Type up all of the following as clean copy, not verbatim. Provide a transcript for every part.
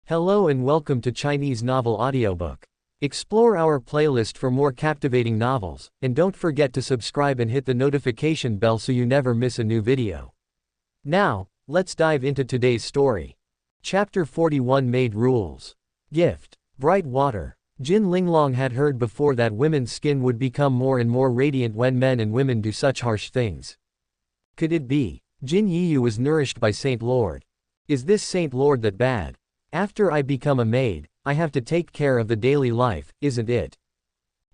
Hello and welcome to Chinese Novel Audiobook. Explore our playlist for more captivating novels, and don't forget to subscribe and hit the notification bell so you never miss a new video. Now, let's dive into today's story. Chapter 41 Made Rules. Gift. Bright water. Jin Linglong had heard before that women's skin would become more and more radiant when men and women do such harsh things. Could it be? Jin Yiyu was nourished by Saint Lord. Is this Saint Lord that bad? After I become a maid, I have to take care of the daily life, isn't it?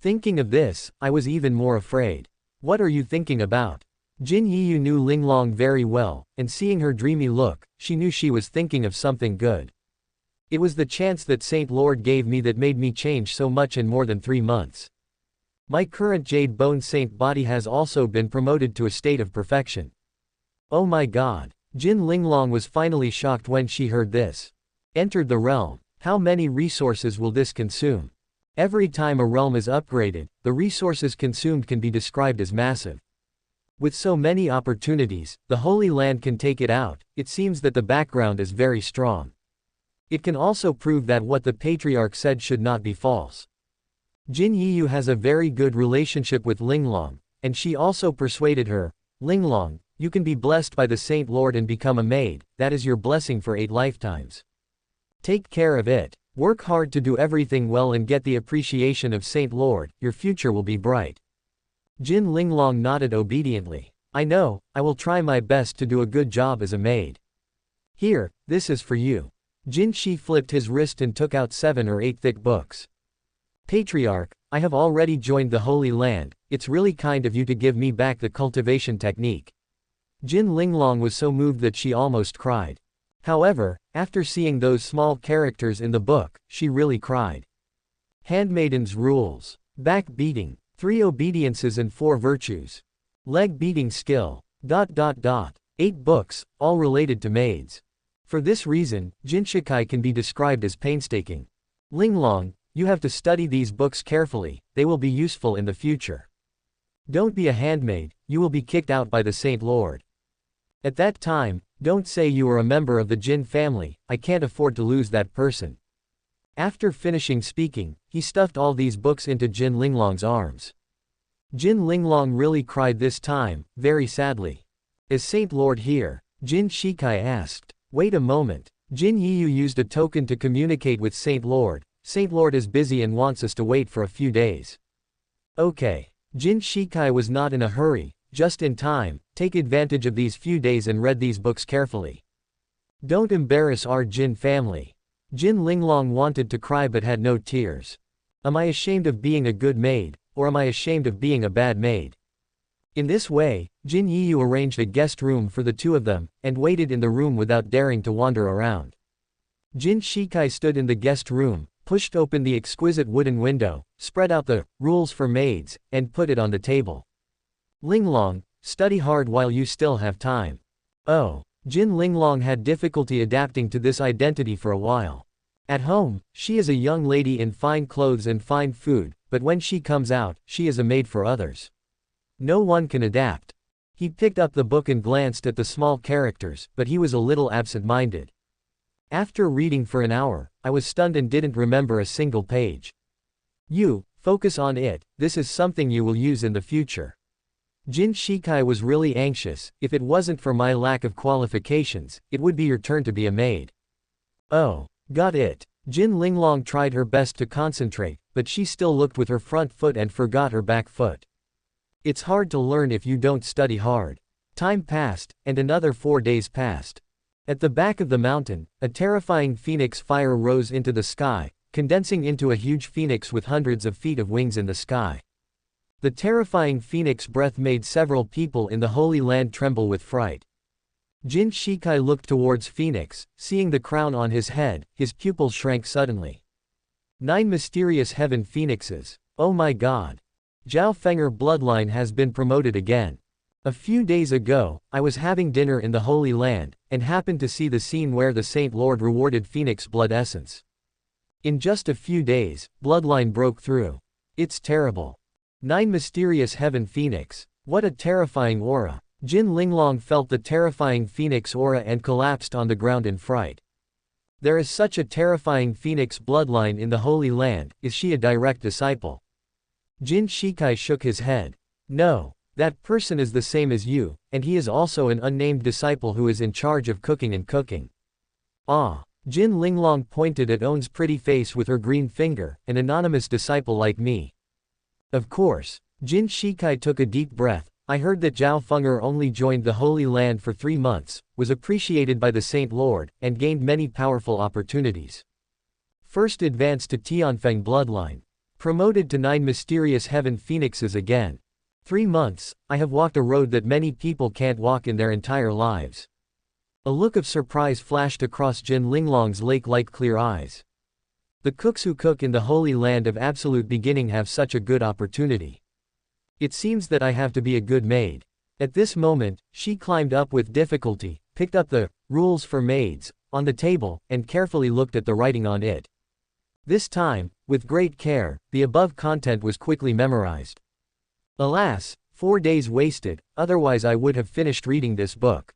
Thinking of this, I was even more afraid. What are you thinking about? Jin Yiyu knew Linglong very well, and seeing her dreamy look, she knew she was thinking of something good. It was the chance that Saint Lord gave me that made me change so much in more than 3 months. My current Jade Bone Saint body has also been promoted to a state of perfection. Oh my god. Jin Linglong was finally shocked when she heard this. Entered the realm. How many resources will this consume? Every time a realm is upgraded, the resources consumed can be described as massive. With so many opportunities, the Holy Land can take it out. It seems that the background is very strong. It can also prove that what the Patriarch said should not be false. Jin Yiyu has a very good relationship with Linglong, and she also persuaded her, Linglong, you can be blessed by the Saint Lord and become a maid, that is your blessing for 8 lifetimes. Take care of it. Work hard to do everything well and get the appreciation of Saint Lord, your future will be bright. Jin Linglong nodded obediently. I know, I will try my best to do a good job as a maid. Here, this is for you. Jin Shi flipped his wrist and took out 7 or 8 thick books. Patriarch, I have already joined the Holy Land, it's really kind of you to give me back the cultivation technique. Jin Linglong was so moved that she almost cried. However, after seeing those small characters in the book, she really cried. Handmaiden's rules. Back beating. 3 obediences and 4 virtues. Leg beating skill. ... 8 books, all related to maids. For this reason, Jinshikai can be described as painstaking. Linglong, you have to study these books carefully, they will be useful in the future. Don't be a handmaid, you will be kicked out by the Saint Lord. At that time, don't say you are a member of the Jin family, I can't afford to lose that person. After finishing speaking, he stuffed all these books into Jin Linglong's arms. Jin Linglong really cried this time, very sadly. Is Saint Lord here? Jin Shikai asked. Wait a moment. Jin Yiyu used a token to communicate with Saint Lord. Saint Lord is busy and wants us to wait for a few days. Okay. Jin Shikai was not in a hurry, just in time. Take advantage of these few days and read these books carefully. Don't embarrass our Jin family. Jin Linglong wanted to cry but had no tears. Am I ashamed of being a good maid, or am I ashamed of being a bad maid? In this way, Jin Yiyu arranged a guest room for the 2 of them, and waited in the room without daring to wander around. Jin Shikai stood in the guest room, pushed open the exquisite wooden window, spread out the rules for maids, and put it on the table. Linglong, study hard while you still have time. Oh. Jin Linglong had difficulty adapting to this identity for a while. At home, she is a young lady in fine clothes and fine food, but when she comes out, she is a maid for others. No one can adapt. He picked up the book and glanced at the small characters, but he was a little absent-minded. After reading for an hour, I was stunned and didn't remember a single page. You, focus on it, this is something you will use in the future. Jin Shikai was really anxious. If it wasn't for my lack of qualifications, it would be your turn to be a maid. Oh, got it. Jin Linglong tried her best to concentrate, but she still looked with her front foot and forgot her back foot. It's hard to learn if you don't study hard. Time passed, and another 4 days passed. At the back of the mountain, a terrifying phoenix fire rose into the sky, condensing into a huge phoenix with hundreds of feet of wings in the sky. The terrifying phoenix breath made several people in the Holy Land tremble with fright. Jin Shikai looked towards Phoenix, seeing the crown on his head, his pupils shrank suddenly. 9 mysterious heaven phoenixes. Oh my god. Tianfeng Bloodline has been promoted again. A few days ago, I was having dinner in the Holy Land, and happened to see the scene where the Saint Lord rewarded Phoenix blood essence. In just a few days, Bloodline broke through. It's terrible. 9 mysterious heaven phoenix. What a terrifying aura. Jin Linglong felt the terrifying phoenix aura and collapsed on the ground in fright. There is such a terrifying phoenix bloodline in the Holy Land, is she a direct disciple? Jin Shikai shook his head. No, that person is the same as you, and he is also an unnamed disciple who is in charge of cooking and cooking. Ah. Jin Linglong pointed at On's pretty face with her green finger, an anonymous disciple like me. Of course. Jin Shikai took a deep breath. I heard that Zhao Feng'er only joined the Holy Land for 3 months, was appreciated by the Saint Lord, and gained many powerful opportunities. First advanced to Tianfeng Bloodline. Promoted to 9 mysterious heaven phoenixes again. 3 months, I have walked a road that many people can't walk in their entire lives. A look of surprise flashed across Jin Linglong's lake-like clear eyes. The cooks who cook in the Holy Land of Absolute Beginning have such a good opportunity. It seems that I have to be a good maid. At this moment, she climbed up with difficulty, picked up the rules for maids on the table, and carefully looked at the writing on it. This time, with great care, the above content was quickly memorized. Alas, 4 days wasted, otherwise I would have finished reading this book.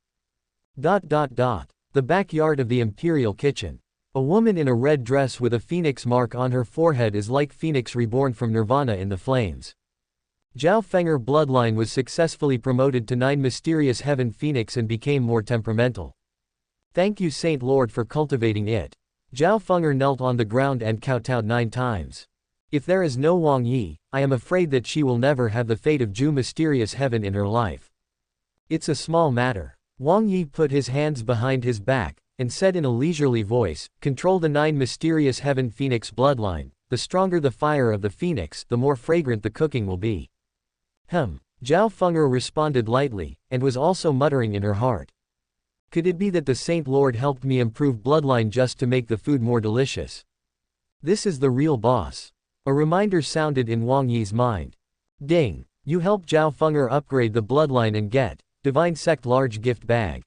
The backyard of the Imperial Kitchen. A woman in a red dress with a phoenix mark on her forehead is like Phoenix reborn from Nirvana in the flames. Zhao Feng'er bloodline was successfully promoted to 9 mysterious heaven phoenix and became more temperamental. Thank you Saint Lord for cultivating it. Zhao Feng'er knelt on the ground and kowtowed 9 times. If there is no Wang Yi, I am afraid that she will never have the fate of Zhu mysterious heaven in her life. It's a small matter. Wang Yi put his hands behind his back, and said in a leisurely voice, control the 9 mysterious heaven phoenix bloodline. The stronger the fire of the phoenix, the more fragrant the cooking will be. Zhao Feng'er responded lightly, and was also muttering in her heart. Could it be that the Saint Lord helped me improve bloodline just to make the food more delicious? This is the real boss. A reminder sounded in Wang Yi's mind. Ding! You help Zhao Feng'er upgrade the bloodline and get Divine Sect large gift bag.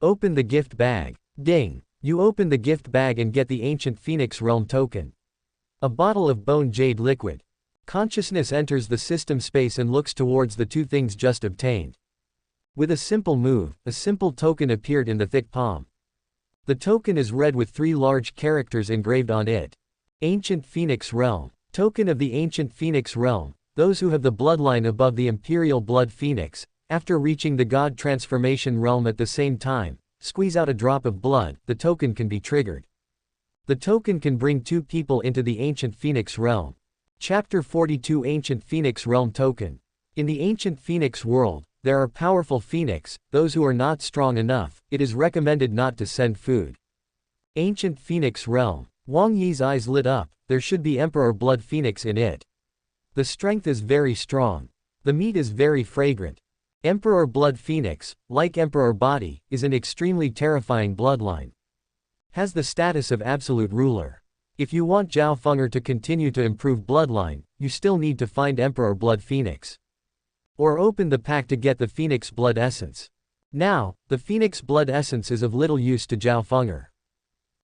Open the gift bag. Ding! You open the gift bag and get the ancient Phoenix Realm token. A bottle of bone jade liquid. Consciousness enters the system space and looks towards the 2 things just obtained. With a simple move, a simple token appeared in the thick palm. The token is red with 3 large characters engraved on it. Ancient Phoenix Realm. Token of the Ancient Phoenix Realm. Those who have the bloodline above the Imperial Blood Phoenix, after reaching the God Transformation Realm at the same time, squeeze out a drop of blood, the token can be triggered. The token can bring 2 people into the Ancient Phoenix Realm. Chapter 42 Ancient Phoenix Realm Token. In the Ancient Phoenix world, there are powerful phoenix, those who are not strong enough, it is recommended not to send food. Ancient Phoenix Realm. Wang Yi's eyes lit up, there should be Emperor Blood Phoenix in it. The strength is very strong. The meat is very fragrant. Emperor Blood Phoenix, like Emperor Body, is an extremely terrifying bloodline. Has the status of absolute ruler. If you want Zhao Feng'er to continue to improve bloodline, you still need to find Emperor Blood Phoenix. Or open the pack to get the Phoenix Blood Essence. Now, the Phoenix Blood Essence is of little use to Zhao Feng'er.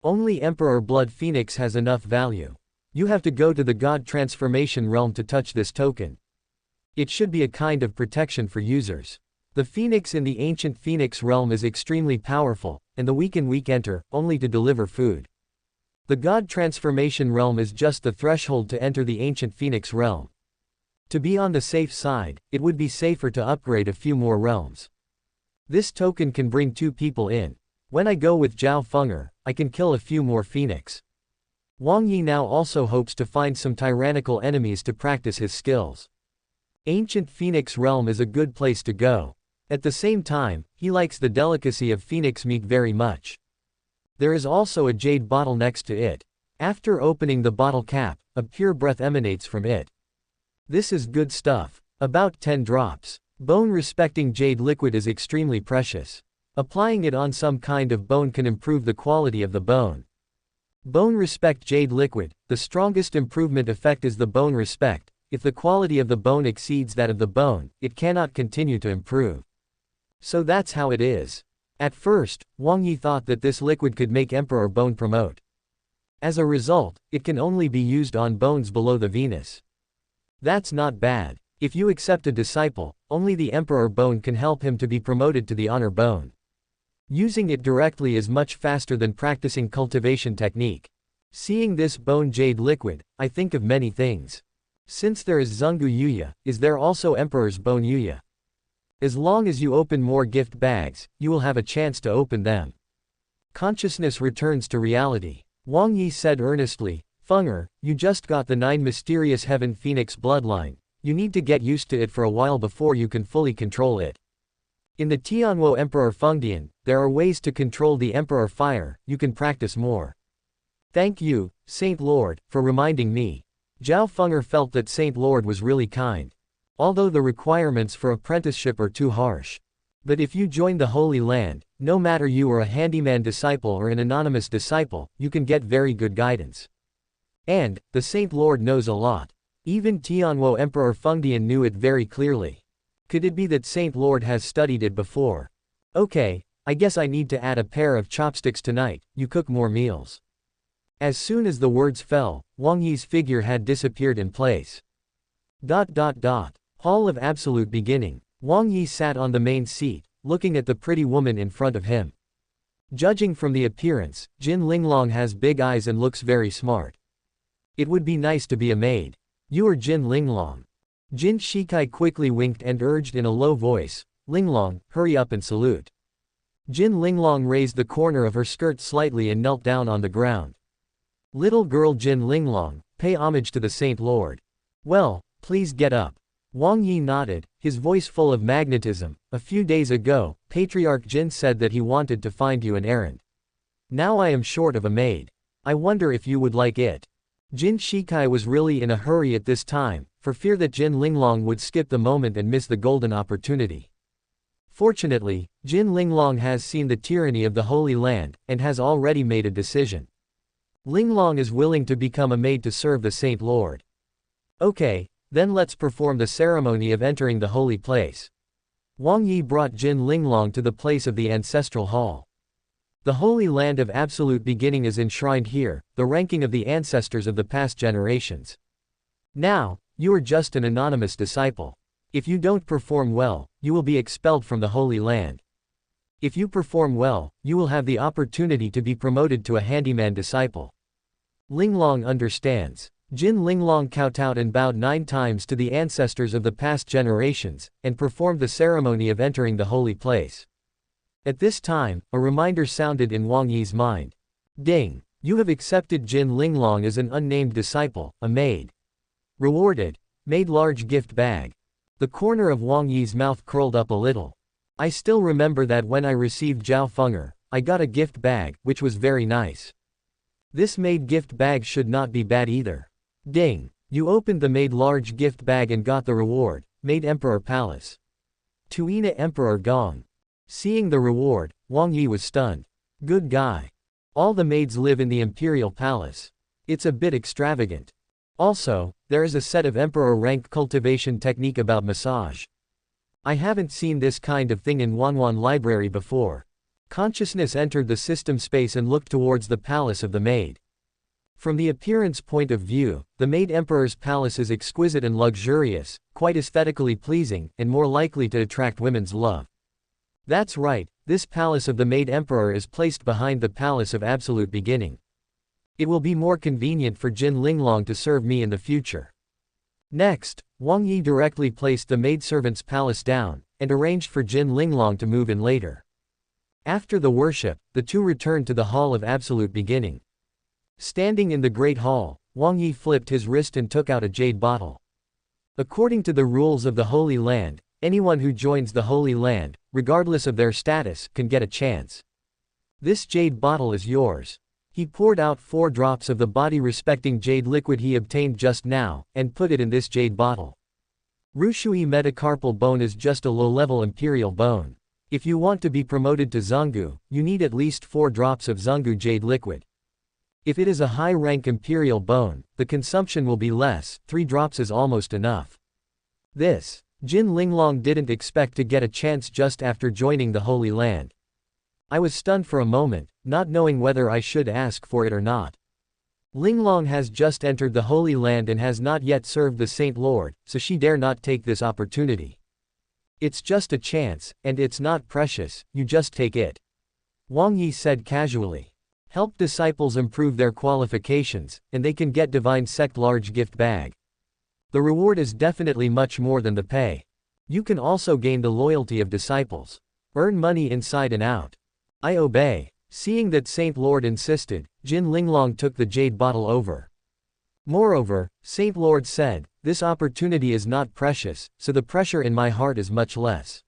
Only Emperor Blood Phoenix has enough value. You have to go to the God Transformation Realm to touch this token. It should be a kind of protection for users. The Phoenix in the Ancient Phoenix Realm is extremely powerful, and the weak enter, only to deliver food. The God Transformation Realm is just the threshold to enter the Ancient Phoenix Realm. To be on the safe side, it would be safer to upgrade a few more realms. This token can bring 2 people in. When I go with Zhao Feng'er, I can kill a few more phoenix. Wang Yi now also hopes to find some tyrannical enemies to practice his skills. Ancient Phoenix Realm is a good place to go. At the same time, he likes the delicacy of phoenix meat very much. There is also a jade bottle next to it. After opening the bottle cap, a pure breath emanates from it. This is good stuff. About 10 drops. Bone-respecting jade liquid is extremely precious. Applying it on some kind of bone can improve the quality of the bone. Bone respect jade liquid. The strongest improvement effect is the bone respect. If the quality of the bone exceeds that of the bone, it cannot continue to improve. So that's how it is. At first, Wang Yi thought that this liquid could make Emperor Bone promote. As a result, it can only be used on bones below the Venus. That's not bad. If you accept a disciple, only the Emperor Bone can help him to be promoted to the Honor Bone. Using it directly is much faster than practicing cultivation technique. Seeing this bone jade liquid, I think of many things. Since there is Zungu Yuya, is there also Emperor's Bone Yuya? As long as you open more gift bags, you will have a chance to open them. Consciousness returns to reality. Wang Yi said earnestly, Fenger, you just got the 9 mysterious Heaven Phoenix bloodline. You need to get used to it for a while before you can fully control it. In the Tianwo Emperor Fengdian, there are ways to control the Emperor Fire, you can practice more. Thank you, Saint Lord, for reminding me. Zhao Fenger felt that Saint Lord was really kind. Although the requirements for apprenticeship are too harsh. But if you join the Holy Land, no matter you are a handyman disciple or an anonymous disciple, you can get very good guidance. And, the Saint Lord knows a lot. Even Tianwo Emperor Fengdian knew it very clearly. Could it be that Saint Lord has studied it before? Okay, I guess I need to add a pair of chopsticks tonight, you cook more meals. As soon as the words fell, Wang Yi's figure had disappeared in place. Hall of Absolute Beginning. Wang Yi sat on the main seat, looking at the pretty woman in front of him. Judging from the appearance, Jin Linglong has big eyes and looks very smart. It would be nice to be a maid. You are Jin Linglong. Jin Shikai quickly winked and urged in a low voice, Linglong, hurry up and salute. Jin Linglong raised the corner of her skirt slightly and knelt down on the ground. Little girl Jin Linglong, pay homage to the Saint Lord. Well, please get up. Wang Yi nodded, his voice full of magnetism. A few days ago, Patriarch Jin said that he wanted to find you an errand. Now I am short of a maid. I wonder if you would like it. Jin Shikai was really in a hurry at this time, for fear that Jin Linglong would skip the moment and miss the golden opportunity. Fortunately, Jin Linglong has seen the tyranny of the Holy Land, and has already made a decision. Linglong is willing to become a maid to serve the Saint Lord. Okay, then let's perform the ceremony of entering the holy place. Wang Yi brought Jin Linglong to the place of the ancestral hall. The Holy Land of Absolute Beginning is enshrined here, the ranking of the ancestors of the past generations. Now, you are just an anonymous disciple. If you don't perform well, you will be expelled from the Holy Land. If you perform well, you will have the opportunity to be promoted to a handyman disciple. Linglong understands. Jin Linglong kowtowed and bowed 9 times to the ancestors of the past generations, and performed the ceremony of entering the holy place. At this time, a reminder sounded in Wang Yi's mind. Ding! You have accepted Jin Linglong as an unnamed disciple, a maid. Rewarded. Made large gift bag. The corner of Wang Yi's mouth curled up a little. I still remember that when I received Zhao Fenger, I got a gift bag, which was very nice. This maid gift bag should not be bad either. Ding! You opened the maid large gift bag and got the reward, Maid Emperor Palace. Tuina Emperor Gong. Seeing the reward, Wang Yi was stunned. Good guy. All the maids live in the Imperial Palace. It's a bit extravagant. Also, there is a set of Emperor rank cultivation technique about massage. I haven't seen this kind of thing in Wanwan Library before. Consciousness entered the system space and looked towards the palace of the maid. From the appearance point of view, the Maid Emperor's palace is exquisite and luxurious, quite aesthetically pleasing, and more likely to attract women's love. That's right, this palace of the Maid Emperor is placed behind the Palace of Absolute Beginning. It will be more convenient for Jin Linglong to serve me in the future. Next, Wang Yi directly placed the maidservant's palace down, and arranged for Jin Linglong to move in later. After the worship, the two returned to the Hall of Absolute Beginning. Standing in the Great Hall, Wang Yi flipped his wrist and took out a jade bottle. According to the rules of the Holy Land, anyone who joins the Holy Land, regardless of their status, can get a chance. This jade bottle is yours. He poured out 4 drops of the body-respecting jade liquid he obtained just now, and put it in this jade bottle. Rushui metacarpal bone is just a low-level imperial bone. If you want to be promoted to Zungu, you need at least 4 drops of Zungu jade liquid. If it is a high-rank imperial bone, the consumption will be less, 3 drops is almost enough. This, Jin Linglong didn't expect to get a chance just after joining the Holy Land. I was stunned for a moment, not knowing whether I should ask for it or not. Linglong has just entered the Holy Land and has not yet served the Saint Lord, so she dare not take this opportunity. It's just a chance, and it's not precious, you just take it. Wang Yi said casually. Help disciples improve their qualifications, and they can get Divine Sect large gift bag. The reward is definitely much more than the pay. You can also gain the loyalty of disciples. Earn money inside and out. I obey. Seeing that Saint Lord insisted, Jin Linglong took the jade bottle over. Moreover, Saint Lord said, this opportunity is not precious, so the pressure in my heart is much less.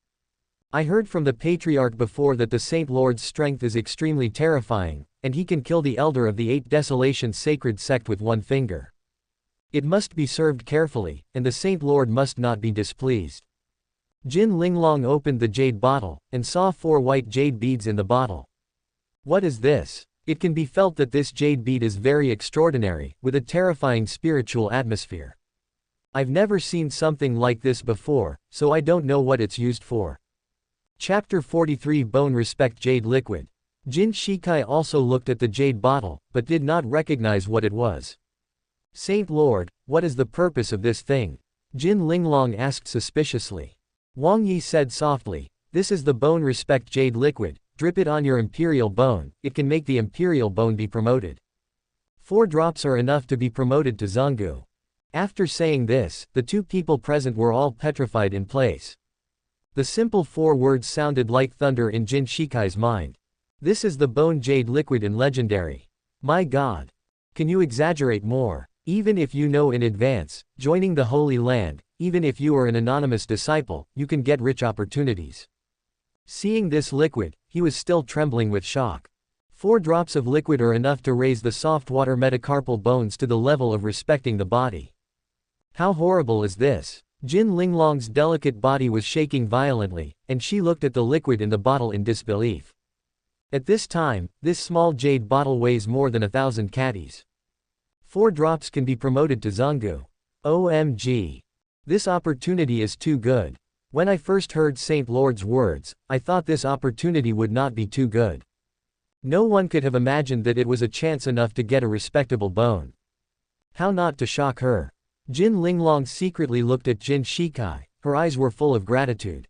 I heard from the Patriarch before that the Saint Lord's strength is extremely terrifying, and he can kill the elder of the 8 Desolations Sacred Sect with one finger. It must be served carefully, and the Saint Lord must not be displeased. Jin Linglong opened the jade bottle, and saw 4 white jade beads in the bottle. What is this? It can be felt that this jade bead is very extraordinary, with a terrifying spiritual atmosphere. I've never seen something like this before, so I don't know what it's used for. Chapter 43 Bone Respect Jade Liquid. Jin Shikai also looked at the jade bottle, but did not recognize what it was. Saint Lord, what is the purpose of this thing? Jin Linglong asked suspiciously. Wang Yi said softly, this is the Bone Respect Jade Liquid, drip it on your imperial bone, it can make the imperial bone be promoted. 4 drops are enough to be promoted to Zhonggu. After saying this, the 2 people present were all petrified in place. The simple 4 words sounded like thunder in Jin Shikai's mind. This is the Bone Jade Liquid in Legendary. My God! Can you exaggerate more? Even if you know in advance, joining the Holy Land, even if you are an anonymous disciple, you can get rich opportunities. Seeing this liquid, he was still trembling with shock. 4 drops of liquid are enough to raise the soft water metacarpal bones to the level of respecting the body. How horrible is this? Jin Linglong's delicate body was shaking violently, and she looked at the liquid in the bottle in disbelief. At this time, this small jade bottle weighs more than 1,000 catties. 4 drops can be promoted to Zhonggu. OMG. This opportunity is too good. When I first heard Saint Lord's words, I thought this opportunity would not be too good. No one could have imagined that it was a chance enough to get a respectable bone. How not to shock her? Jin Linglong secretly looked at Jin Shikai, her eyes were full of gratitude.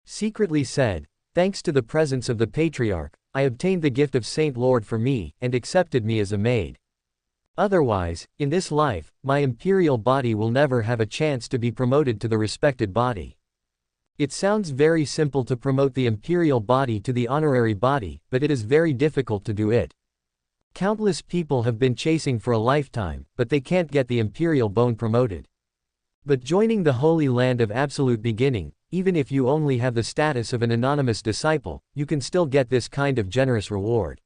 Secretly said, thanks to the presence of the Patriarch, I obtained the gift of Saint Lord for me, and accepted me as a maid. Otherwise, in this life, my imperial body will never have a chance to be promoted to the respected body. It sounds very simple to promote the imperial body to the honorary body, but it is very difficult to do it. Countless people have been chasing for a lifetime, but they can't get the imperial bone promoted. But joining the Holy Land of Absolute Beginning, even if you only have the status of an anonymous disciple, you can still get this kind of generous reward.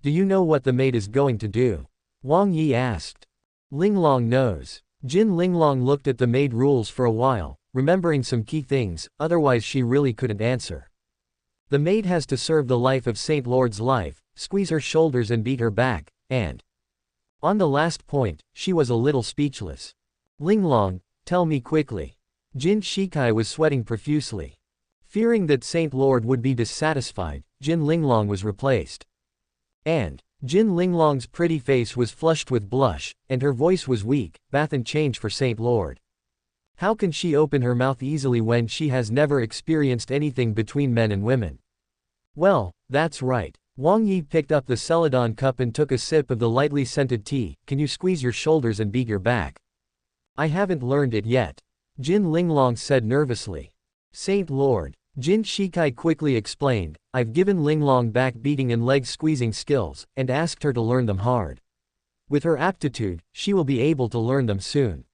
Do you know what the maid is going to do? Wang Yi asked. Linglong knows. Jin Linglong looked at the maid rules for a while, remembering some key things, otherwise she really couldn't answer. The maid has to serve the life of Saint Lord's life, squeeze her shoulders and beat her back, and… On the last point, she was a little speechless. Linglong, tell me quickly. Jin Shikai was sweating profusely. Fearing that Saint Lord would be dissatisfied, Jin Linglong was replaced. And… Jin Linglong's pretty face was flushed with blush, and her voice was weak, bath and change for Saint Lord. How can she open her mouth easily when she has never experienced anything between men and women? Well, that's right. Wang Yi picked up the Celadon cup and took a sip of the lightly scented tea. Can you squeeze your shoulders and beat your back? I haven't learned it yet. Jin Linglong said nervously. Saint Lord. Jin Shikai quickly explained, I've given Linglong back beating and leg squeezing skills, and asked her to learn them hard. With her aptitude, she will be able to learn them soon.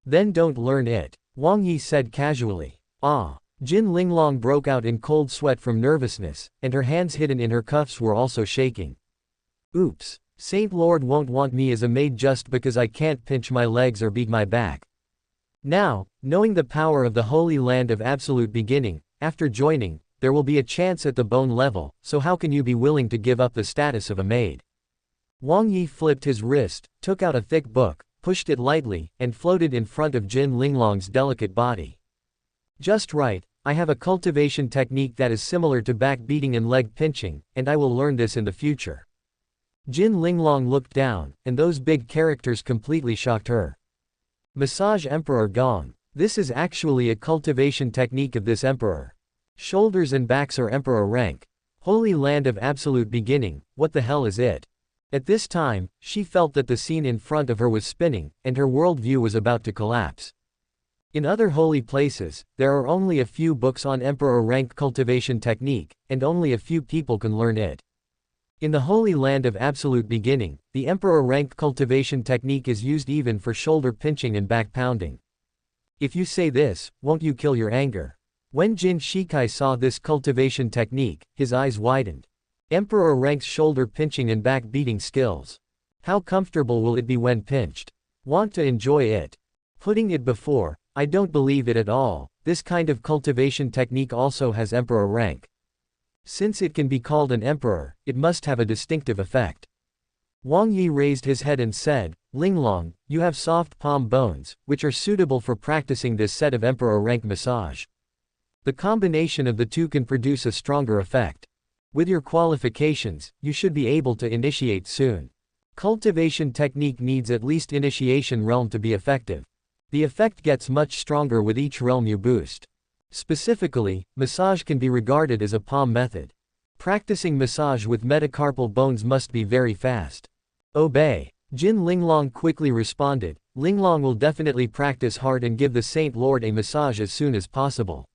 Then don't learn it, Wang Yi said casually. Ah. Jin Linglong broke out in cold sweat from nervousness, and her hands hidden in her cuffs were also shaking. Oops. Saint Lord won't want me as a maid just because I can't pinch my legs or beat my back. Now, knowing the power of the Holy Land of Absolute Beginning, after joining, there will be a chance at the bone level, so how can you be willing to give up the status of a maid? Wang Yi flipped his wrist, took out a thick book, pushed it lightly, and floated in front of Jin Linglong's delicate body. Just right, I have a cultivation technique that is similar to back beating and leg pinching, and I will learn this in the future. Jin Linglong looked down, and those big characters completely shocked her. Massage Emperor Gong. This is actually a cultivation technique of this emperor. Shoulders and backs are emperor rank. Holy land of absolute beginning, what the hell is it? At this time, she felt that the scene in front of her was spinning, and her worldview was about to collapse. In other holy places, there are only a few books on Emperor rank cultivation technique, and only a few people can learn it. In the Holy Land of Absolute Beginning, the Emperor rank cultivation technique is used even for shoulder pinching and back pounding. If you say this, won't you kill your anger? When Jin Shikai saw this cultivation technique, his eyes widened. Emperor ranks shoulder pinching and back beating skills. How comfortable will it be when pinched? Want to enjoy it? Putting it before, I don't believe it at all. This kind of cultivation technique also has Emperor rank. Since it can be called an emperor, it must have a distinctive effect. Wang Yi raised his head and said, Linglong, you have soft palm bones, which are suitable for practicing this set of emperor rank massage. The combination of the two can produce a stronger effect. With your qualifications, you should be able to initiate soon. Cultivation technique needs at least initiation realm to be effective. The effect gets much stronger with each realm you boost. Specifically, massage can be regarded as a palm method. Practicing massage with metacarpal bones must be very fast. Obey. Jin Linglong quickly responded, Linglong will definitely practice hard and give the Saint Lord a massage as soon as possible.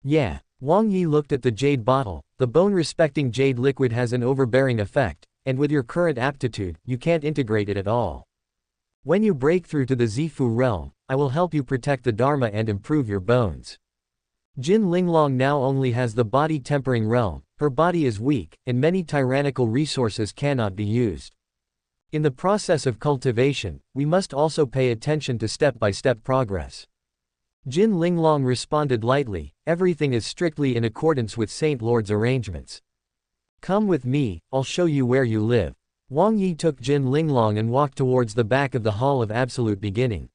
Yeah. Wang Yi looked at the jade bottle. The bone-respecting jade liquid has an overbearing effect, and with your current aptitude, you can't integrate it at all. When you break through to the Zifu realm, I will help you protect the Dharma and improve your bones. Jin Linglong now only has the body tempering realm, her body is weak, and many tyrannical resources cannot be used. In the process of cultivation, we must also pay attention to step-by-step progress. Jin Linglong responded lightly, everything is strictly in accordance with Saint Lord's arrangements. Come with me, I'll show you where you live. Wang Yi took Jin Linglong and walked towards the back of the Hall of Absolute Beginning.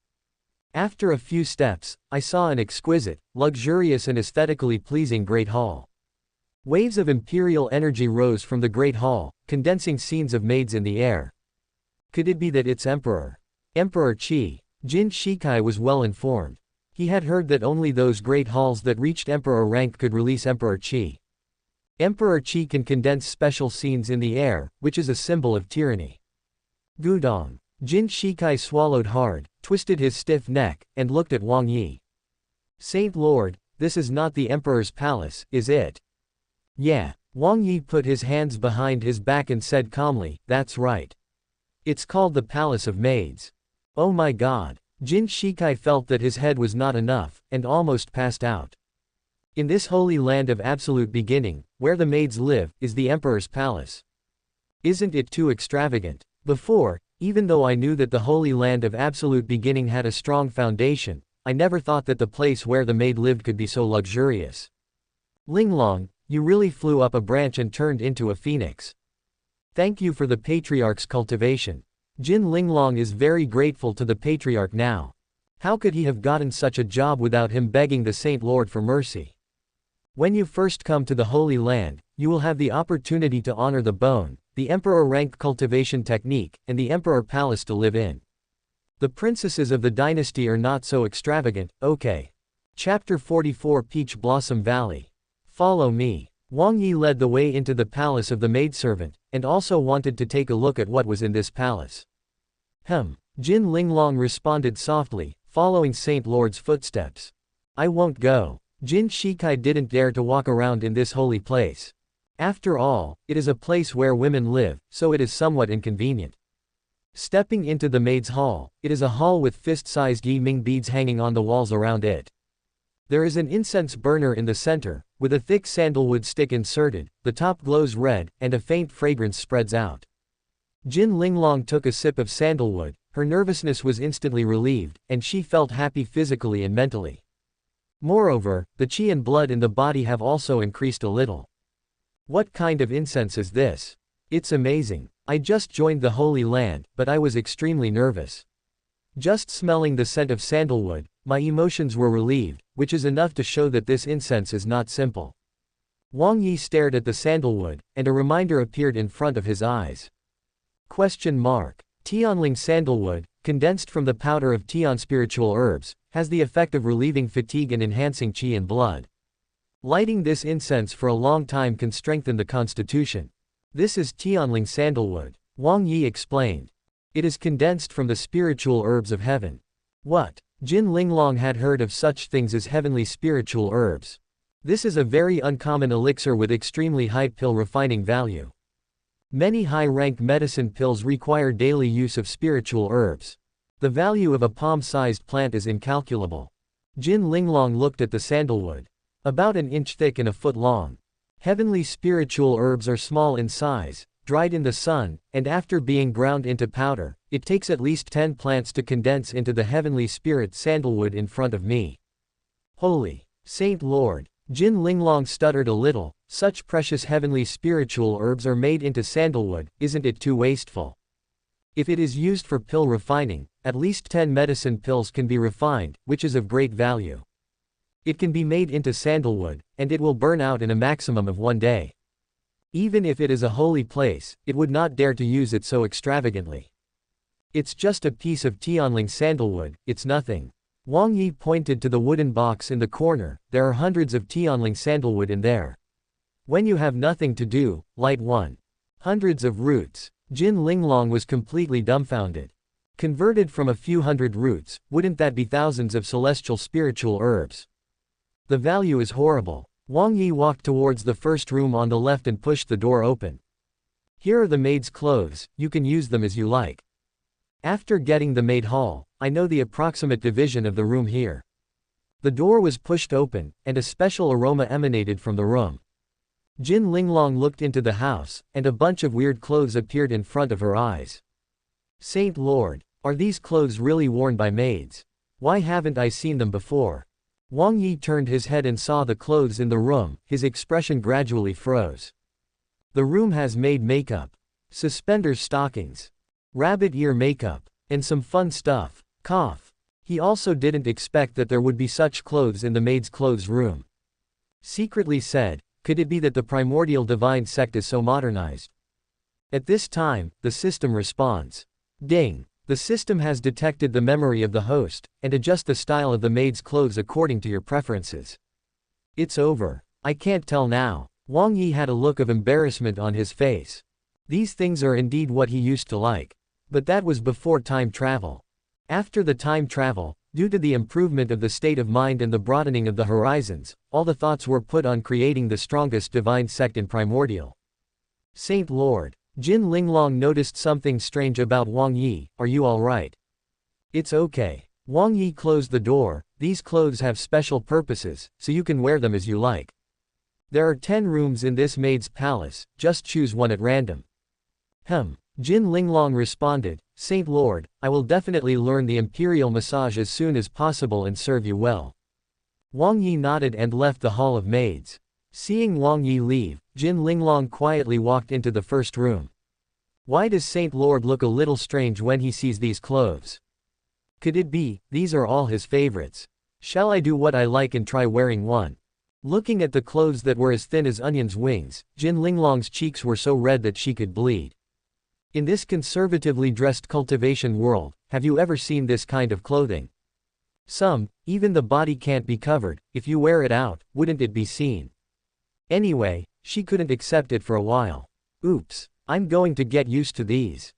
After a few steps, I saw an exquisite, luxurious and aesthetically pleasing great hall. Waves of imperial energy rose from the great hall, condensing scenes of maids in the air. Could it be that it's Emperor Qi? Jin Shikai was well informed. He had heard that only those great halls that reached Emperor rank could release Emperor Qi. Emperor Qi can condense special scenes in the air, which is a symbol of tyranny. Gudong. Jin Shikai swallowed hard, twisted his stiff neck, and looked at Wang Yi. Saint Lord, this is not the Emperor's palace, is it? Yeah. Wang Yi put his hands behind his back and said calmly, that's right. It's called the Palace of Maids. Oh my god. Jin Shikai felt that his head was not enough, and almost passed out. In this holy land of absolute beginning, where the maids live, is the Emperor's palace. Isn't it too extravagant? Before, even though I knew that the holy land of absolute beginning had a strong foundation, I never thought that the place where the maid lived could be so luxurious. Linglong, you really flew up a branch and turned into a phoenix. Thank you for the patriarch's cultivation. Jin Linglong is very grateful to the patriarch now. How could he have gotten such a job without him begging the Saint Lord for mercy? When you first come to the Holy Land, you will have the opportunity to honor the bone, the Emperor rank cultivation technique, and the Emperor palace to live in. The princesses of the dynasty are not so extravagant, okay. Chapter 44 Peach Blossom Valley. Follow me. Wang Yi led the way into the palace of the maidservant, and also wanted to take a look at what was in this palace. Jin Linglong responded softly, following Saint Lord's footsteps. I won't go. Jin Shikai didn't dare to walk around in this holy place. After all, it is a place where women live, so it is somewhat inconvenient. Stepping into the maid's hall, it is a hall with fist-sized Yi-Ming beads hanging on the walls around it. There is an incense burner in the center, with a thick sandalwood stick inserted, the top glows red, and a faint fragrance spreads out. Jin Linglong took a sip of sandalwood, her nervousness was instantly relieved, and she felt happy physically and mentally. Moreover, the qi and blood in the body have also increased a little. What kind of incense is this? It's amazing. I just joined the Holy Land, but I was extremely nervous. Just smelling the scent of sandalwood, my emotions were relieved, which is enough to show that this incense is not simple. Wang Yi stared at the sandalwood, and a reminder appeared in front of his eyes. Tianling sandalwood, condensed from the powder of Tian spiritual herbs, has the effect of relieving fatigue and enhancing qi and blood. Lighting this incense for a long time can strengthen the constitution. This is Tianling sandalwood, Wang Yi explained. It is condensed from the spiritual herbs of heaven. What? Jin Linglong had heard of such things as heavenly spiritual herbs. This is a very uncommon elixir with extremely high pill refining value. Many high-rank medicine pills require daily use of spiritual herbs. The value of a palm-sized plant is incalculable. Jin Linglong looked at the sandalwood. About an inch thick and a foot long. Heavenly spiritual herbs are small in size, dried in the sun, and after being ground into powder, it takes at least 10 plants to condense into the heavenly spirit sandalwood in front of me. Holy Saint Lord! Jin Linglong stuttered a little. Such precious heavenly spiritual herbs are made into sandalwood, isn't it too wasteful? If it is used for pill refining, at least 10 medicine pills can be refined, which is of great value. It can be made into sandalwood, and it will burn out in a maximum of 1 day. Even if it is a holy place, it would not dare to use it so extravagantly. It's just a piece of Tianling sandalwood, it's nothing. Wang Yi pointed to the wooden box in the corner. There are hundreds of Tianling sandalwood in there. When you have nothing to do, light one. Hundreds of roots. Jin Linglong was completely dumbfounded. Converted from a few hundred roots, wouldn't that be thousands of celestial spiritual herbs? The value is horrible. Wang Yi walked towards the first room on the left and pushed the door open. Here are the maid's clothes, you can use them as you like. After getting the maid hall, I know the approximate division of the room here. The door was pushed open, and a special aroma emanated from the room. Jin Linglong looked into the house, and a bunch of weird clothes appeared in front of her eyes. Saint Lord, are these clothes really worn by maids? Why haven't I seen them before? Wang Yi turned his head and saw the clothes in the room. His expression gradually froze. The room has maid makeup. Suspenders, stockings. Rabbit ear makeup. And some fun stuff. Cough. He also didn't expect that there would be such clothes in the maid's clothes room. Secretly said, could it be that the Primordial Divine Sect is so modernized? At this time, the system responds. Ding. The system has detected the memory of the host, and adjust the style of the maid's clothes according to your preferences. It's over. I can't tell now. Wang Yi had a look of embarrassment on his face. These things are indeed what he used to like. But that was before time travel. After the time travel, due to the improvement of the state of mind and the broadening of the horizons, all the thoughts were put on creating the strongest divine sect in Primordial. Saint Lord. Jin Linglong noticed something strange about Wang Yi. Are you alright? It's okay. Wang Yi closed the door. These clothes have special purposes, so you can wear them as you like. There are 10 rooms in this maid's palace, just choose one at random. Jin Linglong responded, Saint Lord, I will definitely learn the imperial massage as soon as possible and serve you well. Wang Yi nodded and left the hall of maids. Seeing Wang Yi leave, Jin Linglong quietly walked into the first room. Why does Saint Lord look a little strange when he sees these clothes? Could it be, these are all his favorites? Shall I do what I like and try wearing one? Looking at the clothes that were as thin as onions' wings, Jin Linglong's cheeks were so red that she could bleed. In this conservatively dressed cultivation world, have you ever seen this kind of clothing? Even the body can't be covered. If you wear it out, wouldn't it be seen? Anyway, she couldn't accept it for a while. Oops, I'm going to get used to these.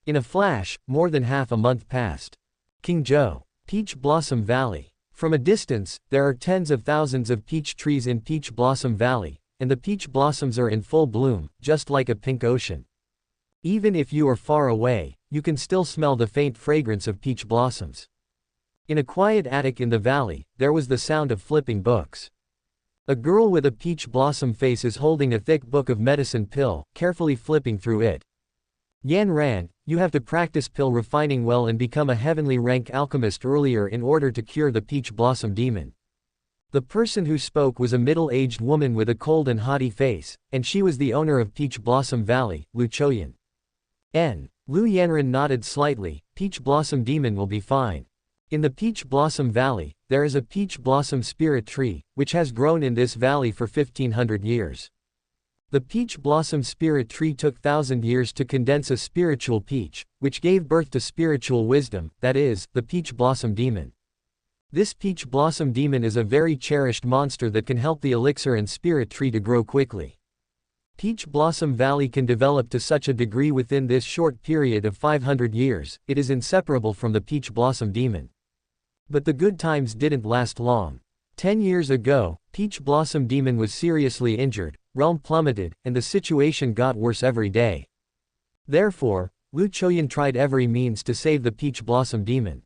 In a flash, more than half a month passed. Qingzhou, Peach Blossom Valley. From a distance, there are tens of thousands of peach trees in Peach Blossom Valley, and the peach blossoms are in full bloom, just like a pink ocean. Even if you are far away, you can still smell the faint fragrance of peach blossoms. In a quiet attic in the valley, there was the sound of flipping books. A girl with a peach blossom face is holding a thick book of medicine pill, carefully flipping through it. Yan Ran, you have to practice pill refining well and become a heavenly rank alchemist earlier in order to cure the peach blossom demon. The person who spoke was a middle-aged woman with a cold and haughty face, and she was the owner of Peach Blossom Valley, Lu Choyan. Lu Yanran nodded slightly. Peach Blossom Demon will be fine. In the Peach Blossom Valley, there is a peach blossom spirit tree, which has grown in this valley for 1500 years. The peach blossom spirit tree took 1,000 years to condense a spiritual peach, which gave birth to spiritual wisdom, that is, the peach blossom demon. This peach blossom demon is a very cherished monster that can help the elixir and spirit tree to grow quickly. Peach Blossom Valley can develop to such a degree within this short period of 500 years, it is inseparable from the peach blossom demon. But the good times didn't last long. 10 years ago, Peach Blossom Demon was seriously injured, realm plummeted, and the situation got worse every day. Therefore, Lu Choyan tried every means to save the Peach Blossom Demon.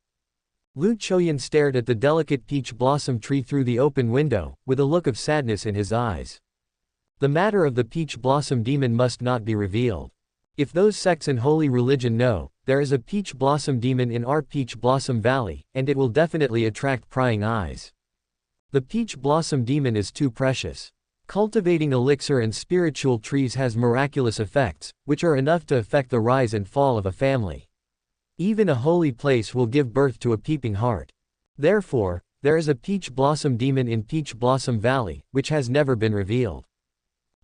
Lu Choyan stared at the delicate peach blossom tree through the open window, with a look of sadness in his eyes. The matter of the Peach Blossom Demon must not be revealed. If those sects in holy religion know, there is a Peach Blossom Demon in our Peach Blossom Valley, and it will definitely attract prying eyes. The Peach Blossom Demon is too precious. Cultivating elixir and spiritual trees has miraculous effects, which are enough to affect the rise and fall of a family. Even a holy place will give birth to a peeping heart. Therefore, there is a Peach Blossom Demon in Peach Blossom Valley, which has never been revealed.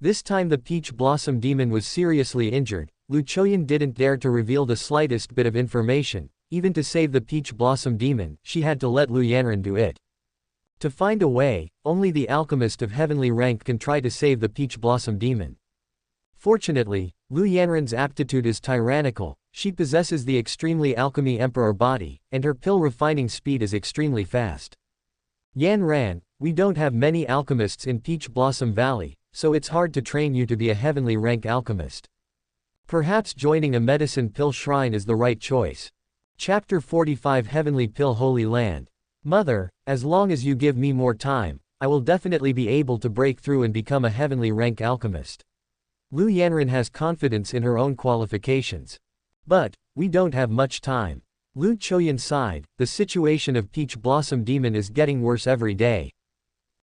This time the Peach Blossom Demon was seriously injured. Lu Choyan didn't dare to reveal the slightest bit of information. Even to save the Peach Blossom Demon, she had to let Lu Yanran do it. To find a way, only the alchemist of heavenly rank can try to save the Peach Blossom Demon. Fortunately, Lu Yanran's aptitude is tyrannical, she possesses the extremely alchemy emperor body, and her pill refining speed is extremely fast. Yanran, we don't have many alchemists in Peach Blossom Valley, so it's hard to train you to be a heavenly rank alchemist. Perhaps joining a medicine pill shrine is the right choice. Chapter 45 Heavenly Pill Holy Land. Mother, as long as you give me more time, I will definitely be able to break through and become a heavenly rank alchemist. Lu Yanran has confidence in her own qualifications. But, we don't have much time. Lu Choyan sighed, the situation of Peach Blossom Demon is getting worse every day.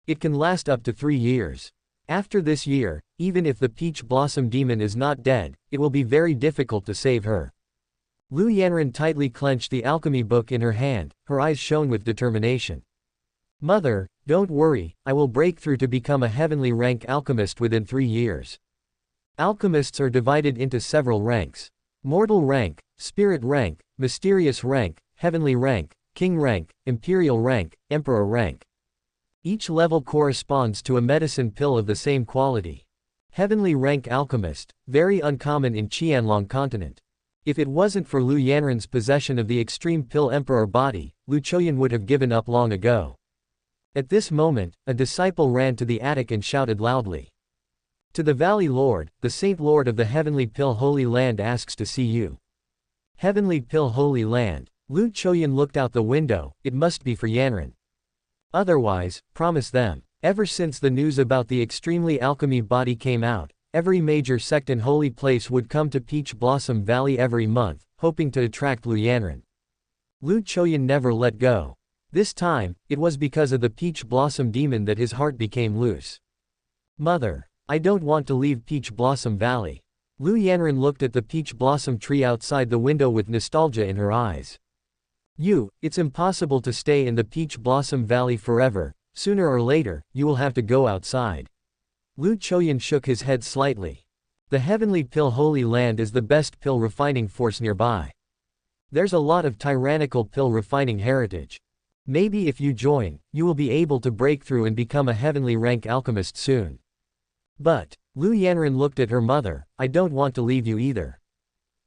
It can last up to 3 years. After this year, even if the Peach Blossom Demon is not dead, it will be very difficult to save her. Lu Yanran tightly clenched the alchemy book in her hand, her eyes shone with determination. Mother, don't worry, I will break through to become a heavenly rank alchemist within 3 years. Alchemists are divided into several ranks. Mortal rank, spirit rank, mysterious rank, heavenly rank, king rank, imperial rank, emperor rank. Each level corresponds to a medicine pill of the same quality. Heavenly rank alchemist, very uncommon in Qianlong continent. If it wasn't for Lu Yanran's possession of the extreme pill emperor body, Lu Choyan would have given up long ago. At this moment, a disciple ran to the attic and shouted loudly. To the Valley Lord, the Saint Lord of the Heavenly Pill Holy Land asks to see you. Heavenly Pill Holy Land. Lu Choyan looked out the window, it must be for Yanran. Otherwise, promise them. Ever since the news about the extremely alchemy body came out, every major sect and holy place would come to Peach Blossom Valley every month, hoping to attract Lu Yanran. Lu Choyan never let go. This time, it was because of the Peach Blossom Demon that his heart became loose. Mother, I don't want to leave Peach Blossom Valley. Lu Yanran looked at the peach blossom tree outside the window with nostalgia in her eyes. It's impossible to stay in the Peach Blossom Valley forever, sooner or later, you will have to go outside. Lu Choyan shook his head slightly. The Heavenly Pill Holy Land is the best pill refining force nearby. There's a lot of tyrannical pill refining heritage. Maybe if you join, you will be able to break through and become a heavenly rank alchemist soon. But, Lu Yanran looked at her mother, I don't want to leave you either.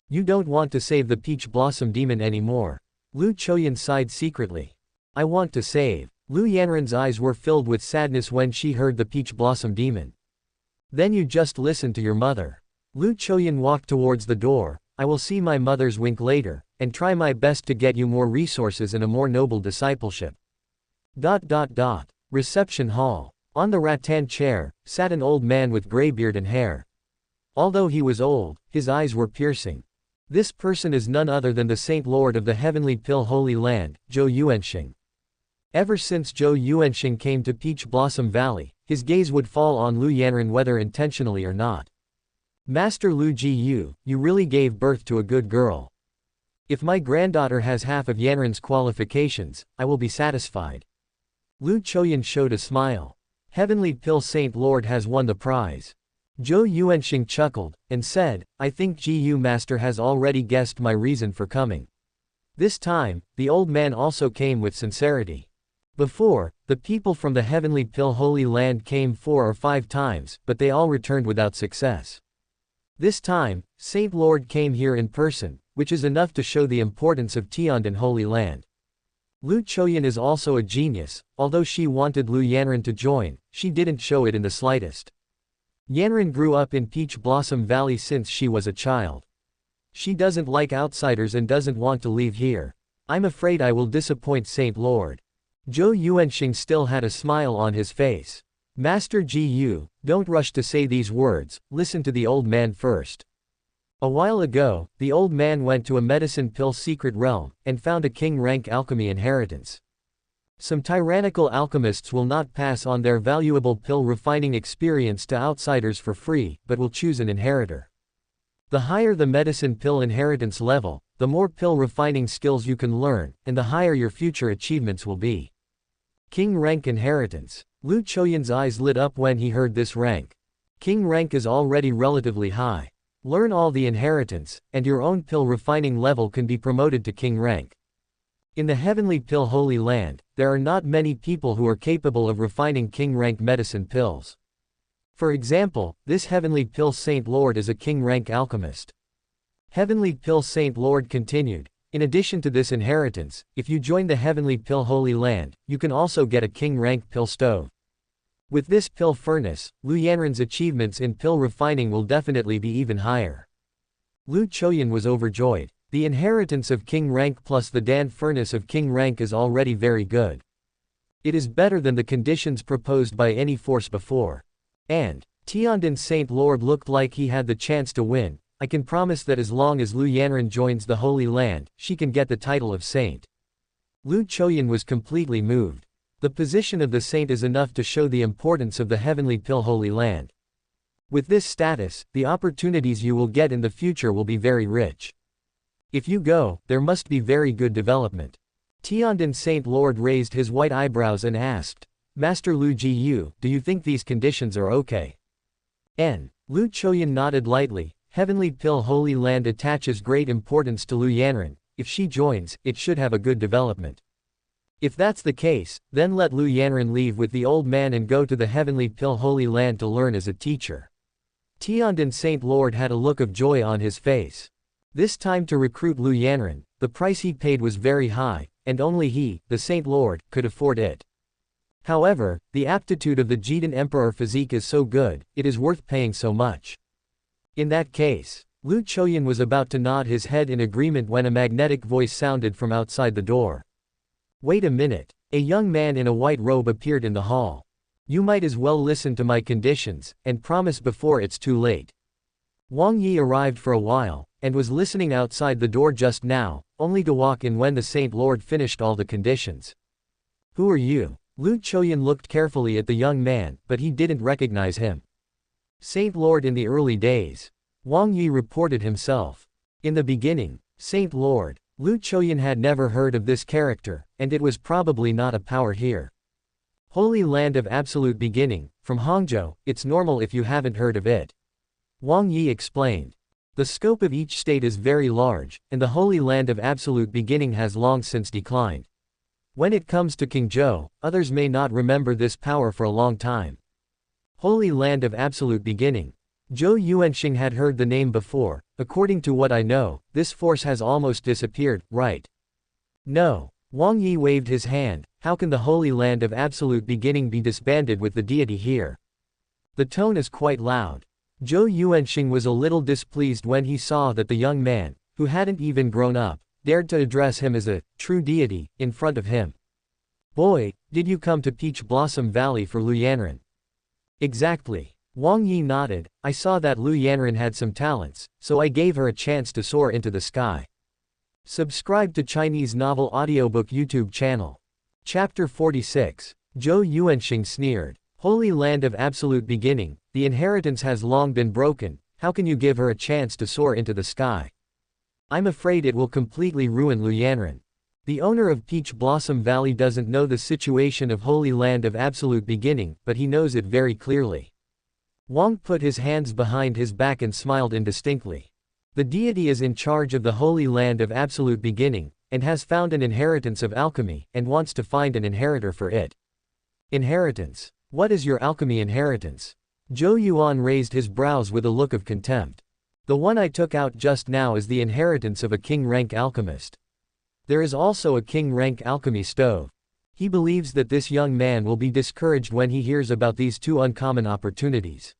You don't want to save the Peach Blossom Demon anymore. Lu Choyan sighed secretly. I want to save. Lu Yanran's eyes were filled with sadness when she heard the Peach Blossom Demon. Then you just listen to your mother. Lu Choyan walked towards the door. I will see my mother's wink later, and try my best to get you more resources and a more noble discipleship. Reception hall. On the rattan chair, sat an old man with gray beard and hair. Although he was old, his eyes were piercing. This person is none other than the Saint Lord of the Heavenly Pill Holy Land, Zhou Yuanxing. Ever since Zhou Yuanxing came to Peach Blossom Valley, his gaze would fall on Lu Yanran whether intentionally or not. Master Lu Jiyu, you really gave birth to a good girl. If my granddaughter has half of Yanran's qualifications, I will be satisfied. Lu Choyan showed a smile. Heavenly Pill Saint Lord has won the prize. Zhou Yuanxing chuckled, and said, I think Jiyu Master has already guessed my reason for coming. This time, the old man also came with sincerity. Before, the people from the Heavenly Pill Holy Land came 4 or 5 times, but they all returned without success. This time, Saint Lord came here in person, which is enough to show the importance of Tianjin Holy Land. Lu Choyan is also a genius. Although she wanted Lu Yanran to join, she didn't show it in the slightest. Yanran grew up in Peach Blossom Valley since she was a child. She doesn't like outsiders and doesn't want to leave here. I'm afraid I will disappoint Saint Lord. Zhou Yuanxing still had a smile on his face. Master Ji Yu, don't rush to say these words, listen to the old man first. A while ago, the old man went to a medicine pill secret realm, and found a king-rank alchemy inheritance. Some tyrannical alchemists will not pass on their valuable pill refining experience to outsiders for free, but will choose an inheritor. The higher the medicine pill inheritance level, the more pill refining skills you can learn, and the higher your future achievements will be. King rank inheritance. Lu Choyan's eyes lit up when he heard this rank. King rank is already relatively high. Learn all the inheritance, and your own pill refining level can be promoted to king rank. In the Heavenly Pill Holy Land, there are not many people who are capable of refining king rank medicine pills. For example, this Heavenly Pill Saint Lord is a king rank alchemist. Heavenly Pill Saint Lord continued, in addition to this inheritance, if you join the Heavenly Pill Holy Land, you can also get a king rank pill stove. With this pill furnace, Lu Yanran's achievements in pill refining will definitely be even higher. Lu Choyan was overjoyed. The inheritance of king rank plus the Dan furnace of king rank is already very good. It is better than the conditions proposed by any force before. And Tianjin Saint Lord looked like he had the chance to win. I can promise that as long as Lu Yanran joins the Holy Land, she can get the title of saint. Lu Choyan was completely moved. The position of the saint is enough to show the importance of the Heavenly Pill Holy Land. With this status, the opportunities you will get in the future will be very rich. If you go, there must be very good development. Tianjin Saint Lord raised his white eyebrows and asked, Master Lu Ji Yu, do you think these conditions are okay? Lu Choyan nodded lightly. Heavenly Pill Holy Land attaches great importance to Lu Yanran. If she joins, it should have a good development. If that's the case, then let Lu Yanran leave with the old man and go to the Heavenly Pill Holy Land to learn as a teacher. Tianjin Saint Lord had a look of joy on his face. This time to recruit Lu Yanran, the price he paid was very high, and only he, the Saint Lord, could afford it. However, the aptitude of the Great Emperor physique is so good, it is worth paying so much. In that case, Lu Choyan was about to nod his head in agreement when a magnetic voice sounded from outside the door. Wait a minute. A young man in a white robe appeared in the hall. You might as well listen to my conditions, and promise before it's too late. Wang Yi arrived for a while, and was listening outside the door just now, only to walk in when the Saint Lord finished all the conditions. Who are you? Lu Choyan looked carefully at the young man, but he didn't recognize him. Saint Lord in the early days. Wang Yi reported himself. In the beginning, Saint Lord. Lu Choyan had never heard of this character, and it was probably not a power here. Holy Land of Absolute Beginning, from Hangzhou, it's normal if you haven't heard of it. Wang Yi explained. The scope of each state is very large, and the Holy Land of Absolute Beginning has long since declined. When it comes to Qingzhou, others may not remember this power for a long time. Holy Land of Absolute Beginning. Zhou Yuanxing had heard the name before. According to what I know, this force has almost disappeared, right? No. Wang Yi waved his hand. How can the Holy Land of Absolute Beginning be disbanded with the deity here? The tone is quite loud. Zhou Yuanxing was a little displeased when he saw that the young man, who hadn't even grown up, dared to address him as a true deity in front of him. Boy, did you come to Peach Blossom Valley for Lu Yanran? Exactly. Wang Yi nodded. I saw that Lu Yanran had some talents, so I gave her a chance to soar into the sky. Subscribe to Chinese Novel Audiobook YouTube channel. Chapter 46. Zhou Yuanxing sneered. Holy Land of Absolute Beginning, the inheritance has long been broken. How can you give her a chance to soar into the sky? I'm afraid it will completely ruin Lu Yanran. The owner of Peach Blossom Valley doesn't know the situation of Holy Land of Absolute Beginning, but he knows it very clearly. Wang put his hands behind his back and smiled indistinctly. The deity is in charge of the Holy Land of Absolute Beginning, and has found an inheritance of alchemy, and wants to find an inheritor for it. Inheritance. What is your alchemy inheritance? Zhou Yuan raised his brows with a look of contempt. The one I took out just now is the inheritance of a king-rank alchemist. There is also a king-rank alchemy stove. He believes that this young man will be discouraged when he hears about these two uncommon opportunities.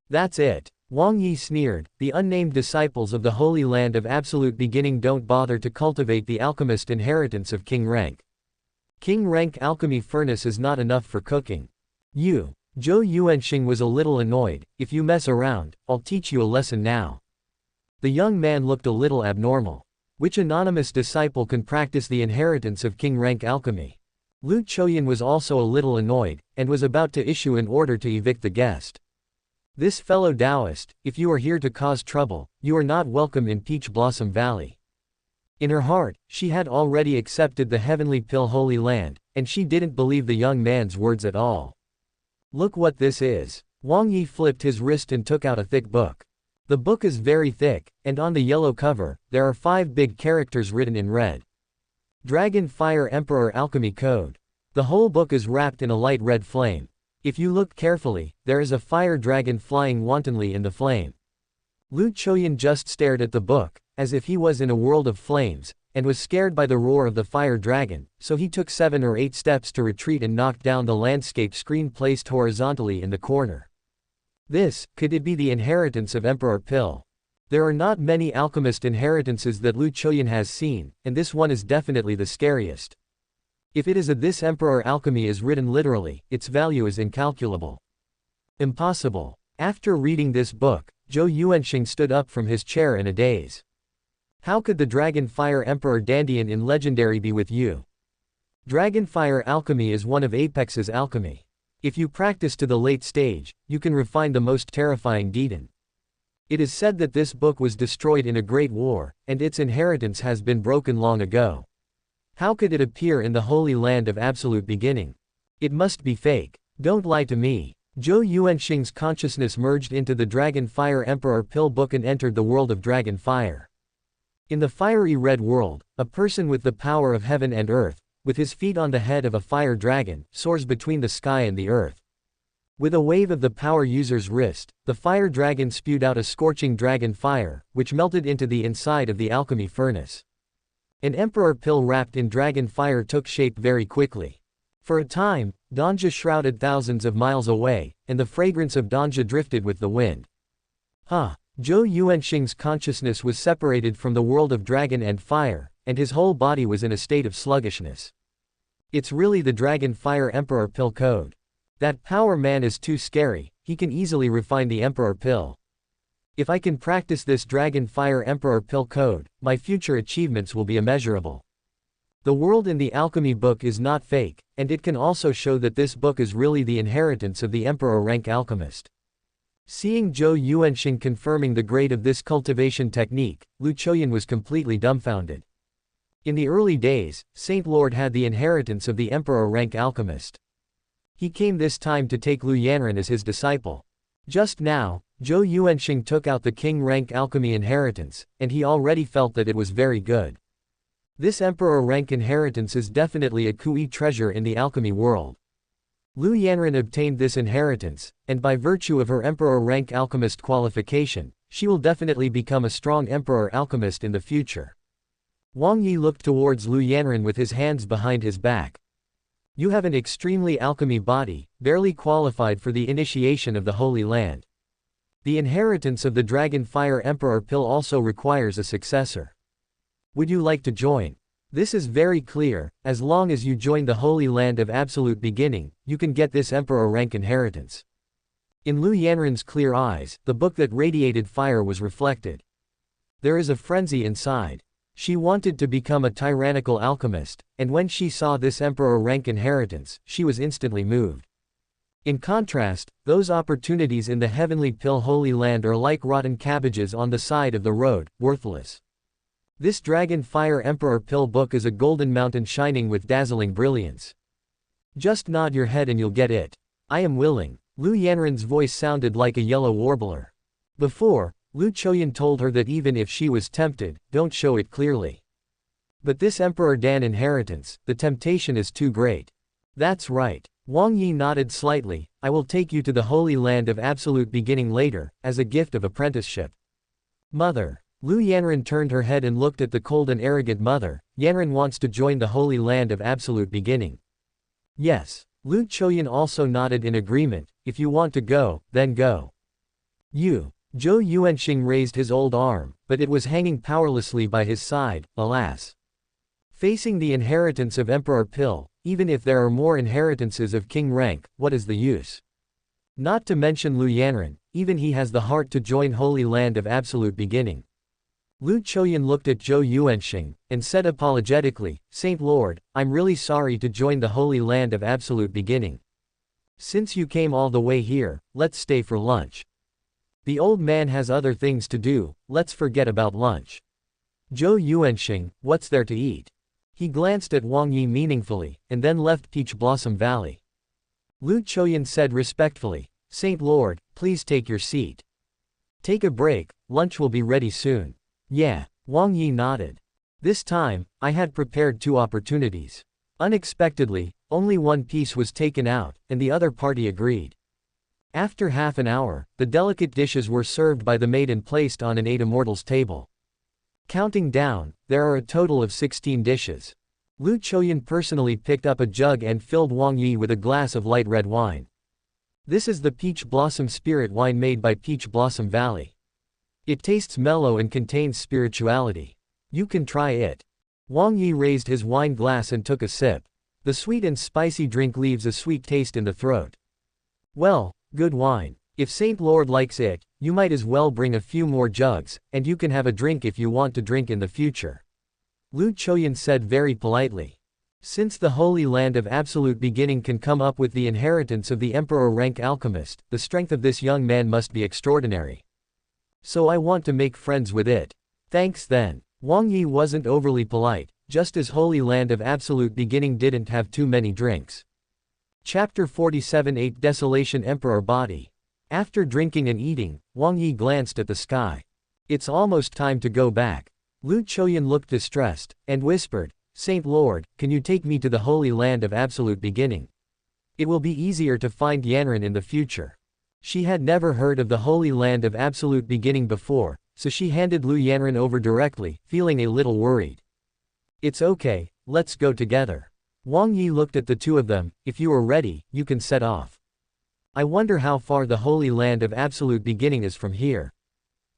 That's it. Wang Yi sneered, the unnamed disciples of the Holy Land of Absolute Beginning don't bother to cultivate the alchemist inheritance of king rank. King rank alchemy furnace is not enough for cooking. You. Zhou Yuanxing was a little annoyed, if you mess around, I'll teach you a lesson now. The young man looked a little abnormal. Which anonymous disciple can practice the inheritance of king rank alchemy? Lu Choyan was also a little annoyed, and was about to issue an order to evict the guest. This fellow Taoist, if you are here to cause trouble, you are not welcome in Peach Blossom Valley. In her heart, she had already accepted the heavenly pill Holy Land, and she didn't believe the young man's words at all. Look what this is. Wang Yi flipped his wrist and took out a thick book. The book is very thick, and on the yellow cover, there are 5 big characters written in red. Dragon Fire Emperor Alchemy Code. The whole book is wrapped in a light red flame. If you look carefully, there is a fire dragon flying wantonly in the flame. Lu Choyan just stared at the book, as if he was in a world of flames, and was scared by the roar of the fire dragon, so he took 7 or 8 steps to retreat and knocked down the landscape screen placed horizontally in the corner. Could it be the inheritance of Emperor Pill? There are not many alchemist inheritances that Lu Choyan has seen, and this one is definitely the scariest. If it is this Emperor alchemy is written literally, its value is incalculable. Impossible. After reading this book, Zhou Yuanxing stood up from his chair in a daze. How could the Dragon Fire Emperor Dandian in Legendary be with you? Dragon Fire alchemy is one of Apex's alchemy. If you practice to the late stage, you can refine the most terrifying Dedan. It is said that this book was destroyed in a great war, and its inheritance has been broken long ago. How could it appear in the Holy Land of Absolute Beginning? It must be fake. Don't lie to me. Zhou Yuanxing's consciousness merged into the Dragon Fire Emperor Pill book and entered the world of Dragon Fire. In the fiery red world, a person with the power of heaven and earth, with his feet on the head of a fire dragon, soars between the sky and the earth. With a wave of the power user's wrist, the fire dragon spewed out a scorching dragon fire, which melted into the inside of the alchemy furnace. An emperor pill wrapped in dragon fire took shape very quickly. For a time, Danja shrouded thousands of miles away, and the fragrance of Danja drifted with the wind. Zhou Yuanxing's consciousness was separated from the world of dragon and fire, and his whole body was in a state of sluggishness. It's really the Dragon Fire Emperor Pill code. That power man is too scary, he can easily refine the Emperor Pill. If I can practice this Dragon Fire Emperor Pill code, my future achievements will be immeasurable. The world in the alchemy book is not fake, and it can also show that this book is really the inheritance of the Emperor rank alchemist. Seeing Zhou Yuanxing confirming the grade of this cultivation technique, Lu Choyan was completely dumbfounded. In the early days, Saint Lord had the inheritance of the Emperor rank alchemist. He came this time to take Lu Yanran as his disciple. Just now, Zhou Yuanxing took out the king rank alchemy inheritance, and he already felt that it was very good. This Emperor rank inheritance is definitely a Kui treasure in the alchemy world. Lu Yanran obtained this inheritance, and by virtue of her Emperor rank alchemist qualification, she will definitely become a strong Emperor alchemist in the future. Wang Yi looked towards Lu Yanran with his hands behind his back. You have an extremely alchemy body, barely qualified for the initiation of the Holy Land. The inheritance of the Dragon Fire Emperor Pill also requires a successor. Would you like to join? This is very clear, as long as you join the Holy Land of Absolute Beginning, you can get this Emperor rank inheritance. In Lu Yanran's clear eyes, the book that radiated fire was reflected. There is a frenzy inside. She wanted to become a tyrannical alchemist, and when she saw this Emperor rank inheritance, she was instantly moved. In contrast, those opportunities in the Heavenly Pill Holy Land are like rotten cabbages on the side of the road, worthless. This Dragon Fire Emperor Pill book is a golden mountain shining with dazzling brilliance. Just nod your head and you'll get it. I am willing. Lu Yanran's voice sounded like a yellow warbler. Before, Lu Choyan told her that even if she was tempted, don't show it clearly. But this Emperor Dan inheritance, the temptation is too great. That's right. Wang Yi nodded slightly, I will take you to the Holy Land of Absolute Beginning later, as a gift of apprenticeship. Mother. Lu Yanran turned her head and looked at the cold and arrogant mother. Yanran wants to join the Holy Land of Absolute Beginning. Yes. Lu Choyan also nodded in agreement, if you want to go, then go. You. Zhou Yuanxing raised his old arm, but it was hanging powerlessly by his side, alas. Facing the inheritance of Emperor Pill, even if there are more inheritances of king rank, what is the use? Not to mention Lu Yanran, even he has the heart to join Holy Land of Absolute Beginning. Lu Choyan looked at Zhou Yuanxing, and said apologetically, Saint Lord, I'm really sorry to join the Holy Land of Absolute Beginning. Since you came all the way here, let's stay for lunch. The old man has other things to do, let's forget about lunch. Zhou Yuanxing, what's there to eat? He glanced at Wang Yi meaningfully, and then left Peach Blossom Valley. Lu Choyan said respectfully, Saint Lord, please take your seat. Take a break, lunch will be ready soon. Yeah, Wang Yi nodded. This time, I had prepared 2 opportunities. Unexpectedly, only one piece was taken out, and the other party agreed. After half an hour, the delicate dishes were served by the maid and placed on an 8 immortals table. Counting down, there are a total of 16 dishes. Lu Choyan personally picked up a jug and filled Wang Yi with a glass of light red wine. This is the Peach Blossom Spirit wine made by Peach Blossom Valley. It tastes mellow and contains spirituality. You can try it. Wang Yi raised his wine glass and took a sip. The sweet and spicy drink leaves a sweet taste in the throat. Well, good wine. If Saint Lord likes it, you might as well bring a few more jugs, and you can have a drink if you want to drink in the future. Lu Choyan said very politely. Since the Holy Land of Absolute Beginning can come up with the inheritance of the Emperor rank alchemist, the strength of this young man must be extraordinary. So I want to make friends with it. Thanks then. Wang Yi wasn't overly polite, just as Holy Land of Absolute Beginning didn't have too many drinks. Chapter 47 8 Desolation Emperor Body. After drinking and eating, Wang Yi glanced at the sky. It's almost time to go back. Lu Choyan looked distressed, and whispered, Saint Lord, can you take me to the Holy Land of Absolute Beginning? It will be easier to find Yanran in the future. She had never heard of the Holy Land of Absolute Beginning before, so she handed Lu Yanran over directly, feeling a little worried. It's okay, let's go together. Wang Yi looked at the two of them, if you are ready, you can set off. I wonder how far the Holy Land of Absolute Beginning is from here.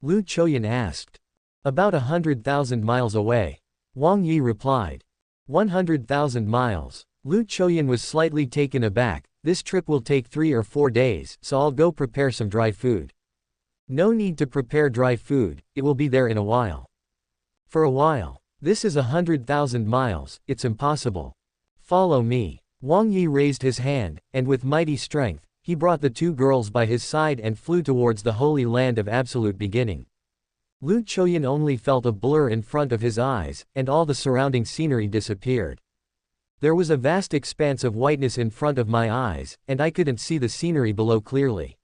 Lu Choyan asked. About 100,000 miles away. Wang Yi replied. 100,000 miles. Lu Choyan was slightly taken aback. This trip will take 3 or 4 days, so I'll go prepare some dry food. No need to prepare dry food, it will be there in a while. For a while. This is 100,000 miles, it's impossible. Follow me. Wang Yi raised his hand, and with mighty strength, he brought the 2 girls by his side and flew towards the Holy Land of Absolute Beginning. Lu Choyan only felt a blur in front of his eyes, and all the surrounding scenery disappeared. There was a vast expanse of whiteness in front of my eyes, and I couldn't see the scenery below clearly.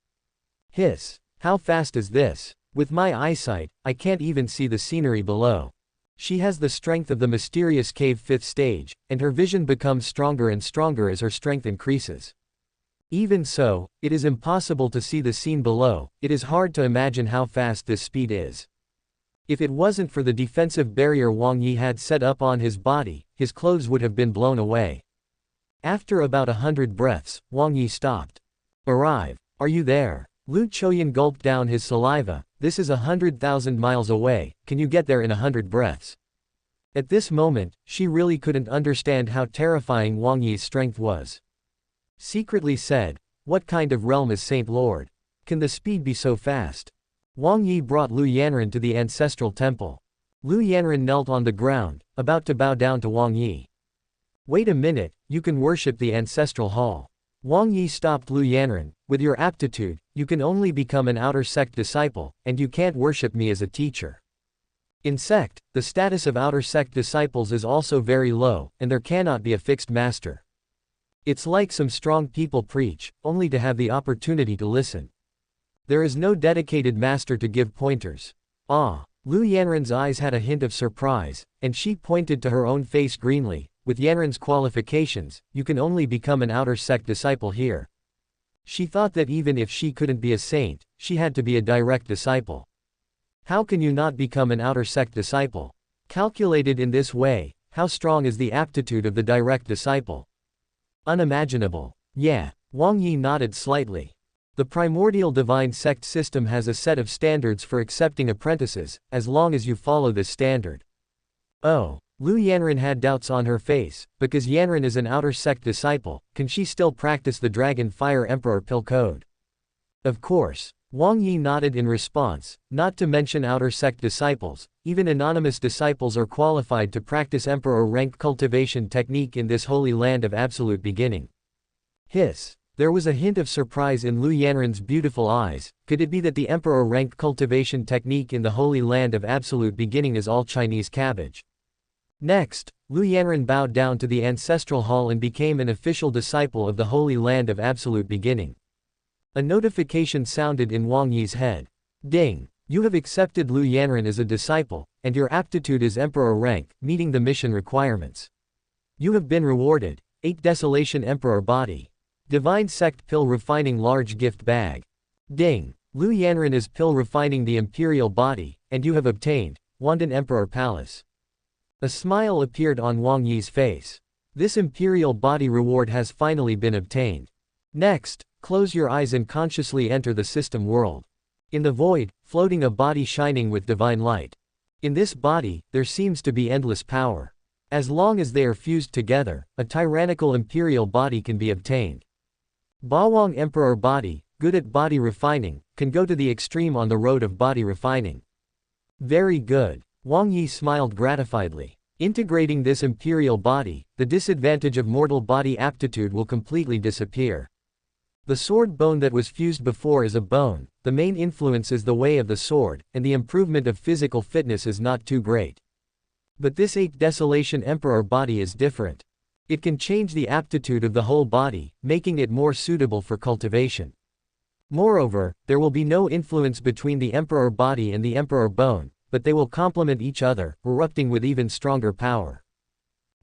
Hiss! How fast is this? With my eyesight, I can't even see the scenery below. She has the strength of the mysterious cave 5th stage, and her vision becomes stronger and stronger as her strength increases. Even so, it is impossible to see the scene below. It is hard to imagine how fast this speed is. If it wasn't for the defensive barrier Wang Yi had set up on his body, his clothes would have been blown away. After about 100 breaths, Wang Yi stopped. Arrive. Are you there? Lu Choyan gulped down his saliva. This is 100,000 miles away, can you get there in 100 breaths? At this moment, she really couldn't understand how terrifying Wang Yi's strength was. Secretly said, what kind of realm is Saint Lord? Can the speed be so fast? Wang Yi brought Lu Yanran to the ancestral temple. Lu Yanran knelt on the ground, about to bow down to Wang Yi. Wait a minute, you can worship the ancestral hall. Wang Yi stopped Lu Yanran. With your aptitude, you can only become an Outer Sect disciple, and you can't worship me as a teacher. In Sect, the status of Outer Sect disciples is also very low, and there cannot be a fixed master. It's like some strong people preach, only to have the opportunity to listen. There is no dedicated master to give pointers. Ah, Lu Yanran's eyes had a hint of surprise, and she pointed to her own face greenly. With Yanran's qualifications, you can only become an Outer Sect disciple here. She thought that even if she couldn't be a saint, she had to be a direct disciple. How can you not become an Outer Sect disciple? Calculated in this way, how strong is the aptitude of the direct disciple? Unimaginable. Yeah. Wang Yi nodded slightly. The Primordial Divine Sect system has a set of standards for accepting apprentices, as long as you follow this standard. Oh. Lu Yanran had doubts on her face, because Yanran is an Outer Sect disciple, can she still practice the Dragon Fire Emperor Pill Code? Of course. Wang Yi nodded in response, not to mention Outer Sect disciples, even anonymous disciples are qualified to practice Emperor-rank cultivation technique in this holy land of absolute beginning. Hiss. There was a hint of surprise in Lu Yanran's beautiful eyes. Could it be that the Emperor-rank cultivation technique in the holy land of absolute beginning is all Chinese cabbage? Next, Lu Yanran bowed down to the ancestral hall and became an official disciple of the holy land of absolute beginning. A notification sounded in Wang Yi's head. Ding! You have accepted Lu Yanran as a disciple, and your aptitude is Emperor rank, meeting the mission requirements. You have been rewarded. 8 Desolation Emperor Body. Divine Sect Pill Refining Large Gift Bag. Ding! Lu Yanran is pill refining the Imperial Body, and you have obtained Wandan Emperor Palace. A smile appeared on Wang Yi's face. This Imperial Body reward has finally been obtained. Next, close your eyes and consciously enter the system world. In the void, floating a body shining with divine light. In this body, there seems to be endless power. As long as they are fused together, a tyrannical imperial body can be obtained. Bawang Emperor Body, good at body refining, can go to the extreme on the road of body refining. Very good. Wang Yi smiled gratifiedly. Integrating this imperial body, the disadvantage of mortal body aptitude will completely disappear. The sword bone that was fused before is a bone, the main influence is the way of the sword, and the improvement of physical fitness is not too great. But this 8 Desolation Emperor Body is different. It can change the aptitude of the whole body, making it more suitable for cultivation. Moreover, there will be no influence between the Emperor Body and the Emperor Bone, but they will complement each other, erupting with even stronger power.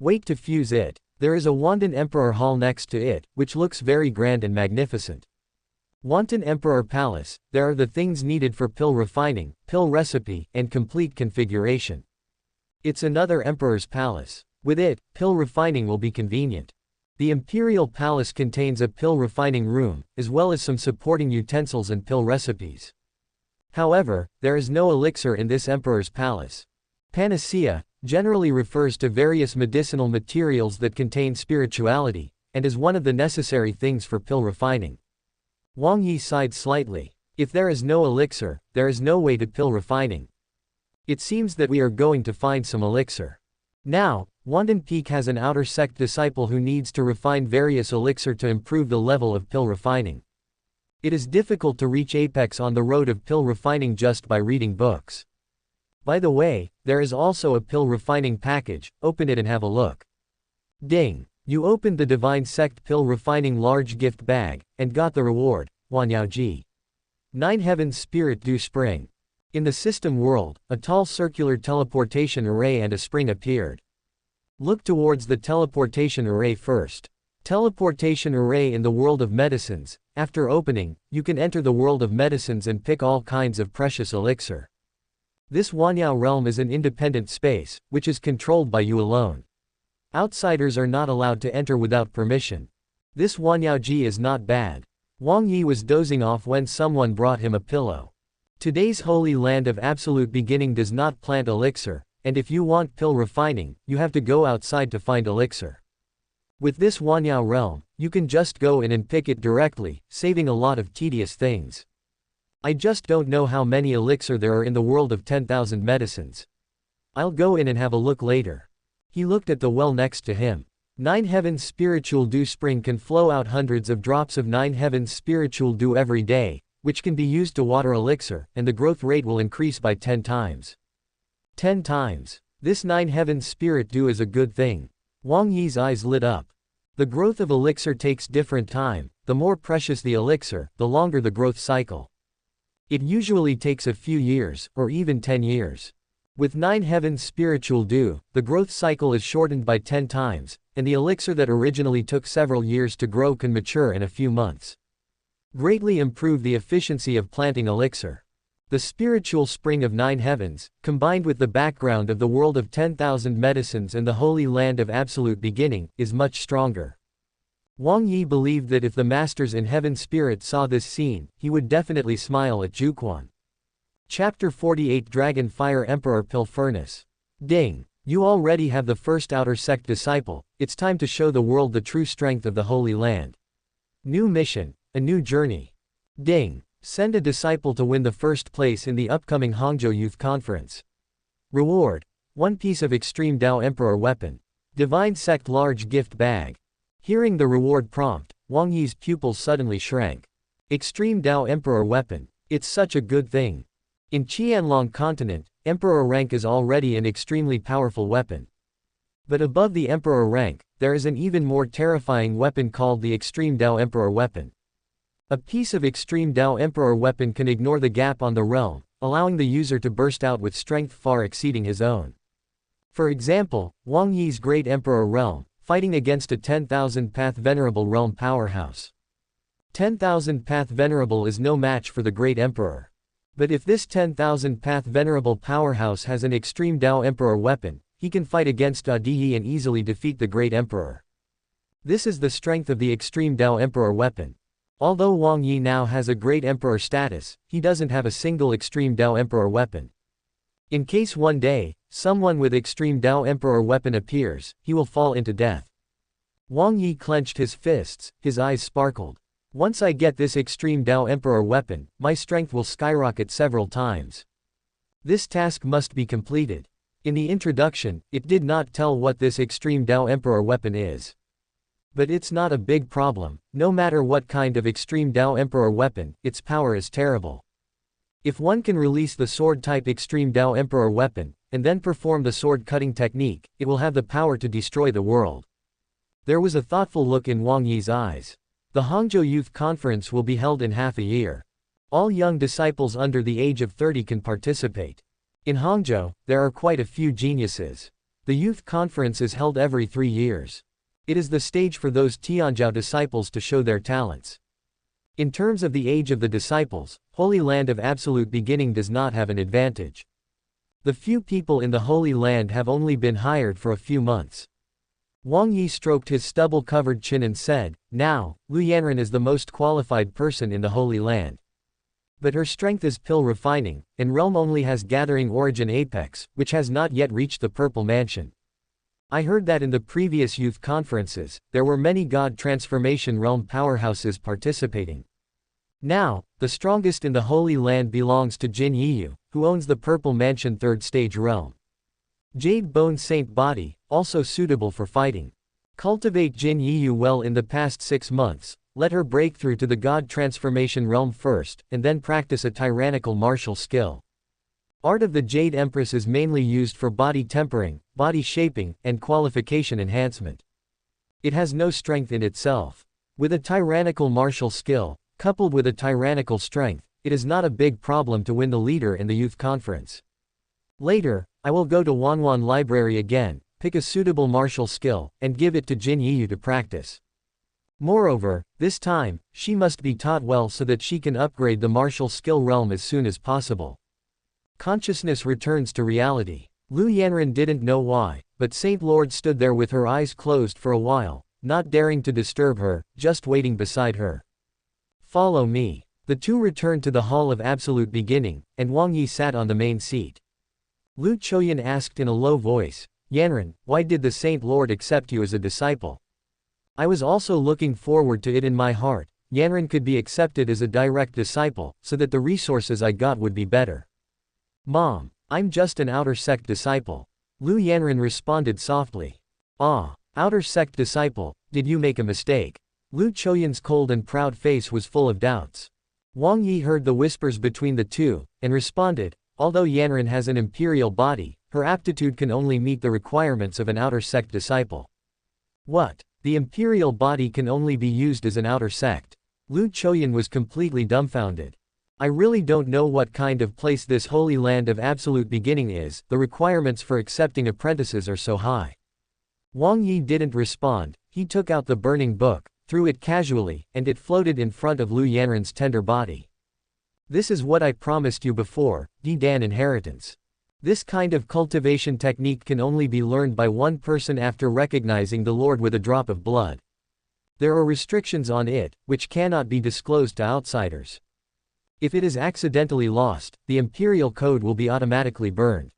Wait to fuse it. There is a Wandan Emperor Hall next to it, which looks very grand and magnificent. Wanton Emperor Palace, there are the things needed for pill refining, pill recipe, and complete configuration. It's another Emperor's Palace. With it, pill refining will be convenient. The Imperial Palace contains a pill refining room, as well as some supporting utensils and pill recipes. However, there is no elixir in this Emperor's Palace. Panacea generally refers to various medicinal materials that contain spirituality, and is one of the necessary things for pill refining. Wang Yi sighed slightly. If there is no elixir, there is no way to pill refining. It seems that we are going to find some elixir. Now, Wandan Peak has an Outer Sect disciple who needs to refine various elixir to improve the level of pill refining. It is difficult to reach apex on the road of pill refining just by reading books. By the way, there is also a pill refining package, open it and have a look. Ding! You opened the Divine Sect Pill Refining Large Gift Bag, and got the reward, Wanyaoji. 9 Heavens Spirit Dew Spring. In the system world, a tall circular teleportation array and a spring appeared. Look towards the teleportation array first. Teleportation array in the world of medicines. After opening, you can enter the world of medicines and pick all kinds of precious elixir. This Wanyao realm is an independent space, which is controlled by you alone. Outsiders are not allowed to enter without permission. This Wanyaoji is not bad. Wang Yi was dozing off when someone brought him a pillow. Today's holy land of absolute beginning does not plant elixir, and if you want pill refining, you have to go outside to find elixir. With this Wanyao realm, you can just go in and pick it directly, saving a lot of tedious things. I just don't know how many elixir there are in the world of 10,000 medicines. I'll go in and have a look later. He looked at the well next to him. 9 Heavens Spiritual Dew Spring can flow out hundreds of drops of 9 Heavens Spiritual Dew every day, which can be used to water elixir, and the growth rate will increase by 10 times. 10 times. This 9 Heavens Spirit Dew is a good thing. Wang Yi's eyes lit up. The growth of elixir takes different time, the more precious the elixir, the longer the growth cycle. It usually takes a few years, or even 10 years. With 9 heavens spiritual dew, the growth cycle is shortened by 10 times, and the elixir that originally took several years to grow can mature in a few months. Greatly improve the efficiency of planting elixir. The spiritual spring of 9 heavens, combined with the background of the world of 10,000 medicines and the holy land of absolute beginning, is much stronger. Wang Yi believed that if the masters in heaven spirit saw this scene, he would definitely smile at Juquan. Chapter 48 Dragon Fire Emperor Pill Furnace. Ding! You already have the first Outer Sect disciple, it's time to show the world the true strength of the Holy Land. New mission, a new journey. Ding! Send a disciple to win the first place in the upcoming Hangzhou Youth Conference. Reward: 1 piece of Extreme Dao Emperor Weapon. Divine Sect Large Gift Bag. Hearing the reward prompt, Wang Yi's pupils suddenly shrank. Extreme Dao Emperor Weapon. It's such a good thing. In Qianlong Continent, Emperor rank is already an extremely powerful weapon. But above the Emperor rank, there is an even more terrifying weapon called the Extreme Dao Emperor Weapon. A piece of Extreme Dao Emperor Weapon can ignore the gap on the realm, allowing the user to burst out with strength far exceeding his own. For example, Wang Yi's Great Emperor Realm, fighting against a 10,000 Path Venerable Realm powerhouse. 10,000 Path Venerable is no match for the Great Emperor. But if this 10,000 Path Venerable powerhouse has an Extreme Dao Emperor weapon, he can fight against Yi and easily defeat the Great Emperor. This is the strength of the Extreme Dao Emperor weapon. Although Wang Yi now has a Great Emperor status, he doesn't have a single Extreme Dao Emperor weapon. In case one day, someone with Extreme Dao Emperor weapon appears, he will fall into death. Wang Yi clenched his fists, his eyes sparkled. Once I get this Extreme Dao Emperor weapon, my strength will skyrocket several times. This task must be completed. In the introduction, it did not tell what this Extreme Dao Emperor weapon is. But it's not a big problem, no matter what kind of Extreme Dao Emperor weapon, its power is terrible. If one can release the sword-type Extreme Dao Emperor weapon, and then perform the sword-cutting technique, it will have the power to destroy the world. There was a thoughtful look in Wang Yi's eyes. The Hangzhou Youth Conference will be held in half a year. All young disciples under the age of 30 can participate. In Hangzhou, there are quite a few geniuses. The youth conference is held every 3 years. It is the stage for those Tianjiao disciples to show their talents. In terms of the age of the disciples, Holy Land of Absolute Beginning does not have an advantage. The few people in the Holy Land have only been hired for a few months. Wang Yi stroked his stubble-covered chin and said, "Now, Lu Yanran is the most qualified person in the Holy Land. But her strength is pill refining, and Realm only has Gathering Origin Apex, which has not yet reached the Purple Mansion. I heard that in the previous youth conferences, there were many God Transformation Realm powerhouses participating. Now, the strongest in the Holy Land belongs to Jin Yiyu, who owns the Purple Mansion 3rd Stage Realm. Jade Bone Saint Body, also suitable for fighting. Cultivate Jin Yiyu well in the past 6 months, let her break through to the God Transformation Realm first, and then practice a tyrannical martial skill. Art of the Jade Empress is mainly used for body tempering, body shaping, and qualification enhancement. It has no strength in itself. With a tyrannical martial skill, coupled with a tyrannical strength, it is not a big problem to win the leader in the youth conference. Later, I will go to Wanwan Library again, pick a suitable martial skill, and give it to Jin Yiyu to practice. Moreover, this time, she must be taught well so that she can upgrade the martial skill realm as soon as possible." Consciousness returns to reality. Lu Yanran didn't know why, but Saint Lord stood there with her eyes closed for a while, not daring to disturb her, just waiting beside her. "Follow me." The two returned to the Hall of Absolute Beginning, and Wang Yi sat on the main seat. Lu Choyan asked in a low voice, "Yanran, why did the Saint Lord accept you as a disciple?" "I was also looking forward to it in my heart. Yanran could be accepted as a direct disciple, so that the resources I got would be better." "Mom, I'm just an Outer Sect disciple." Lu Yanran responded softly. "Ah, Outer Sect disciple, did you make a mistake?" Lu Choyan's cold and proud face was full of doubts. Wang Yi heard the whispers between the two, and responded, "Although Yanran has an imperial body, her aptitude can only meet the requirements of an Outer Sect disciple." "What? The imperial body can only be used as an Outer Sect?" Lu Choyan was completely dumbfounded. I really don't know what kind of place this holy land of absolute beginning is, the requirements for accepting apprentices are so high. Wang Yi didn't respond, he took out the burning book, threw it casually, and it floated in front of Lu Yanren's tender body. This is what I promised you before, Dan inheritance. This kind of cultivation technique can only be learned by one person after recognizing the Lord with a drop of blood. There are restrictions on it, which cannot be disclosed to outsiders. If it is accidentally lost, the imperial code will be automatically burned.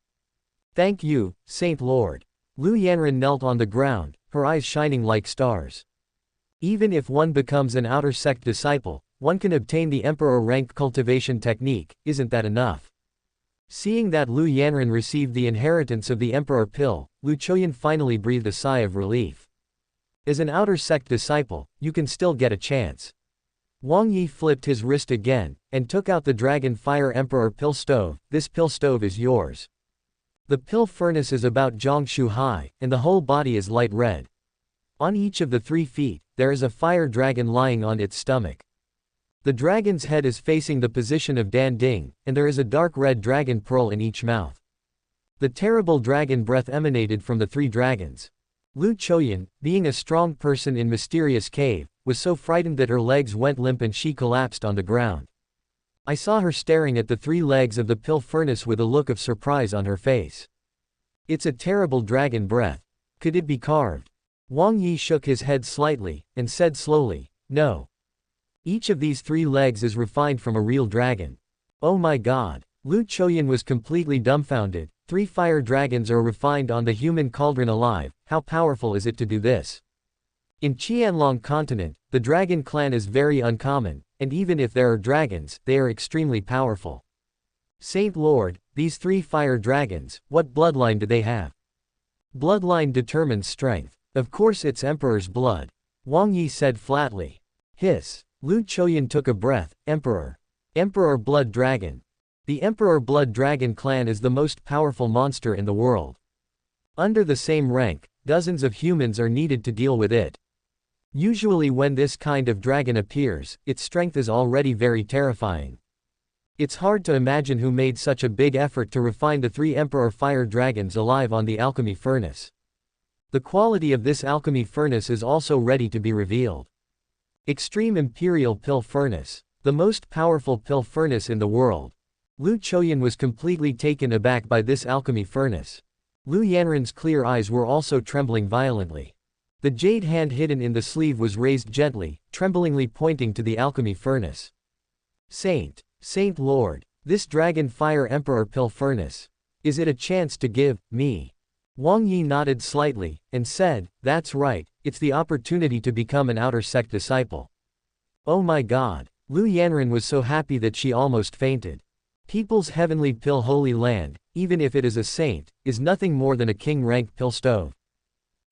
Thank you, Saint Lord. Lu Yanren knelt on the ground, her eyes shining like stars. Even if one becomes an Outer Sect disciple, one can obtain the Emperor rank cultivation technique, isn't that enough? Seeing that Lu Yanren received the inheritance of the Emperor Pill, Lu Choyan finally breathed a sigh of relief. As an Outer Sect disciple, you can still get a chance. Wang Yi flipped his wrist again, and took out the Dragon Fire Emperor Pill Stove. This pill stove is yours. The pill furnace is about Jiangshu high, and the whole body is light red. On each of the 3 feet, there is a fire dragon lying on its stomach. The dragon's head is facing the position of Dan Ding, and there is a dark red dragon pearl in each mouth. The terrible dragon breath emanated from the 3 dragons. Lu Choyan, being a strong person in mysterious cave, was so frightened that her legs went limp and she collapsed on the ground. I saw her staring at the 3 legs of the pill furnace with a look of surprise on her face. It's a terrible dragon breath. Could it be carved? Wang Yi shook his head slightly, and said slowly, no. Each of these 3 legs is refined from a real dragon. Oh my god. Lu Choyan was completely dumbfounded. 3 fire dragons are refined on the human cauldron alive, how powerful is it to do this? In Qianlong continent, the dragon clan is very uncommon, and even if there are dragons, they are extremely powerful. Saint Lord, these 3 fire dragons, what bloodline do they have? Bloodline determines strength. Of course it's Emperor's blood. Wang Yi said flatly. Hiss. Lu Choyan took a breath. Emperor. Emperor Blood Dragon. The Emperor Blood Dragon clan is the most powerful monster in the world. Under the same rank, dozens of humans are needed to deal with it. Usually when this kind of dragon appears, its strength is already very terrifying. It's hard to imagine who made such a big effort to refine the 3 Emperor Fire Dragons alive on the alchemy furnace. The quality of this alchemy furnace is also ready to be revealed. Extreme Imperial Pill Furnace. The most powerful pill furnace in the world. Lu Choyan was completely taken aback by this alchemy furnace. Lu Yanren's clear eyes were also trembling violently. The jade hand hidden in the sleeve was raised gently, tremblingly pointing to the alchemy furnace. Saint Lord, this Dragon Fire Emperor Pill Furnace. Is it a chance to give me? Wang Yi nodded slightly, and said, that's right, it's the opportunity to become an Outer Sect disciple. Oh my god. Lu Yanren was so happy that she almost fainted. People's heavenly pill holy land, even if it is a saint, is nothing more than a king-rank pill stove.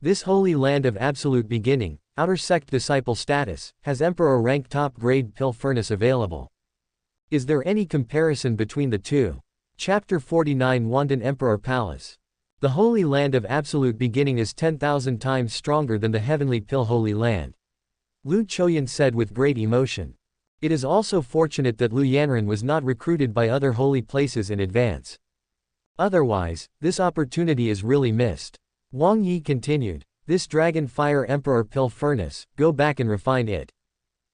This holy land of absolute beginning, Outer Sect disciple status, has Emperor rank top-grade pill furnace available. Is there any comparison between the two? Chapter 49 Wandan Emperor Palace. The holy land of absolute beginning is 10,000 times stronger than the heavenly pill holy land. Lu Choyan said with great emotion. It is also fortunate that Lu Yanren was not recruited by other holy places in advance. Otherwise, this opportunity is really missed. Wang Yi continued, this Dragon Fire Emperor Pill Furnace, go back and refine it.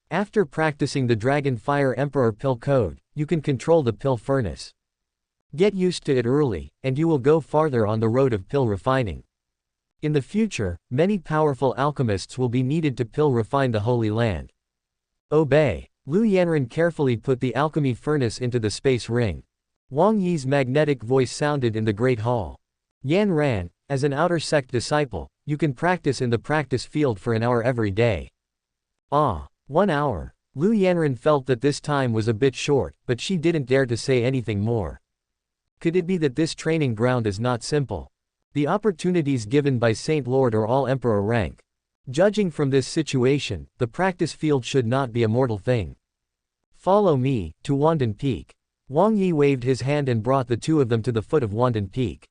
After practicing the Dragon Fire Emperor Pill Code, you can control the pill furnace. Get used to it early, and you will go farther on the road of pill refining. In the future, many powerful alchemists will be needed to pill refine the Holy Land. Obey. Lu Yanren carefully put the alchemy furnace into the space ring. Wang Yi's magnetic voice sounded in the Great Hall. Yan Ran, as an Outer Sect disciple, you can practice in the practice field for an hour every day. 1 hour. Lu Yanren felt that this time was a bit short, but she didn't dare to say anything more. Could it be that this training ground is not simple? The opportunities given by Saint Lord are all Emperor rank. Judging from this situation, the practice field should not be a mortal thing. Follow me, to Wandan Peak. Wang Yi waved his hand and brought the 2 of them to the foot of Wandan Peak.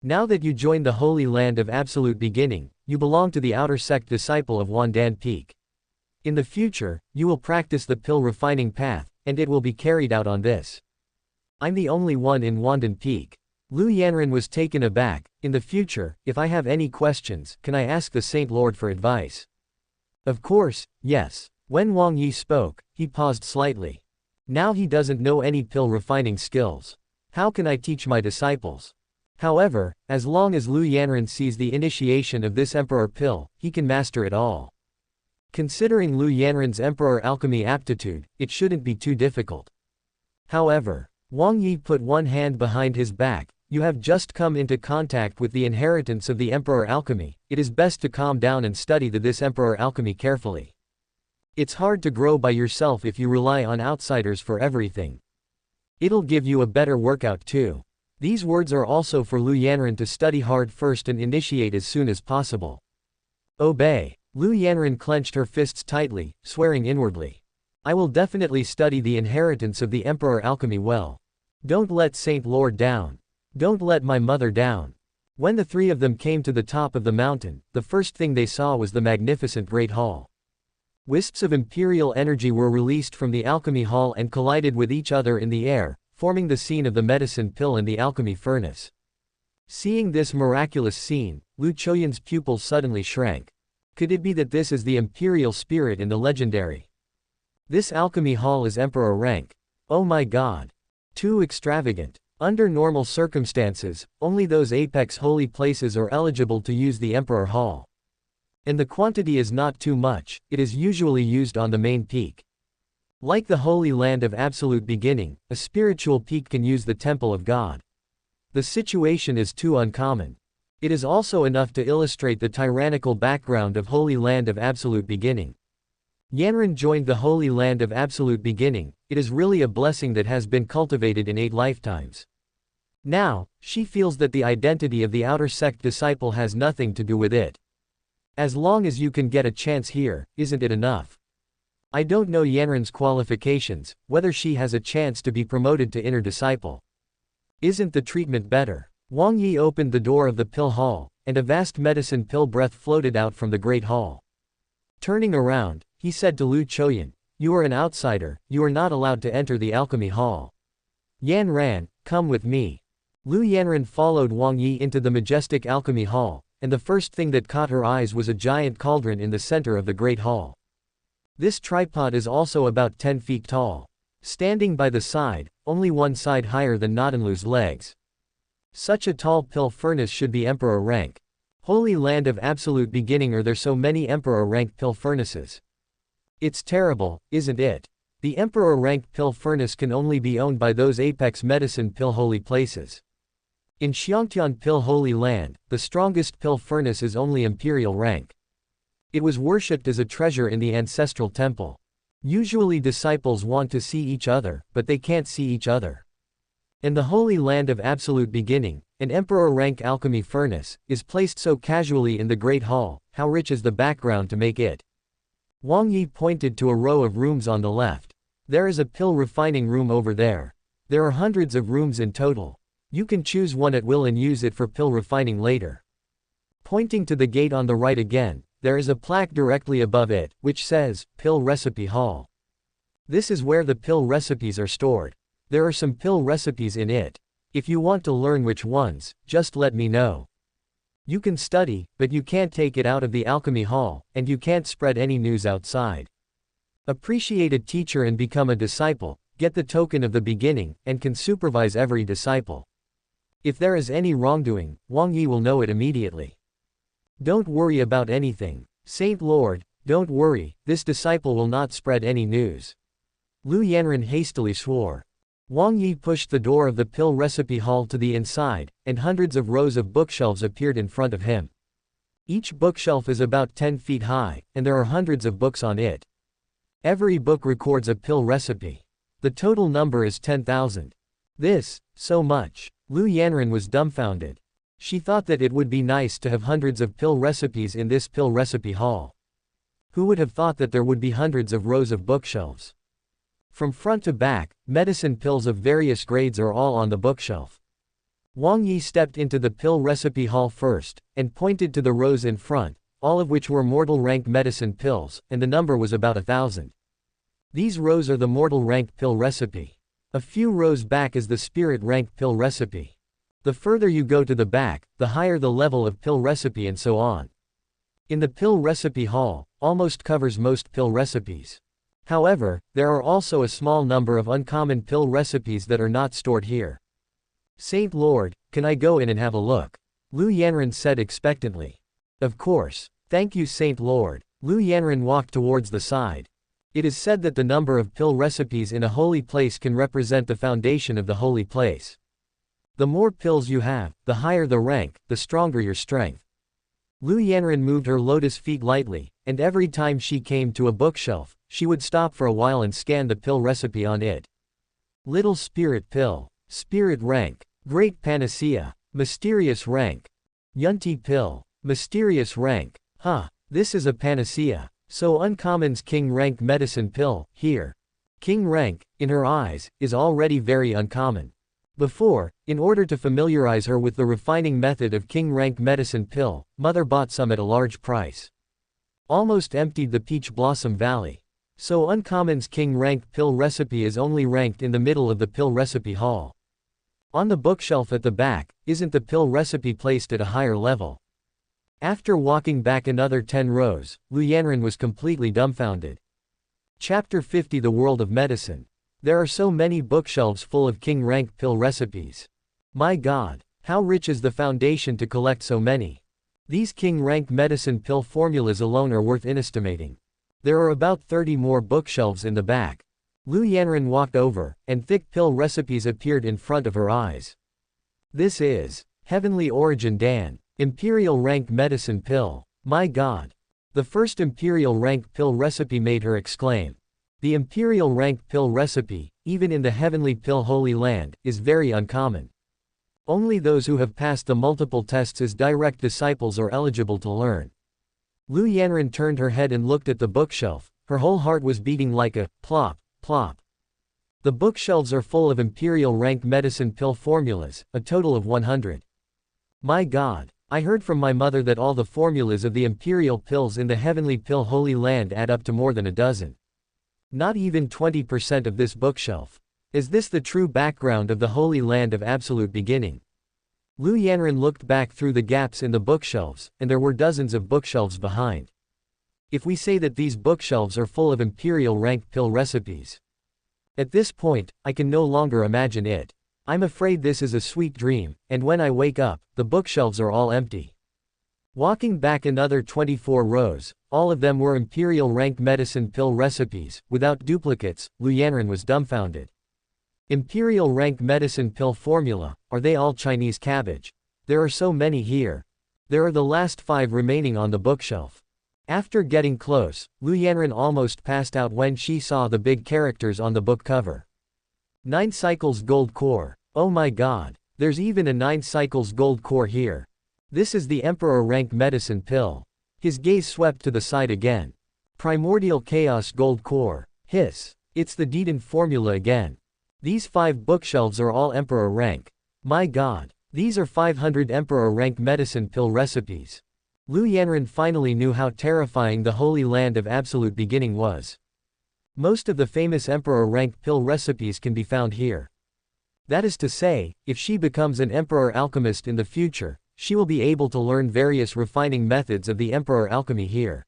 Now that you join the holy land of absolute beginning, you belong to the Outer Sect disciple of Wandan Peak. In the future, you will practice the pill refining path, and it will be carried out on this. I'm the only one in Wandan Peak. Lu Yanran was taken aback. In the future, if I have any questions, can I ask the Saint Lord for advice? Of course, yes. When Wang Yi spoke, he paused slightly. Now he doesn't know any pill refining skills. How can I teach my disciples? However, as long as Lu Yanran sees the initiation of this Emperor pill, he can master it all. Considering Lu Yanran's Emperor alchemy aptitude, it shouldn't be too difficult. However, Wang Yi put one hand behind his back. You have just come into contact with the inheritance of the Emperor alchemy. It is best to calm down and study this Emperor alchemy carefully. It's hard to grow by yourself if you rely on outsiders for everything. It'll give you a better workout too. These words are also for Lu Yanran to study hard first and initiate as soon as possible. Obey. Lu Yanran clenched her fists tightly, swearing inwardly. I will definitely study the inheritance of the Emperor alchemy well. Don't let Saint Lord down. Don't let my mother down. When the three of them came to the top of the mountain, the first thing they saw was the magnificent Great Hall. Wisps of imperial energy were released from the alchemy hall and collided with each other in the air, forming the scene of the medicine pill and the alchemy furnace. Seeing this miraculous scene, Lu Choyan's pupils suddenly shrank. Could it be that this is the imperial spirit in the legendary? This alchemy hall is emperor rank. Oh my god. Too extravagant. Under normal circumstances, only those apex holy places are eligible to use the Emperor Hall. And the quantity is not too much, it is usually used on the main peak. Like the Holy Land of Absolute Beginning, a spiritual peak can use the Temple of God. The situation is too uncommon. It is also enough to illustrate the tyrannical background of Holy Land of Absolute Beginning. Yanran joined the Holy Land of Absolute Beginning. It is really a blessing that has been cultivated in 8 lifetimes. Now, she feels that the identity of the Outer Sect disciple has nothing to do with it. As long as you can get a chance here, isn't it enough? I don't know Yanran's qualifications, whether she has a chance to be promoted to inner disciple. Isn't the treatment better? Wang Yi opened the door of the pill hall, and a vast medicine pill breath floated out from the great hall. Turning around, he said to Lu Choyan, "You are an outsider, you are not allowed to enter the alchemy hall. Yanran, come with me." Lu Yanran followed Wang Yi into the majestic alchemy hall, and the first thing that caught her eyes was a giant cauldron in the center of the great hall. This tripod is also about 10 feet tall. Standing by the side, only one side higher than Nadanlu's legs. Such a tall pill furnace should be emperor rank. Holy Land of Absolute Beginning, are there so many emperor rank pill furnaces? It's terrible, isn't it? The emperor rank pill furnace can only be owned by those apex medicine pill holy places. In Xiangtian Pill Holy Land, the strongest pill furnace is only imperial rank. It was worshipped as a treasure in the ancestral temple. Usually disciples want to see each other, but they can't see each other. In the Holy Land of Absolute Beginning, an emperor rank alchemy furnace is placed so casually in the Great Hall. How rich is the background to make it? Wang Yi pointed to a row of rooms on the left. There is a pill refining room over there. There are hundreds of rooms in total. You can choose one at will and use it for pill refining later. Pointing to the gate on the right again, there is a plaque directly above it, which says, Pill Recipe Hall. This is where the pill recipes are stored. There are some pill recipes in it. If you want to learn which ones, just let me know. You can study, but you can't take it out of the alchemy hall, and you can't spread any news outside. Appreciate a teacher and become a disciple, get the token of the beginning, and can supervise every disciple. If there is any wrongdoing, Wang Yi will know it immediately. Don't worry about anything. Saint Lord, don't worry, this disciple will not spread any news. Lu Yanran hastily swore. Wang Yi pushed the door of the pill recipe hall to the inside, and hundreds of rows of bookshelves appeared in front of him. Each bookshelf is about 10 feet high, and there are hundreds of books on it. Every book records a pill recipe. The total number is 10,000. So much. Lu Yanran was dumbfounded. She thought that it would be nice to have hundreds of pill recipes in this pill recipe hall. Who would have thought that there would be hundreds of rows of bookshelves? From front to back, medicine pills of various grades are all on the bookshelf. Wang Yi stepped into the pill recipe hall first, and pointed to the rows in front, all of which were mortal rank medicine pills, and the number was about 1,000. These rows are the mortal rank pill recipe. A few rows back is the spirit rank pill recipe. The further you go to the back, the higher the level of pill recipe and so on. In the pill recipe hall, almost covers most pill recipes. However, there are also a small number of uncommon pill recipes that are not stored here. Saint Lord, can I go in and have a look? Lu Yanran said expectantly. Of course. Thank you Saint Lord. Lu Yanran walked towards the side. It is said that the number of pill recipes in a holy place can represent the foundation of the holy place. The more pills you have, the higher the rank, the stronger your strength. Lu Yanran moved her lotus feet lightly, and every time she came to a bookshelf, she would stop for a while and scan the pill recipe on it. Little spirit pill. Spirit rank. Great panacea. Mysterious rank. Yunti pill. Mysterious rank. Huh, this is a panacea. So uncommon's king rank medicine pill, here. King rank, in her eyes, is already very uncommon. Before, in order to familiarize her with the refining method of king rank medicine pill, mother bought some at a large price. Almost emptied the peach blossom valley. So uncommon's king rank pill recipe is only ranked in the middle of the pill recipe hall. On the bookshelf at the back, isn't the pill recipe placed at a higher level. After walking back another 10 rows, Lu Yanran was completely dumbfounded. Chapter 50 The World of Medicine. There are so many bookshelves full of king rank pill recipes. My God, how rich is the foundation to collect so many. These king rank medicine pill formulas alone are worth inestimating. There are about 30 more bookshelves in the back. Lu Yanran walked over, and thick pill recipes appeared in front of her eyes. This is Heavenly Origin Dan. Imperial rank medicine pill. My God. The first imperial rank pill recipe made her exclaim. The imperial rank pill recipe, even in the heavenly pill holy land, is very uncommon. Only those who have passed the multiple tests as direct disciples are eligible to learn. Lu Yanran turned her head and looked at the bookshelf. Her whole heart was beating like a plop, plop. The bookshelves are full of imperial rank medicine pill formulas, a total of 100. My God. I heard from my mother that all the formulas of the imperial pills in the heavenly pill holy land add up to more than a dozen. Not even 20% of this bookshelf. Is this the true background of the holy land of absolute beginning? Lu Yanran looked back through the gaps in the bookshelves, and there were dozens of bookshelves behind. If we say that these bookshelves are full of imperial rank pill recipes. At this point, I can no longer imagine it. I'm afraid this is a sweet dream, and when I wake up, the bookshelves are all empty. Walking back another 24 rows, all of them were imperial rank medicine pill recipes, without duplicates. Lu Yanran was dumbfounded. Imperial rank medicine pill formula, are they all Chinese cabbage? There are so many here. There are the last 5 remaining on the bookshelf. After getting close, Lu Yanran almost passed out when she saw the big characters on the book cover. 9 cycles gold core. Oh my God, there's even a 9 cycles gold core here. This is the Emperor rank medicine pill. His gaze swept to the side again. Primordial chaos gold core. Hiss. It's the Dedan formula again. These 5 bookshelves are all Emperor rank. My God, these are 500 Emperor rank medicine pill recipes. Lu Yanran finally knew how terrifying the holy land of absolute beginning was. Most of the famous Emperor rank pill recipes can be found here. That is to say, if she becomes an Emperor alchemist in the future, she will be able to learn various refining methods of the Emperor alchemy here.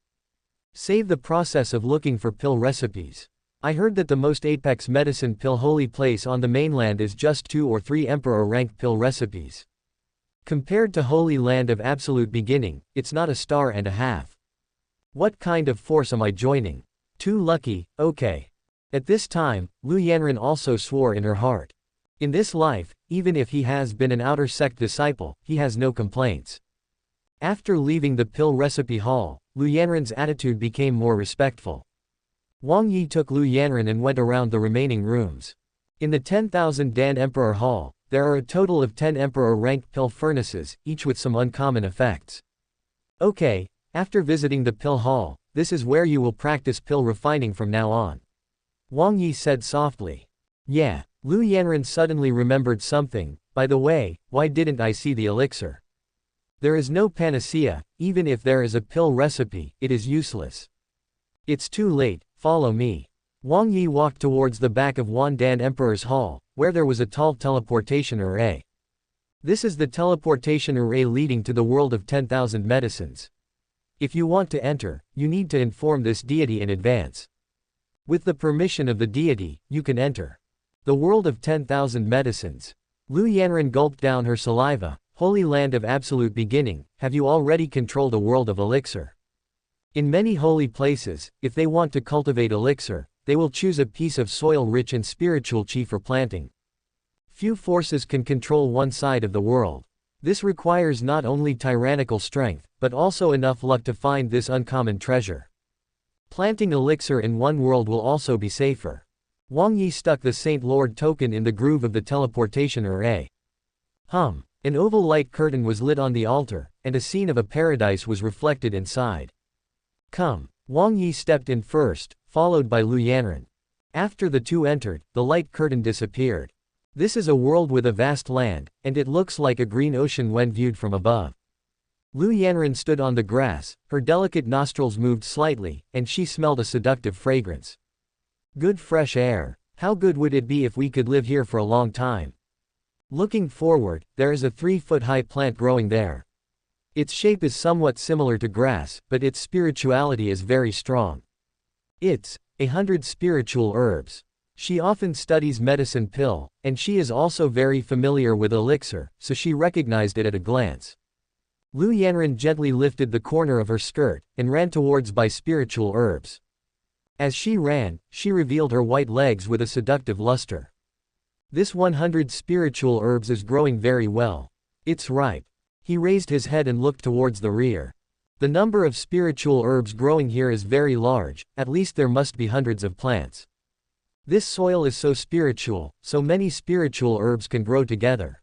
Save the process of looking for pill recipes. I heard that the most apex medicine pill holy place on the mainland is just 2 or 3 Emperor rank pill recipes. Compared to holy land of absolute beginning, it's not a star and a half. What kind of force am I joining? Too lucky, okay. At this time, Lu Yanran also swore in her heart. In this life, even if he has been an Outer Sect disciple, he has no complaints. After leaving the pill recipe hall, Lu Yanran's attitude became more respectful. Wang Yi took Lu Yanran and went around the remaining rooms. In the 10,000 Dan Emperor Hall, there are a total of 10 Emperor rank pill furnaces, each with some uncommon effects. Okay, after visiting the pill hall, this is where you will practice pill refining from now on. Wang Yi said softly. Yeah, Lu Yanran suddenly remembered something. By the way, why didn't I see the elixir? There is no panacea, even if there is a pill recipe, it is useless. It's too late, follow me. Wang Yi walked towards the back of Wandan Emperor's hall, where there was a tall teleportation array. This is the teleportation array leading to the world of 10,000 medicines. If you want to enter, you need to inform this deity in advance. With the permission of the deity, you can enter. The world of 10,000 medicines. Lu Yanran gulped down her saliva. Holy land of absolute beginning, have you already controlled a world of elixir? In many holy places, if they want to cultivate elixir, they will choose a piece of soil rich in spiritual chi for planting. Few forces can control one side of the world. This requires not only tyrannical strength, but also enough luck to find this uncommon treasure. Planting elixir in one world will also be safer. Wang Yi stuck the Saint Lord token in the groove of the teleportation array. An oval light curtain was lit on the altar, and a scene of a paradise was reflected inside. Come. Wang Yi stepped in first, followed by Lu Yanran. After the two entered, the light curtain disappeared. This is a world with a vast land, and it looks like a green ocean when viewed from above. Lu Yanran stood on the grass, her delicate nostrils moved slightly, and she smelled a seductive fragrance. Good fresh air. How good would it be if we could live here for a long time? Looking forward, there is a 3-foot-high plant growing there. Its shape is somewhat similar to grass, but its spirituality is very strong. It's 100 spiritual herbs. She often studies medicine pill, and she is also very familiar with elixir, so she recognized it at a glance. Lu Yanran gently lifted the corner of her skirt, and ran towards by spiritual herbs. As she ran, she revealed her white legs with a seductive luster. This 100 spiritual herbs is growing very well. It's ripe. He raised his head and looked towards the rear. The number of spiritual herbs growing here is very large, at least there must be hundreds of plants. This soil is so spiritual, so many spiritual herbs can grow together.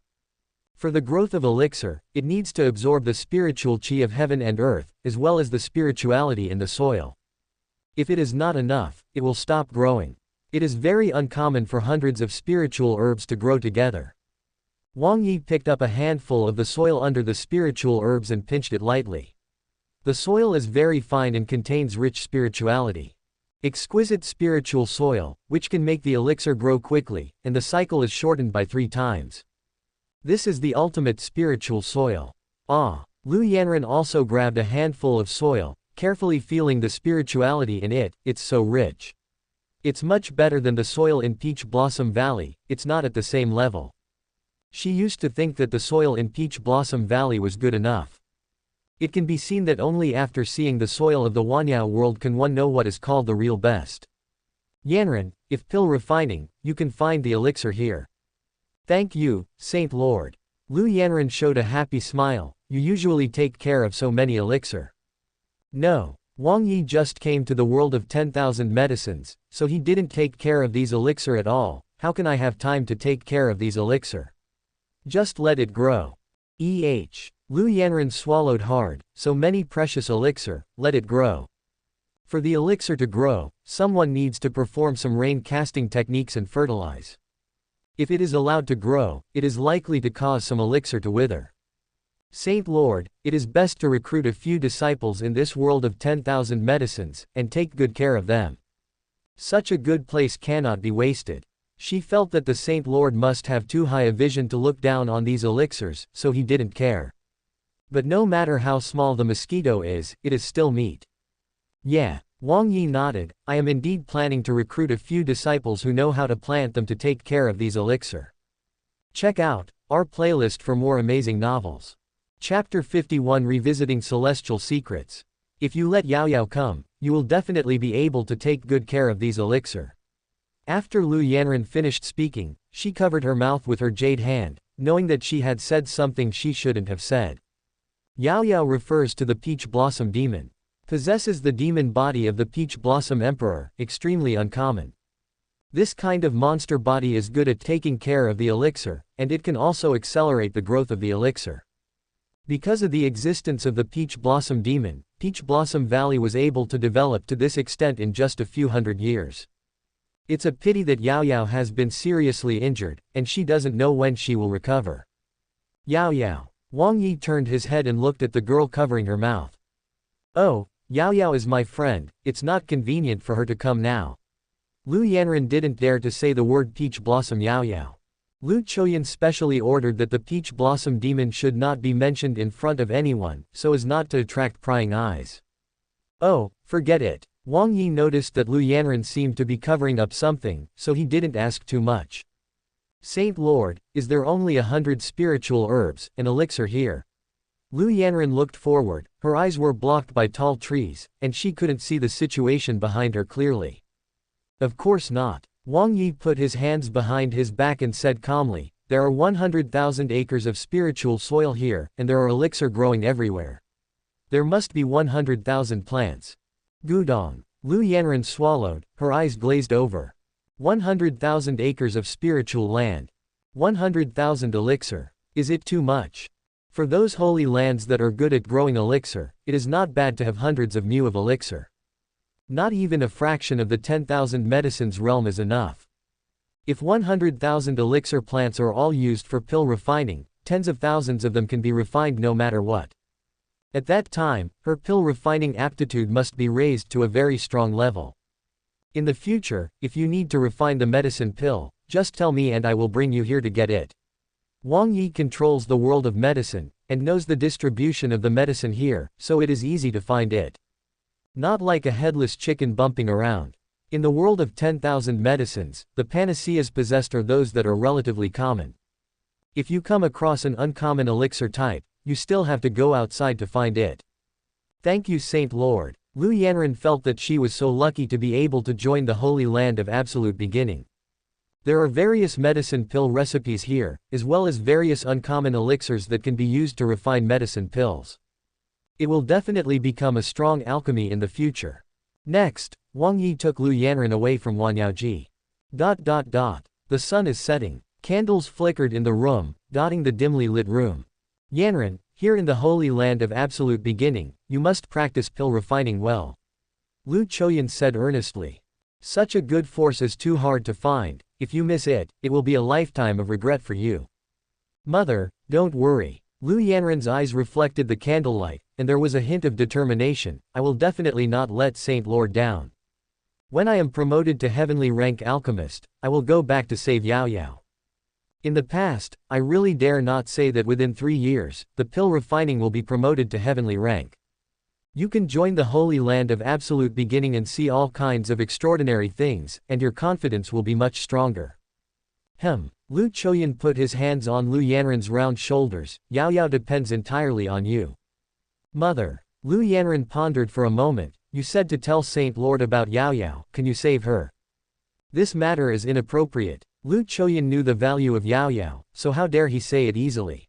For the growth of elixir, it needs to absorb the spiritual chi of heaven and earth, as well as the spirituality in the soil. If it is not enough, it will stop growing. It is very uncommon for hundreds of spiritual herbs to grow together. Wang Yi picked up a handful of the soil under the spiritual herbs and pinched it lightly. The soil is very fine and contains rich spirituality. Exquisite spiritual soil, which can make the elixir grow quickly, and the cycle is shortened by 3 times. This is the ultimate spiritual soil. Lu Yanran also grabbed a handful of soil, carefully feeling the spirituality in it. It's so rich. It's much better than the soil in Peach Blossom Valley, it's not at the same level. She used to think that the soil in Peach Blossom Valley was good enough. It can be seen that only after seeing the soil of the Wanyao world can one know what is called the real best. Yanran, if pill refining, you can find the elixir here. Thank you, Saint Lord. Lu Yanran showed a happy smile. You usually take care of so many elixir. No. Wang Yi just came to the world of 10,000 medicines, so he didn't take care of these elixir at all. How can I have time to take care of these elixir? Just let it grow. Lu Yanran swallowed hard. So many precious elixir, let it grow. For the elixir to grow, someone needs to perform some rain casting techniques and fertilize. If it is allowed to grow, it is likely to cause some elixir to wither. Saint Lord, it is best to recruit a few disciples in this world of 10,000 medicines, and take good care of them. Such a good place cannot be wasted. She felt that the Saint Lord must have too high a vision to look down on these elixirs, so he didn't care. But no matter how small the mosquito is, it is still meat. Yeah. Wang Yi nodded. I am indeed planning to recruit a few disciples who know how to plant them to take care of these elixir. Check out our playlist for more amazing novels. Chapter 51 Revisiting Celestial Secrets. If you let Yao Yao come, you will definitely be able to take good care of these elixir. After Lu Yanran finished speaking, she covered her mouth with her jade hand, knowing that she had said something she shouldn't have said. Yao Yao refers to the Peach Blossom Demon. Possesses the demon body of the Peach Blossom Emperor, extremely uncommon. This kind of monster body is good at taking care of the elixir, and it can also accelerate the growth of the elixir. Because of the existence of the Peach Blossom Demon, Peach Blossom Valley was able to develop to this extent in just a few hundred years. It's a pity that Yao Yao has been seriously injured, and she doesn't know when she will recover. Yao Yao. Wang Yi turned his head and looked at the girl covering her mouth. Oh, Yao Yao is my friend, it's not convenient for her to come now. Lu Yanran didn't dare to say the word peach blossom Yao Yao. Lu Choyan specially ordered that the peach blossom demon should not be mentioned in front of anyone, so as not to attract prying eyes. Oh, forget it. Wang Yi noticed that Lu Yanran seemed to be covering up something, so he didn't ask too much. Saint Lord, is there only 100 spiritual herbs, and elixir here? Lu Yanran looked forward, her eyes were blocked by tall trees, and she couldn't see the situation behind her clearly. Of course not. Wang Yi put his hands behind his back and said calmly, there are 100,000 acres of spiritual soil here, and there are elixir growing everywhere. There must be 100,000 plants. Gudong. Lu Yanran swallowed, her eyes glazed over. 100,000 acres of spiritual land. 100,000 elixir. Is it too much? For those holy lands that are good at growing elixir, it is not bad to have hundreds of mu of elixir. Not even a fraction of the 10,000 medicines realm is enough. If 100,000 elixir plants are all used for pill refining, tens of thousands of them can be refined no matter what. At that time, her pill refining aptitude must be raised to a very strong level. In the future, if you need to refine the medicine pill, just tell me and I will bring you here to get it. Wang Yi controls the world of medicine, and knows the distribution of the medicine here, so it is easy to find it. Not like a headless chicken bumping around. In the world of 10,000 medicines, the panaceas possessed are those that are relatively common. If you come across an uncommon elixir type, you still have to go outside to find it. Thank you Saint Lord. Lu Yanran felt that she was so lucky to be able to join the holy land of absolute beginning. There are various medicine pill recipes here, as well as various uncommon elixirs that can be used to refine medicine pills. It will definitely become a strong alchemy in the future. Next, Wang Yi took Lu Yanran away from Wanyaoji. The sun is setting. Candles flickered in the room, dotting the dimly lit room. Yanran, here in the holy land of absolute beginning, you must practice pill refining well. Lu Choyan said earnestly. Such a good force is too hard to find. If you miss it, it will be a lifetime of regret for you. Mother, don't worry. Lu Yanran's eyes reflected the candlelight, and there was a hint of determination. I will definitely not let Saint Lord down. When I am promoted to heavenly rank alchemist, I will go back to save Yao Yao. In the past, I really dare not say that within 3 years, the pill refining will be promoted to heavenly rank. You can join the holy land of absolute beginning and see all kinds of extraordinary things, and your confidence will be much stronger. Lu Choyan put his hands on Lu Yanran's round shoulders. Yao Yao depends entirely on you. Mother. Lu Yanran pondered for a moment. You said to tell Saint Lord about Yao Yao, can you save her? This matter is inappropriate. Lu Choyan knew the value of Yao Yao, so how dare he say it easily?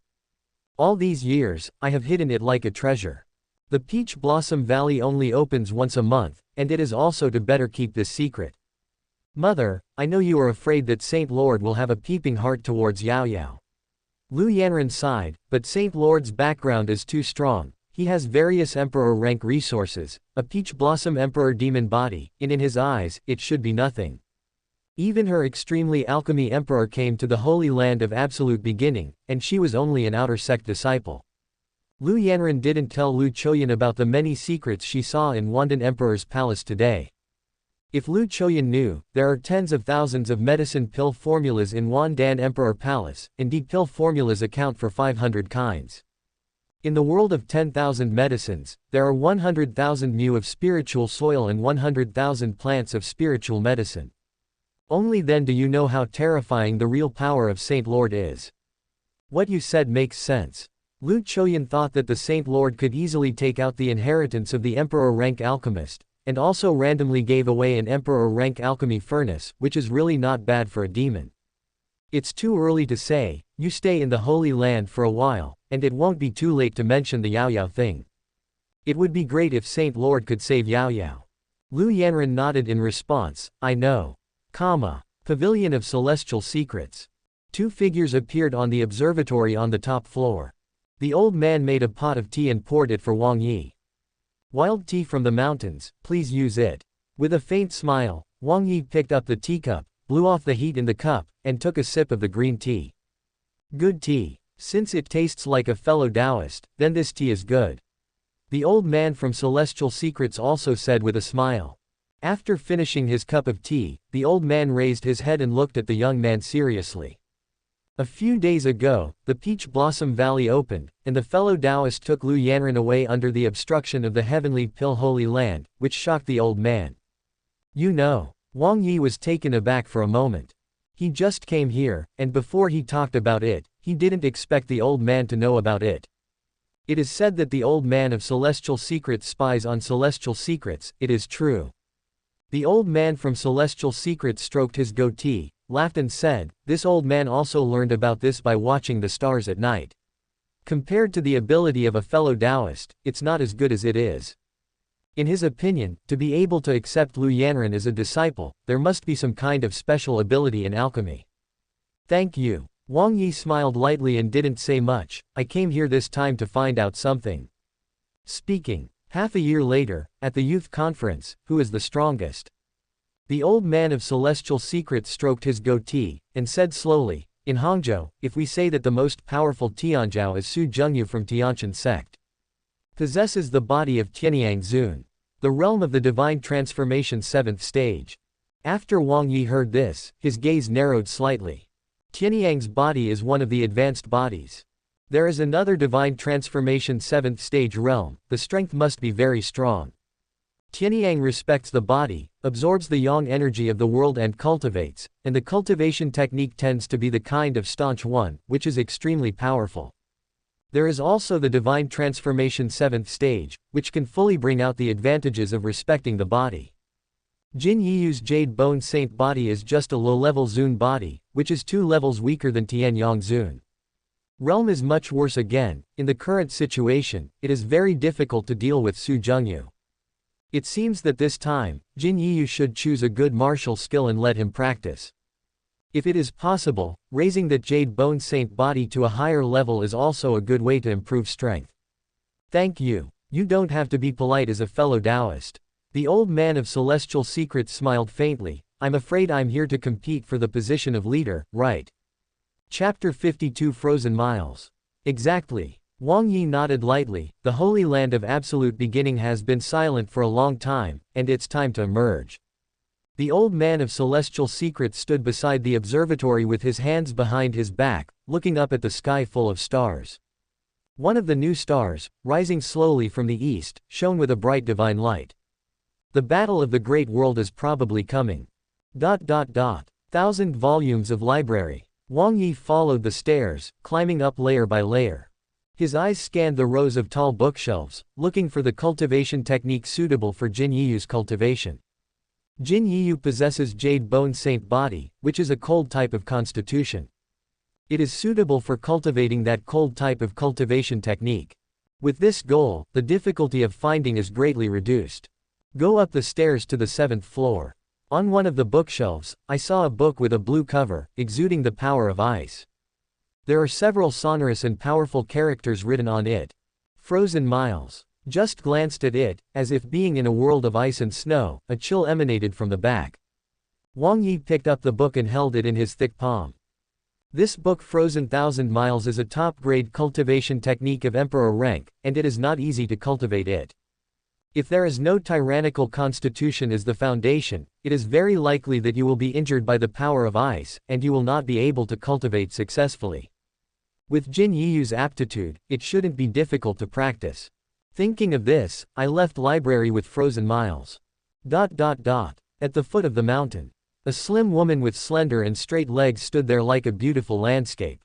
All these years, I have hidden it like a treasure. The Peach Blossom Valley only opens once a month, and it is also to better keep this secret. Mother, I know you are afraid that Saint Lord will have a peeping heart towards Yao Yao. Lu Yanran sighed, but Saint Lord's background is too strong. He has various emperor rank resources, a Peach Blossom Emperor demon body, and in his eyes, it should be nothing. Even her extremely alchemy emperor came to the holy land of absolute beginning, and she was only an Outer Sect disciple. Lu Yanran didn't tell Lu Choyan about the many secrets she saw in Wandan Emperor's palace today. If Lu Choyan knew, there are tens of thousands of medicine pill formulas in Wandan Emperor Palace, indeed pill formulas account for 500 kinds. In the world of 10,000 medicines, there are 100,000 mu of spiritual soil and 100,000 plants of spiritual medicine. Only then do you know how terrifying the real power of Saint Lord is. What you said makes sense. Lu Choyan thought that the Saint Lord could easily take out the inheritance of the Emperor rank alchemist, and also randomly gave away an Emperor rank alchemy furnace, which is really not bad for a demon. It's too early to say. You stay in the Holy Land for a while, and it won't be too late to mention the Yao Yao thing. It would be great if Saint Lord could save Yao Yao. Lu Yanran nodded in response. I know. Pavilion of Celestial Secrets. 2 figures appeared on the observatory on the top floor. The old man made a pot of tea and poured it for Wang Yi. Wild tea from the mountains, please use it. With a faint smile, Wang Yi picked up the teacup, blew off the heat in the cup, and took a sip of the green tea. Good tea. Since it tastes like a fellow Taoist, then this tea is good. The old man from Celestial Secrets also said with a smile. After finishing his cup of tea, the old man raised his head and looked at the young man seriously. A few days ago, the Peach Blossom Valley opened, and the fellow Taoist took Lu Yanran away under the obstruction of the Heavenly Pill Holy Land, which shocked the old man. You know. Wang Yi was taken aback for a moment. He just came here, and before he talked about it, he didn't expect the old man to know about it. It is said that the old man of celestial secrets spies on celestial secrets, it is true. The old man from celestial secrets stroked his goatee, laughed and said, this old man also learned about this by watching the stars at night. Compared to the ability of a fellow Taoist, it's not as good as it is. In his opinion, to be able to accept Lu Yanran as a disciple, there must be some kind of special ability in alchemy. Thank you. Wang Yi smiled lightly and didn't say much. I came here this time to find out something. Speaking. Half a year later, at the youth conference, who is the strongest? The old man of celestial secrets stroked his goatee, and said slowly, in Hangzhou, if we say that the most powerful Tianjiao is Su Zhengyu from Tianfeng Sect, possesses the body of Tianyang Zun, the realm of the divine transformation 7th stage. After Wang Yi heard this, his gaze narrowed slightly. Tianyang's body is one of the advanced bodies. There is another divine transformation 7th stage realm, the strength must be very strong. Tianyang respects the body, absorbs the yang energy of the world and cultivates, and the cultivation technique tends to be the kind of staunch one, which is extremely powerful. There is also the divine transformation 7th stage, which can fully bring out the advantages of respecting the body. Jin Yiyu's Jade Bone Saint body is just a low-level Zun body, which is 2 levels weaker than Tianyang Zun. Realm is much worse again. In the current situation, it is very difficult to deal with Su Zhengyu. It seems that this time, Jin Yiyu should choose a good martial skill and let him practice. If it is possible, raising that Jade Bone Saint body to a higher level is also a good way to improve strength. Thank you. You don't have to be polite as a fellow Taoist. The old man of celestial secrets smiled faintly. I'm afraid I'm here to compete for the position of leader, right? Chapter 52 Frozen Miles. Exactly. Wang Yi nodded lightly. The Holy Land of Absolute Beginning has been silent for a long time, and it's time to emerge. The old man of celestial secrets stood beside the observatory with his hands behind his back, looking up at the sky full of stars. One of the new stars, rising slowly from the east, shone with a bright divine light. The battle of the great world is probably coming. 1,000 volumes of library. Wang Yi followed the stairs, climbing up layer by layer. His eyes scanned the rows of tall bookshelves, looking for the cultivation technique suitable for Jin Yiyu's cultivation. Jin Yiyu possesses Jade Bone Saint body, which is a cold type of constitution. It is suitable for cultivating that cold type of cultivation technique. With this goal, the difficulty of finding is greatly reduced. Go up the stairs to the 7th floor. On one of the bookshelves, I saw a book with a blue cover, exuding the power of ice. There are several sonorous and powerful characters written on it. Frozen Miles. Just glanced at it, as if being in a world of ice and snow, a chill emanated from the back. Wang Yi picked up the book and held it in his thick palm. This book Frozen 1,000 Miles is a top-grade cultivation technique of emperor rank, and it is not easy to cultivate it. If there is no tyrannical constitution as the foundation, it is very likely that you will be injured by the power of ice, and you will not be able to cultivate successfully. With Jin Yiyu's aptitude, it shouldn't be difficult to practice. Thinking of this, I left library with Frozen Miles. At the foot of the mountain. A slim woman with slender and straight legs stood there like a beautiful landscape.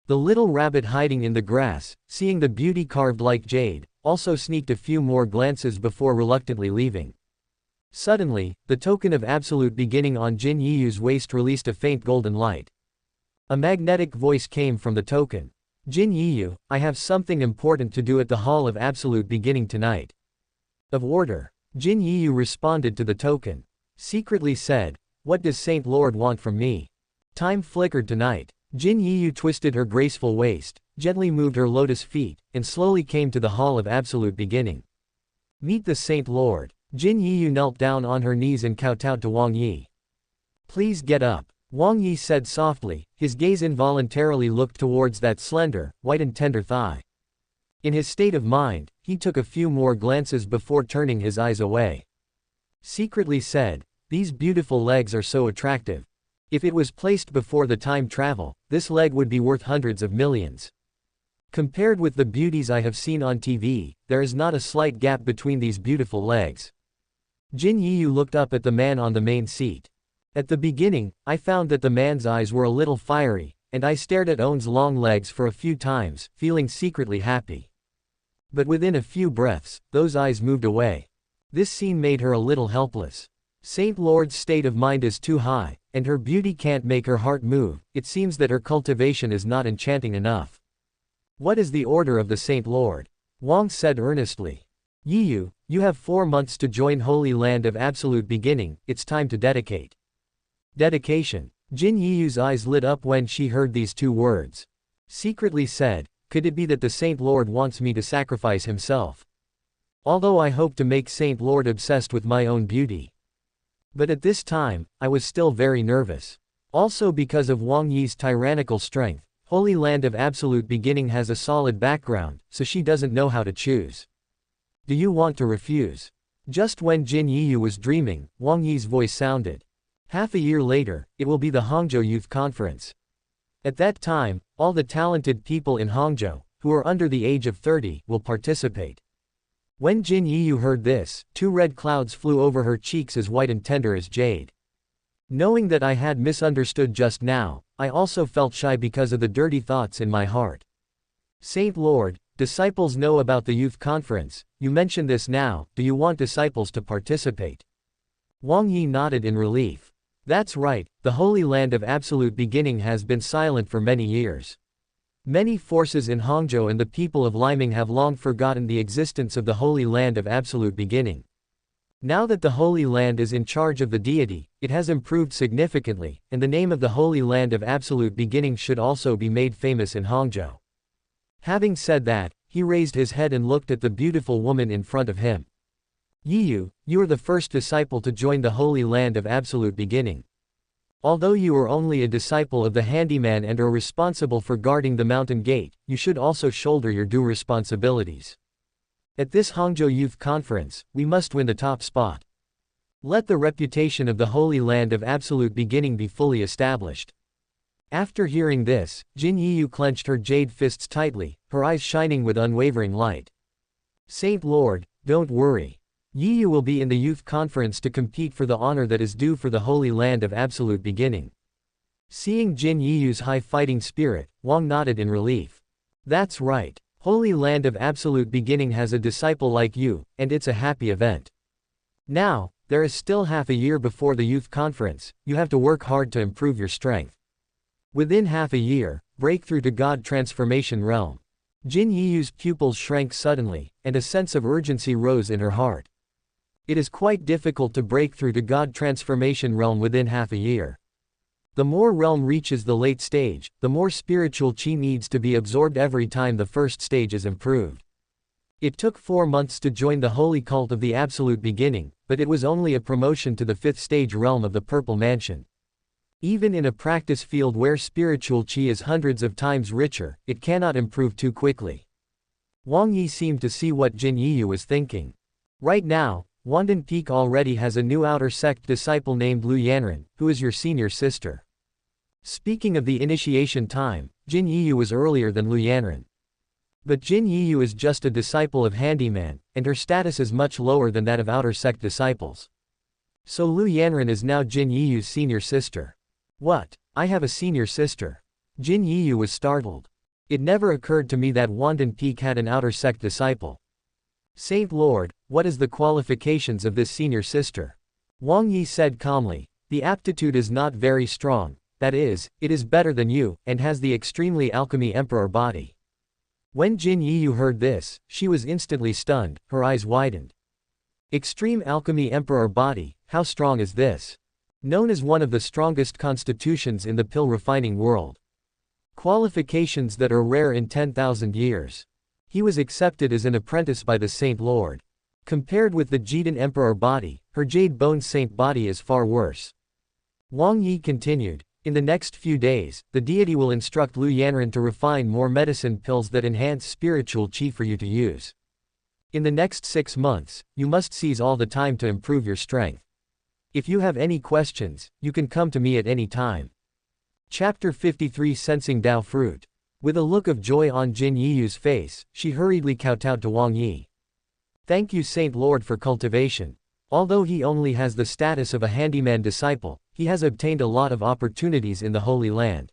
The little rabbit hiding in the grass, seeing the beauty carved like jade, also sneaked a few more glances before reluctantly leaving. Suddenly, the token of absolute beginning on Jin Yiyu's waist released a faint golden light. A magnetic voice came from the token. Jin Yiyu, I have something important to do at the Hall of Absolute Beginning tonight. Of order. Jin Yiyu responded to the token. Secretly said, what does Saint Lord want from me? Time flickered tonight. Jin Yiyu twisted her graceful waist, gently moved her lotus feet, and slowly came to the Hall of Absolute Beginning. Meet the Saint Lord. Jin Yiyu knelt down on her knees and kowtowed to Wang Yi. Please get up. Wang Yi said softly, his gaze involuntarily looked towards that slender, white and tender thigh. In his state of mind, he took a few more glances before turning his eyes away. Secretly said, "These beautiful legs are so attractive. If it was placed before the time travel, this leg would be worth hundreds of millions. Compared with the beauties I have seen on TV, there is not a slight gap between these beautiful legs." Jin Yiyu looked up at the man on the main seat. At the beginning, I found that the man's eyes were a little fiery, and I stared at On's long legs for a few times, feeling secretly happy. But within a few breaths, those eyes moved away. This scene made her a little helpless. Saint Lord's state of mind is too high, and her beauty can't make her heart move. It seems that her cultivation is not enchanting enough. "What is the order of the Saint Lord?" Wang said earnestly. "Yiyu, you have 4 months to join Holy Land of Absolute Beginning, it's time to dedicate." Dedication. Jin Yiyu's eyes lit up when she heard these 2 words. Secretly said, "Could it be that the Saint Lord wants me to sacrifice himself? Although I hope to make Saint Lord obsessed with my own beauty." But at this time, I was still very nervous. Also because of Wang Yi's tyrannical strength, Holy Land of Absolute Beginning has a solid background, so she doesn't know how to choose. "Do you want to refuse?" Just when Jin Yiyu was dreaming, Wang Yi's voice sounded. "Half a year later, it will be the Hangzhou Youth Conference. At that time, all the talented people in Hangzhou, who are under the age of 30, will participate." When Jin Yiyu heard this, 2 red clouds flew over her cheeks as white and tender as jade. Knowing that I had misunderstood just now, I also felt shy because of the dirty thoughts in my heart. "Saint Lord, disciples know about the youth conference, you mention this now, do you want disciples to participate?" Wang Yi nodded in relief. "That's right, the Holy Land of Absolute Beginning has been silent for many years. Many forces in Hangzhou and the people of Liming have long forgotten the existence of the Holy Land of Absolute Beginning. Now that the Holy Land is in charge of the deity, it has improved significantly, and the name of the Holy Land of Absolute Beginning should also be made famous in Hangzhou." Having said that, he raised his head and looked at the beautiful woman in front of him. "Yiyu, you are the first disciple to join the Holy Land of Absolute Beginning. Although you are only a disciple of the handyman and are responsible for guarding the mountain gate, you should also shoulder your due responsibilities. At this Hangzhou Youth Conference, we must win the top spot. Let the reputation of the Holy Land of Absolute Beginning be fully established." After hearing this, Jin Yiyu clenched her jade fists tightly, her eyes shining with unwavering light. "Saint Lord, don't worry. Yiyu will be in the youth conference to compete for the honor that is due for the Holy Land of Absolute Beginning." Seeing Jin Yiyu's high fighting spirit, Wang nodded in relief. "That's right. Holy Land of Absolute Beginning has a disciple like you, and it's a happy event. Now, there is still half a year before the youth conference, you have to work hard to improve your strength. Within half a year, break through to God Transformation Realm." Jin Yiyu's pupils shrank suddenly, and a sense of urgency rose in her heart. It is quite difficult to break through to God Transformation Realm within half a year. The more realm reaches the late stage, the more spiritual chi needs to be absorbed every time the first stage is improved. It took 4 months to join the holy cult of the Absolute Beginning, but it was only a promotion to the 5th stage realm of the Purple Mansion. Even in a practice field where spiritual chi is hundreds of times richer, it cannot improve too quickly. Wang Yi seemed to see what Jin Yiyu was thinking. Right now, Wandan Peak already has a new Outer Sect disciple named Lu Yanran, who is your senior sister. Speaking of the initiation time, Jin Yiyu was earlier than Lu Yanran. But Jin Yiyu is just a disciple of handyman, and her status is much lower than that of Outer Sect disciples. So Lu Yanran is now Jin Yiyu's senior sister. What? I have a senior sister? Jin Yiyu was startled. It never occurred to me that Wandan Peak had an Outer Sect disciple. Saint Lord, what is the qualifications of this senior sister? Wang Yi said calmly, the aptitude is not very strong, that is, it is better than you, and has the extremely alchemy emperor body. When Jin Yiyu heard this, she was instantly stunned, her eyes widened. Extreme alchemy emperor body, how strong is this? Known as one of the strongest constitutions in the pill refining world. Qualifications that are rare in 10,000 years. He was accepted as an apprentice by the Saint Lord. Compared with the Jidan Emperor body, her Jade Bone Saint body is far worse. Wang Yi continued, in the next few days, the deity will instruct Lu Yanran to refine more medicine pills that enhance spiritual chi for you to use. In the next 6 months, you must seize all the time to improve your strength. If you have any questions, you can come to me at any time. Chapter 53 Sensing Dao Fruit. With a look of joy on Jin Yiyu's face, she hurriedly kowtowed to Wang Yi. Thank you Saint Lord for cultivation. Although he only has the status of a handyman disciple, he has obtained a lot of opportunities in the Holy Land.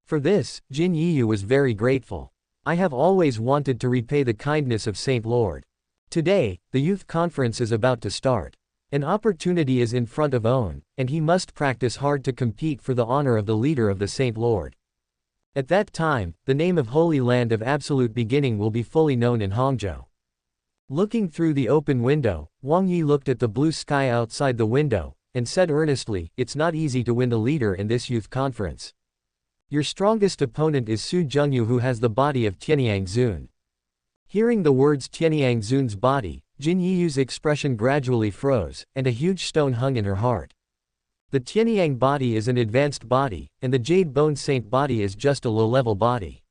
For this, Jin Yiyu was very grateful. I have always wanted to repay the kindness of Saint Lord. Today, the youth conference is about to start. An opportunity is in front of Owen, and he must practice hard to compete for the honor of the leader of the Saint Lord. At that time, the name of Holy Land of Absolute Beginning will be fully known in Hangzhou. Looking through the open window, Wang Yi looked at the blue sky outside the window, and said earnestly, it's not easy to win the leader in this youth conference. Your strongest opponent is Su Zhengyu who has the body of Tianyang Zun. Hearing the words Tianyang Zun's body, Jin Yiyu's expression gradually froze, and a huge stone hung in her heart. The Tianyang body is an advanced body, and the Jade Bone Saint body is just a low-level body.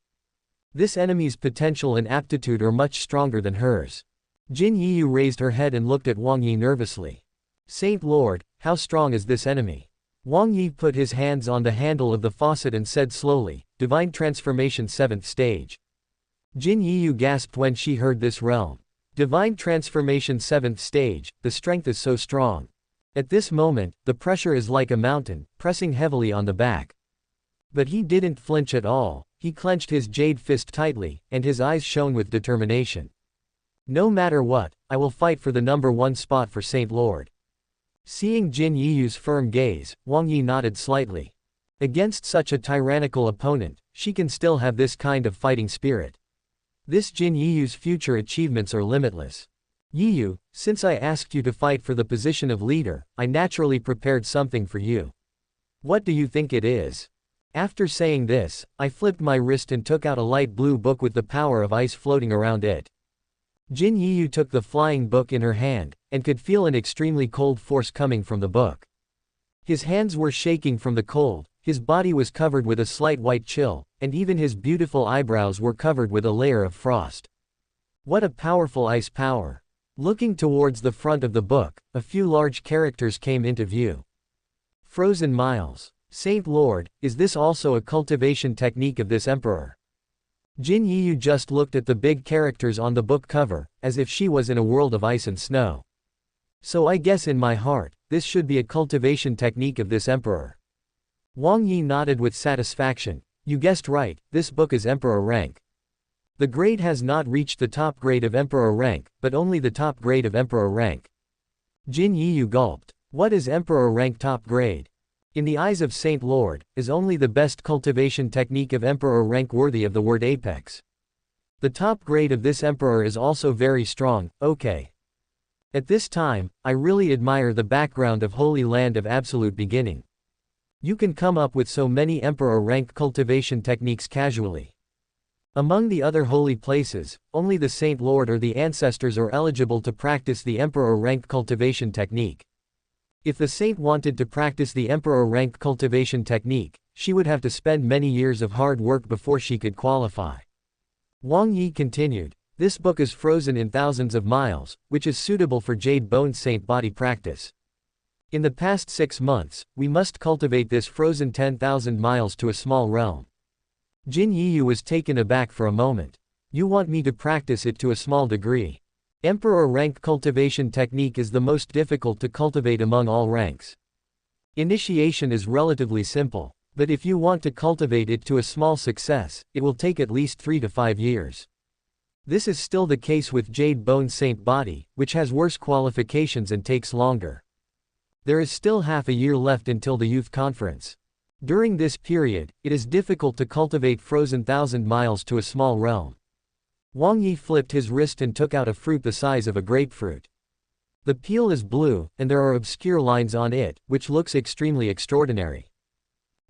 This enemy's potential and aptitude are much stronger than hers. Jin Yiyu raised her head and looked at Wang Yi nervously. Saint Lord, how strong is this enemy? Wang Yi put his hands on the handle of the faucet and said slowly, Divine Transformation 7th Stage. Jin Yiyu gasped when she heard this realm. Divine Transformation 7th Stage, the strength is so strong. At this moment, the pressure is like a mountain, pressing heavily on the back. But he didn't flinch at all, he clenched his jade fist tightly, and his eyes shone with determination. No matter what, I will fight for the #1 spot for Saint Lord. Seeing Jin Yiyu's firm gaze, Wang Yi nodded slightly. Against such a tyrannical opponent, she can still have this kind of fighting spirit. This Jin Yiyu's future achievements are limitless. Yiyu, since I asked you to fight for the position of leader, I naturally prepared something for you. What do you think it is? After saying this, I flipped my wrist and took out a light blue book with the power of ice floating around it. Jin Yiyu took the flying book in her hand, and could feel an extremely cold force coming from the book. His hands were shaking from the cold, his body was covered with a slight white chill, and even his beautiful eyebrows were covered with a layer of frost. What a powerful ice power! Looking towards the front of the book, a few large characters came into view. Frozen Miles. Saint Lord, is this also a cultivation technique of this emperor? Jin Yiyu just looked at the big characters on the book cover, as if she was in a world of ice and snow. So I guess in my heart, this should be a cultivation technique of this emperor. Wang Yi nodded with satisfaction. You guessed right, this book is emperor rank. The grade has not reached the top grade of emperor rank, but only the top grade of emperor rank. Jin Yiyu gulped. What is emperor rank top grade? In the eyes of Saint Lord, is only the best cultivation technique of emperor rank worthy of the word apex. The top grade of this emperor is also very strong, okay. At this time, I really admire the background of Holy Land of Absolute Beginning. You can come up with so many emperor rank cultivation techniques casually. Among the other holy places, only the Saint Lord or the ancestors are eligible to practice the emperor rank cultivation technique. If the saint wanted to practice the emperor rank cultivation technique, she would have to spend many years of hard work before she could qualify. Wang Yi continued, this book is frozen in thousands of miles, which is suitable for Jade Bone Saint body practice. In the past 6 months, we must cultivate this frozen 10,000 miles to a small realm. Jin Yiyu was taken aback for a moment. You want me to practice it to a small degree? Emperor rank cultivation technique is the most difficult to cultivate among all ranks. Initiation is relatively simple, but if you want to cultivate it to a small success, it will take at least 3 to 5 years. This is still the case with Jade Bone Saint body, which has worse qualifications and takes longer. There is still half a year left until the youth conference. During this period, it is difficult to cultivate frozen 1,000 miles to a small realm. Wang Yi flipped his wrist and took out a fruit the size of a grapefruit. The peel is blue, and there are obscure lines on it, which looks extremely extraordinary.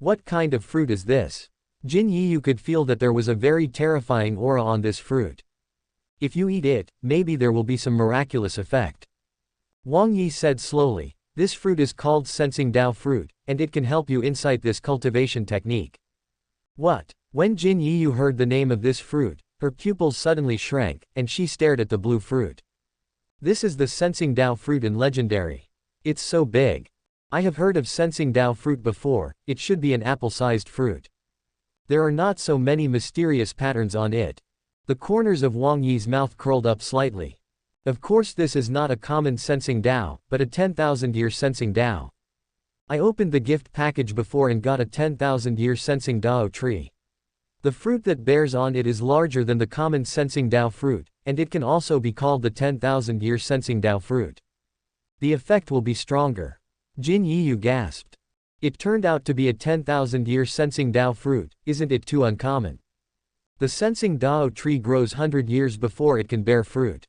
What kind of fruit is this? Jin Yiyu could feel that there was a very terrifying aura on this fruit. If you eat it, maybe there will be some miraculous effect. Wang Yi said slowly, this fruit is called Sensing Dao fruit, and it can help you insight this cultivation technique. What? When Jin Yiyu heard the name of this fruit, Her pupils suddenly shrank, and she stared at the blue fruit. This is the Sensing Dao fruit in Legendary. It's so big. I have heard of Sensing Dao fruit before, it should be an apple-sized fruit. There are not so many mysterious patterns on it. The corners of Wang Yi's mouth curled up slightly. Of course this is not a common Sensing Dao, but a 10,000-year Sensing Dao. I opened the gift package before and got a 10,000-year Sensing Dao tree. The fruit that bears on it is larger than the common Sensing Dao fruit, and it can also be called the 10,000-year Sensing Dao fruit. The effect will be stronger. Jin Yiyu gasped. It turned out to be a 10,000-year Sensing Dao fruit, isn't it too uncommon? The Sensing Dao tree grows 100 years before it can bear fruit.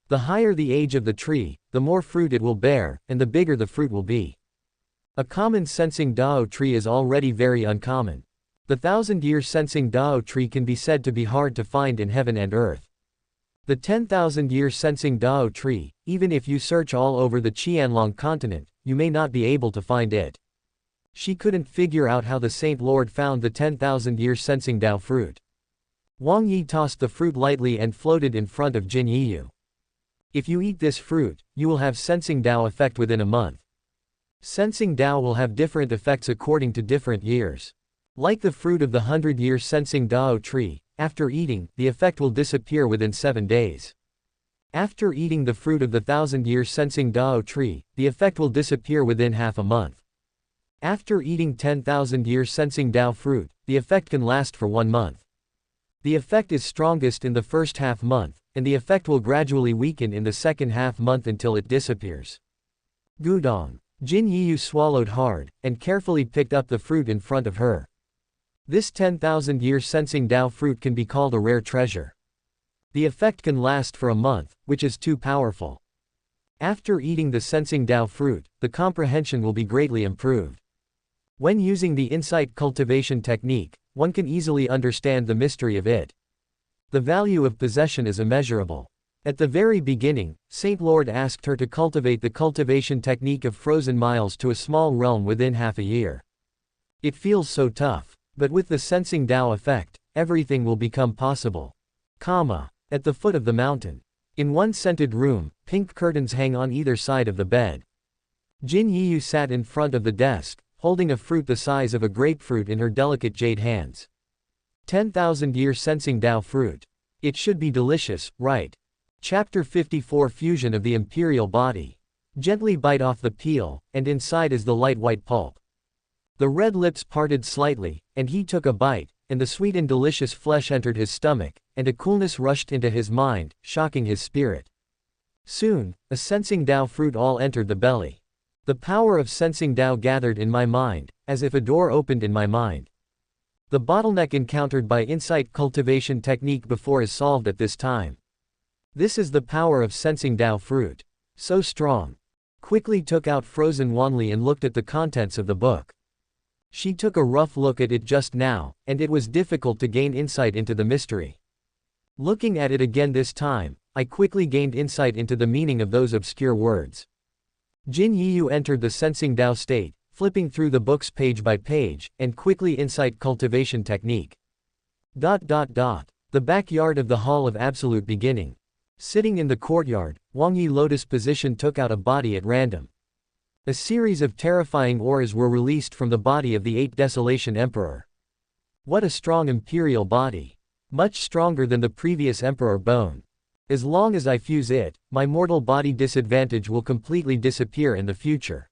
The higher the age of the tree, the more fruit it will bear, and the bigger the fruit will be. A common Sensing Dao tree is already very uncommon. The 1,000-year Sensing Dao tree can be said to be hard to find in heaven and earth. The 10,000-year Sensing Dao tree, even if you search all over the Qianlong continent, you may not be able to find it. She couldn't figure out how the Saint Lord found the 10,000-year Sensing Dao fruit. Wang Yi tossed the fruit lightly and floated in front of Jin Yiyu. If you eat this fruit, you will have Sensing Dao effect within a month. Sensing Dao will have different effects according to different years. Like the fruit of the 100-year Sensing Dao tree, after eating, the effect will disappear within 7 days. After eating the fruit of the 1,000-year Sensing Dao tree, the effect will disappear within half a month. After eating 10,000-year Sensing Dao fruit, the effect can last for 1 month. The effect is strongest in the first half month, and the effect will gradually weaken in the second half month until it disappears. Gudong. Jin Yiyu swallowed hard, and carefully picked up the fruit in front of her. This 10,000-year Sensing Dao fruit can be called a rare treasure. The effect can last for a month, which is too powerful. After eating the Sensing Dao fruit, the comprehension will be greatly improved. When using the Insight Cultivation Technique, one can easily understand the mystery of it. The value of possession is immeasurable. At the very beginning, Saint Lord asked her to cultivate the cultivation technique of frozen miles to a small realm within half a year. It feels so tough. But with the Sensing Dao effect, everything will become possible. At the foot of the mountain. In one scented room, pink curtains hang on either side of the bed. Jin Yiyu sat in front of the desk, holding a fruit the size of a grapefruit in her delicate jade hands. 10,000-year Sensing Dao fruit. It should be delicious, right? Chapter 54 Fusion of the Imperial Body. Gently bite off the peel, and inside is the light white pulp. The red lips parted slightly, and he took a bite, and the sweet and delicious flesh entered his stomach, and a coolness rushed into his mind, shocking his spirit. Soon, a Sensing Dao fruit all entered the belly. The power of Sensing Dao gathered in my mind, as if a door opened in my mind. The bottleneck encountered by Insight Cultivation Technique before is solved at this time. This is the power of Sensing Dao fruit. So strong. Quickly took out frozen Wanli and looked at the contents of the book. She took a rough look at it just now, and it was difficult to gain insight into the mystery. Looking at it again this time, I quickly gained insight into the meaning of those obscure words. Jin Yiyu entered the Sensing Dao state, flipping through the books page by page, and quickly Insight Cultivation Technique. The backyard of the Hall of Absolute Beginning. Sitting in the courtyard, Wang Yi lotus position took out a body at random. A series of terrifying auras were released from the body of the 8th Desolation Emperor. What a strong imperial body. Much stronger than the previous Emperor Bone. As long as I fuse it, my mortal body disadvantage will completely disappear in the future.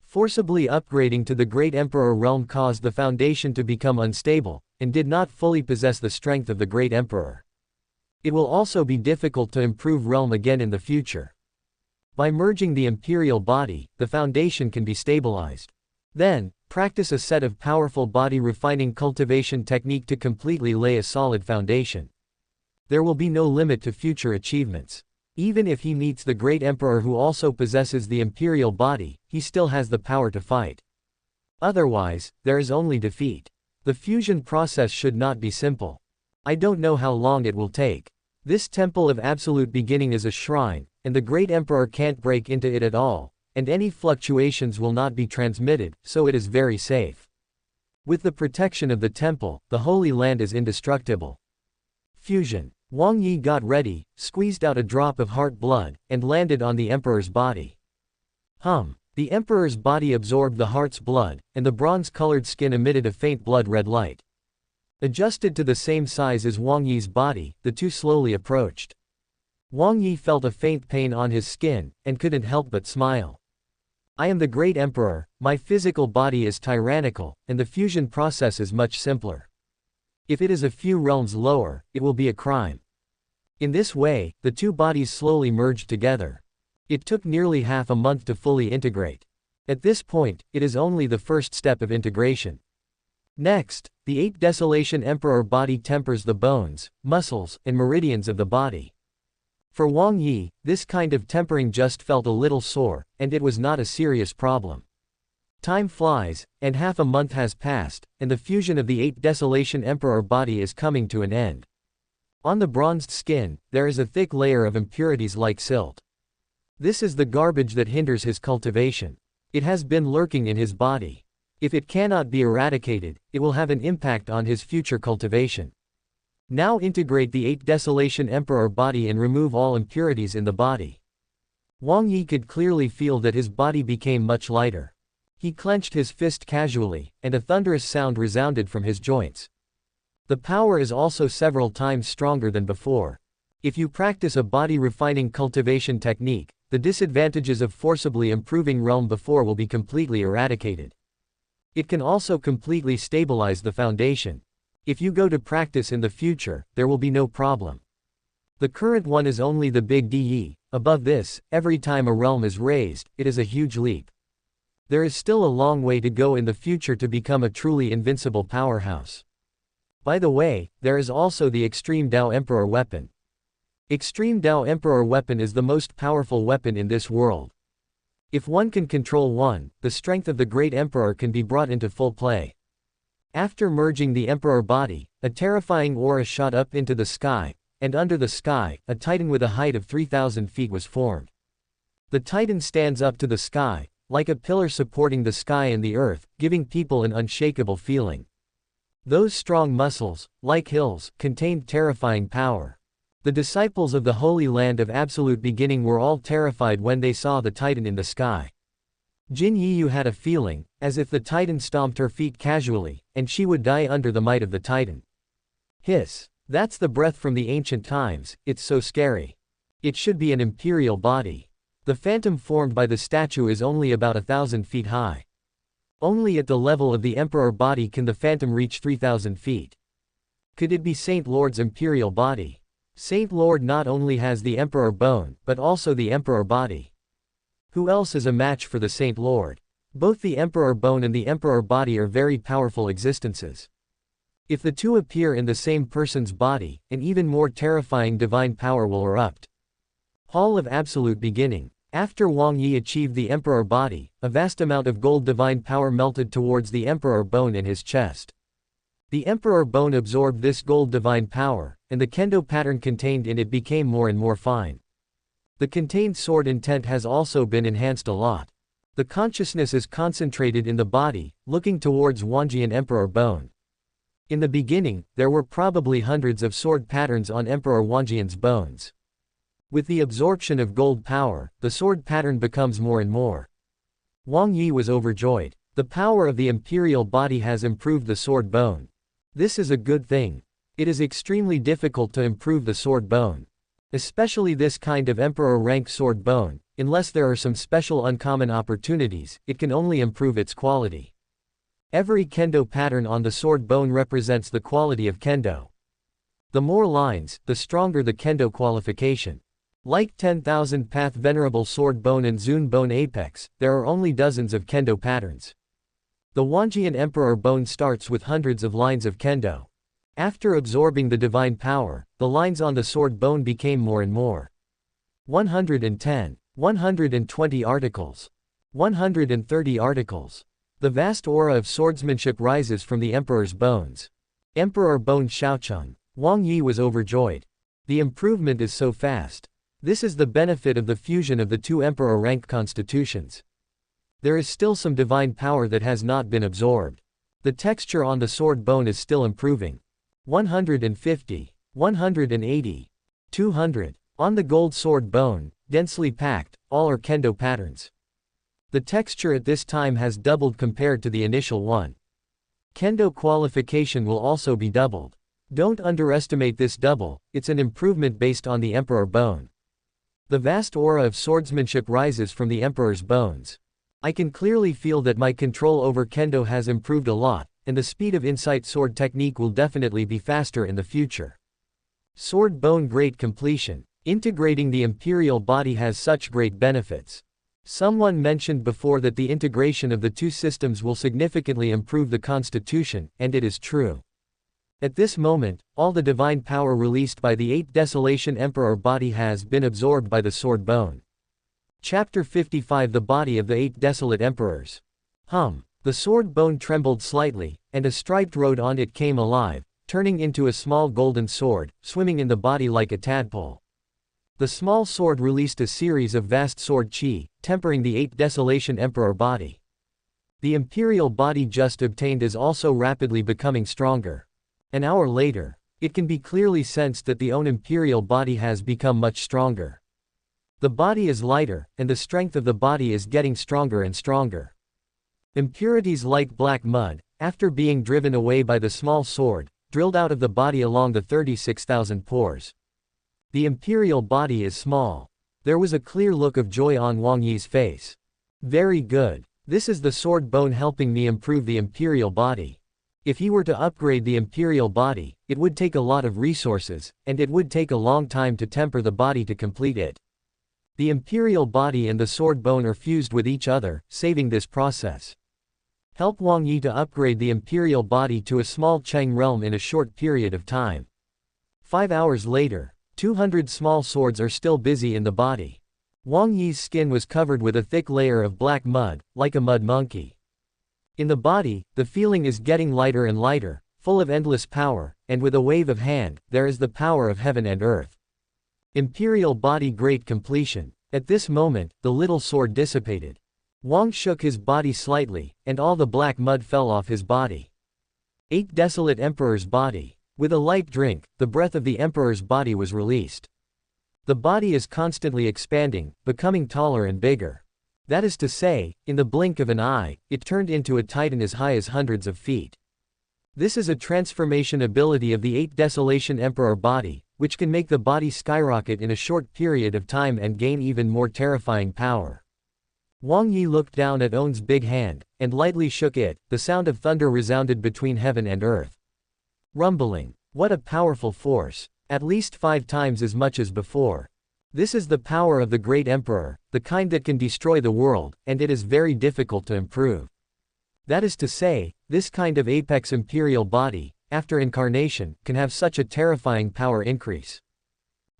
Forcibly upgrading to the Great Emperor realm caused the foundation to become unstable, and did not fully possess the strength of the Great Emperor. It will also be difficult to improve realm again in the future. By merging the imperial body, the foundation can be stabilized. Then, practice a set of powerful body refining cultivation technique to completely lay a solid foundation. There will be no limit to future achievements. Even if he meets the Great Emperor who also possesses the imperial body, he still has the power to fight. Otherwise, there is only defeat. The fusion process should not be simple. I don't know how long it will take. This temple of absolute beginning is a shrine, and the Great Emperor can't break into it at all, and any fluctuations will not be transmitted, so it is very safe. With the protection of the temple, the Holy Land is indestructible. Fusion. Wang Yi got ready, squeezed out a drop of heart blood, and landed on the emperor's body. The emperor's body absorbed the heart's blood, and the bronze-colored skin emitted a faint blood-red light. Adjusted to the same size as Wang Yi's body, the two slowly approached. Wang Yi felt a faint pain on his skin, and couldn't help but smile. I am the Great Emperor, my physical body is tyrannical, and the fusion process is much simpler. If it is a few realms lower, it will be a crime. In this way, the two bodies slowly merged together. It took nearly half a month to fully integrate. At this point, it is only the first step of integration. Next, the 8 Desolation Emperor body tempers the bones, muscles, and meridians of the body. For Wang Yi, this kind of tempering just felt a little sore, and it was not a serious problem. Time flies, and half a month has passed, and the fusion of the 8 Desolation Emperor body is coming to an end. On the bronzed skin, there is a thick layer of impurities like silt. This is the garbage that hinders his cultivation. It has been lurking in his body. If it cannot be eradicated, it will have an impact on his future cultivation. Now integrate the 8 Desolation Emperor body and remove all impurities in the body. Wang Yi could clearly feel that his body became much lighter. He clenched his fist casually, and a thunderous sound resounded from his joints. The power is also several times stronger than before. If you practice a body-refining cultivation technique, the disadvantages of forcibly improving realm before will be completely eradicated. It can also completely stabilize the foundation. If you go to practice in the future, there will be no problem. The current one is only the big DE. Above this, every time a realm is raised, it is a huge leap. There is still a long way to go in the future to become a truly invincible powerhouse. By the way, there is also the Extreme Dao Emperor weapon. Extreme Dao Emperor weapon is the most powerful weapon in this world. If one can control one, the strength of the Great Emperor can be brought into full play. After merging the Emperor body, a terrifying aura shot up into the sky, and under the sky, a titan with a height of 3,000 feet was formed. The titan stands up to the sky, like a pillar supporting the sky and the earth, giving people an unshakable feeling. Those strong muscles, like hills, contained terrifying power. The disciples of the Holy Land of Absolute Beginning were all terrified when they saw the titan in the sky. Jin Yiyu had a feeling, as if the titan stomped her feet casually, and she would die under the might of the titan. Hiss. That's the breath from the ancient times, it's so scary. It should be an imperial body. The phantom formed by the statue is only about 1,000 feet high. Only at the level of the emperor body can the phantom reach 3,000 feet. Could it be Saint Lord's imperial body? Saint Lord not only has the emperor bone, but also the emperor body. Who else is a match for the Saint Lord? Both the emperor bone and the emperor body are very powerful existences. If the two appear in the same person's body, an even more terrifying divine power will erupt. Hall of Absolute Beginning. After Wang Yi achieved the emperor body, a vast amount of gold divine power melted towards the emperor bone in his chest. The emperor bone absorbed this gold divine power, and the kendo pattern contained in it became more and more fine. The contained sword intent has also been enhanced a lot. The consciousness is concentrated in the body, looking towards Wanjian emperor bone. In the beginning, there were probably hundreds of sword patterns on Emperor Wanjian's bones. With the absorption of gold power, the sword pattern becomes more and more. Wang Yi was overjoyed. The power of the imperial body has improved the sword bone. This is a good thing. It is extremely difficult to improve the sword bone. Especially this kind of emperor rank sword bone, unless there are some special uncommon opportunities, it can only improve its quality. Every kendo pattern on the sword bone represents the quality of kendo. The more lines, the stronger the kendo qualification. Like 10,000 Path Venerable Sword Bone and Zun Bone Apex, there are only dozens of kendo patterns. The Wanjian Emperor Bone starts with hundreds of lines of kendo. After absorbing the divine power, the lines on the sword bone became more and more. 110, 120 articles. 130 articles. The vast aura of swordsmanship rises from the emperor's bones. Emperor Bone Shaocheng. Wang Yi was overjoyed. The improvement is so fast. This is the benefit of the fusion of the two emperor rank constitutions. There is still some divine power that has not been absorbed. The texture on the sword bone is still improving. 150. 180. 200. On the gold sword bone, densely packed, all are kendo patterns. The texture at this time has doubled compared to the initial one. Kendo qualification will also be doubled. Don't underestimate this double, it's an improvement based on the Emperor bone. The vast aura of swordsmanship rises from the Emperor's bones. I can clearly feel that my control over kendo has improved a lot, and the speed of insight sword technique will definitely be faster in the future. Sword bone great completion. Integrating the imperial body has such great benefits. Someone mentioned before that the integration of the two systems will significantly improve the constitution, and it is true. At this moment, all the divine power released by the 8 Desolation Emperor body has been absorbed by the sword bone. Chapter 55 The Body of the 8 Desolate Emperors. The sword bone trembled slightly, and a striped road on it came alive, turning into a small golden sword, swimming in the body like a tadpole. The small sword released a series of vast sword chi, tempering the 8 Desolation Emperor body. The imperial body just obtained is also rapidly becoming stronger. An hour later, it can be clearly sensed that the own imperial body has become much stronger. The body is lighter, and the strength of the body is getting stronger and stronger. Impurities like black mud, after being driven away by the small sword, drilled out of the body along the 36,000 pores. The imperial body is small. There was a clear look of joy on Wang Yi's face. Very good. This is the sword bone helping me improve the imperial body. If he were to upgrade the imperial body, it would take a lot of resources, and it would take a long time to temper the body to complete it. The imperial body and the sword bone are fused with each other, saving this process. Help Wang Yi to upgrade the imperial body to a small Cheng realm in a short period of time. 5 hours later, 200 small swords are still busy in the body. Wang Yi's skin was covered with a thick layer of black mud, like a mud monkey. In the body, the feeling is getting lighter and lighter, full of endless power, and with a wave of hand, there is the power of heaven and earth. Imperial body great completion. At this moment, the little sword dissipated. Wang shook his body slightly, and all the black mud fell off his body. 8 Desolate Emperor's body. With a light drink, the breath of the Emperor's body was released. The body is constantly expanding, becoming taller and bigger. That is to say, in the blink of an eye, it turned into a titan as high as hundreds of feet. This is a transformation ability of the 8 Desolation Emperor body, which can make the body skyrocket in a short period of time and gain even more terrifying power. Wang Yi looked down at On's big hand, and lightly shook it. The sound of thunder resounded between heaven and earth. Rumbling. What a powerful force. At least 5 times as much as before. This is the power of the Great Emperor, the kind that can destroy the world, and it is very difficult to improve. That is to say, this kind of apex imperial body, after incarnation, can have such a terrifying power increase.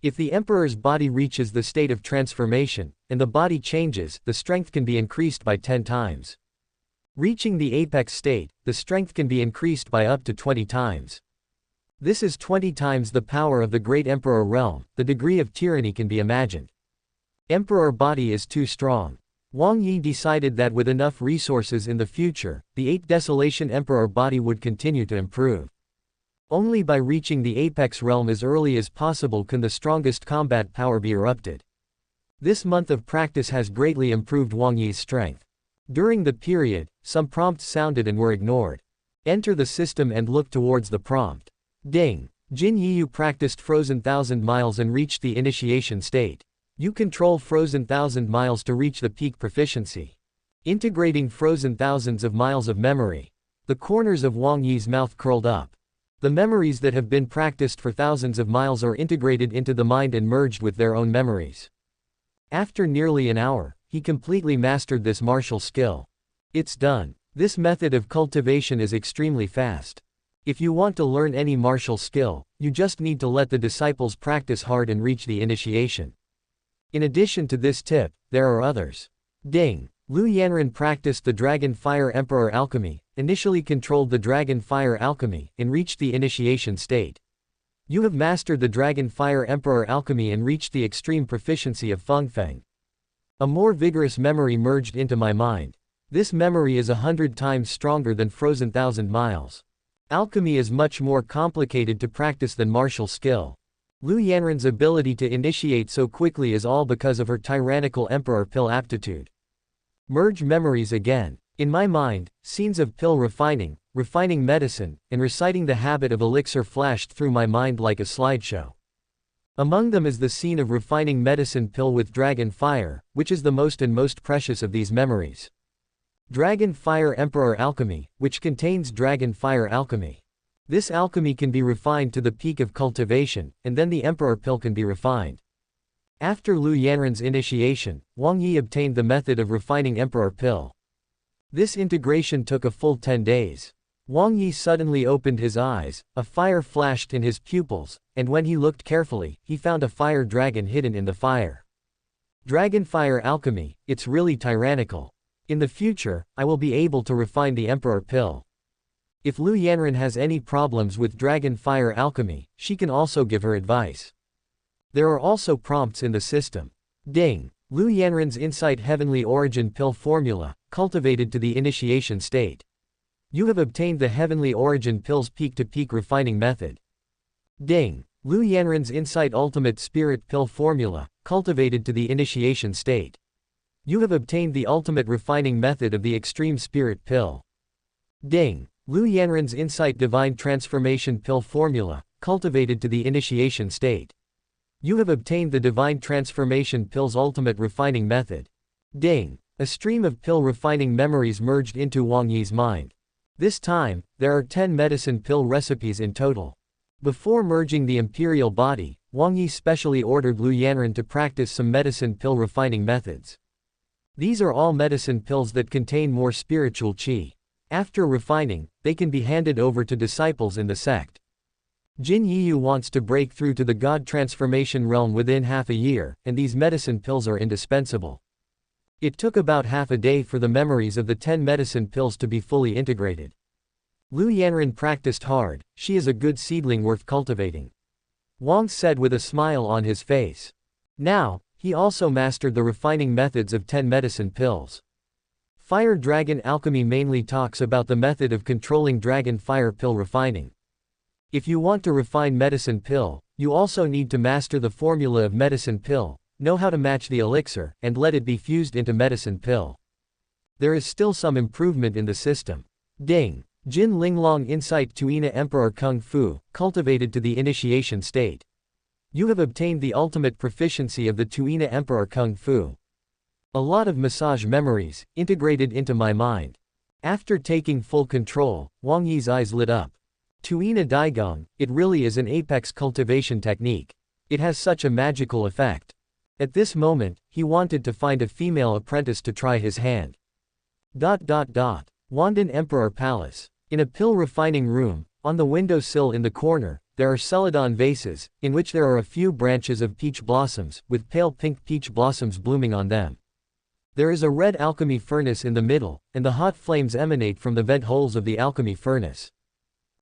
If the Emperor's body reaches the state of transformation, and the body changes, the strength can be increased by 10 times. Reaching the apex state, the strength can be increased by up to 20 times. This is 20 times the power of the Great Emperor realm. The degree of tyranny can be imagined. Emperor body is too strong. Wang Yi decided that with enough resources in the future, the 8 Desolation Emperor body would continue to improve. Only by reaching the apex realm as early as possible can the strongest combat power be erupted. This month of practice has greatly improved Wang Yi's strength. During the period, some prompts sounded and were ignored. Enter the system and look towards the prompt. Ding. Jin Yiyu practiced frozen 1,000 miles and reached the initiation state. You control frozen 1,000 miles to reach the peak proficiency. Integrating frozen thousands of miles of memory. The corners of Wang Yi's mouth curled up. The memories that have been practiced for thousands of miles are integrated into the mind and merged with their own memories. After nearly an hour, he completely mastered this martial skill. It's done. This method of cultivation is extremely fast. If you want to learn any martial skill, you just need to let the disciples practice hard and reach the initiation. In addition to this tip, there are others. Ding. Lu Yanran practiced the Dragon Fire Emperor Alchemy, initially controlled the Dragon Fire Alchemy, and reached the initiation state. You have mastered the Dragon Fire Emperor Alchemy and reached the extreme proficiency of Fengfeng. A more vigorous memory merged into my mind. This memory is 100 times stronger than frozen 1,000 miles. Alchemy is much more complicated to practice than martial skill. Lu Yanren's ability to initiate so quickly is all because of her tyrannical emperor pill aptitude. Merge memories again. In my mind, scenes of pill refining medicine, and reciting the habit of elixir flashed through my mind like a slideshow. Among them is the scene of refining medicine pill with dragon fire, which is the most precious of these memories. Dragon Fire Emperor Alchemy, which contains dragon fire alchemy. This alchemy can be refined to the peak of cultivation, and then the Emperor Pill can be refined. After Lu Yanren's initiation, Wang Yi obtained the method of refining Emperor Pill. This integration took a full 10 days. Wang Yi suddenly opened his eyes, a fire flashed in his pupils, and when he looked carefully, he found a fire dragon hidden in the fire. Dragon Fire Alchemy, it's really tyrannical. In the future, I will be able to refine the Emperor Pill. If Lu Yanren has any problems with Dragon Fire Alchemy, she can also give her advice. There are also prompts in the system. Ding! Lu Yanren's Insight Heavenly Origin Pill Formula, cultivated to the initiation state. You have obtained the Heavenly Origin Pill's peak-to-peak refining method. Ding! Lu Yanren's Insight Ultimate Spirit Pill Formula, cultivated to the initiation state. You have obtained the ultimate refining method of the Extreme Spirit Pill. Ding! Lu Yanren's Insight Divine Transformation Pill Formula, cultivated to the initiation state. You have obtained the Divine Transformation Pill's ultimate refining method. Ding! A stream of pill refining memories merged into Wang Yi's mind. This time, there are 10 medicine pill recipes in total. Before merging the imperial body, Wang Yi specially ordered Lu Yanren to practice some medicine pill refining methods. These are all medicine pills that contain more spiritual qi. After refining, they can be handed over to disciples in the sect. Jin Yiyu wants to break through to the God transformation realm within half a year, and these medicine pills are indispensable. It took about half a day for the memories of the 10 medicine pills to be fully integrated. Lu Yanren practiced hard, she is a good seedling worth cultivating. Wang said with a smile on his face. Now, he also mastered the refining methods of 10 medicine pills. Fire Dragon Alchemy mainly talks about the method of controlling dragon fire pill refining. If you want to refine medicine pill, you also need to master the formula of medicine pill, know how to match the elixir, and let it be fused into medicine pill. There is still some improvement in the system. Ding! Jin Linglong Insight Tuina Emperor Kung Fu, cultivated to the initiation state. You have obtained the ultimate proficiency of the Tuina Emperor Kung Fu. A lot of massage memories, integrated into my mind. After taking full control, Wang Yi's eyes lit up. Tuina Daigong, it really is an apex cultivation technique. It has such a magical effect. At this moment, he wanted to find a female apprentice to try his hand. Wandan Emperor Palace. In a pill refining room, on the windowsill in the corner, there are celadon vases, in which there are a few branches of peach blossoms, with pale pink peach blossoms blooming on them. There is a red alchemy furnace in the middle, and the hot flames emanate from the vent holes of the alchemy furnace.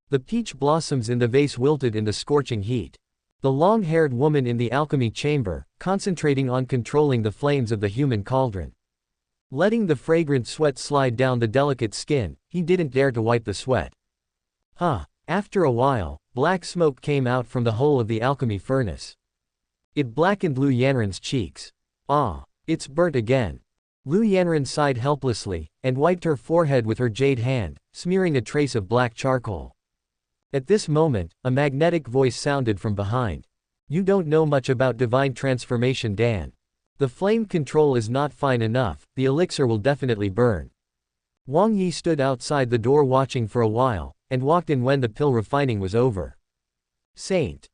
The peach blossoms in the vase wilted in the scorching heat. The long-haired woman in the alchemy chamber, concentrating on controlling the flames of the human cauldron. Letting the fragrant sweat slide down the delicate skin, he didn't dare to wipe the sweat. After a while, black smoke came out from the hole of the alchemy furnace. It blackened Lu Yanren's cheeks. It's burnt again. Lu Yanren sighed helplessly, and wiped her forehead with her jade hand, smearing a trace of black charcoal. At this moment, a magnetic voice sounded from behind. You don't know much about divine transformation, Dan. The flame control is not fine enough, the elixir will definitely burn. Wang Yi stood outside the door watching for a while, and walked in when the pill refining was over. Saint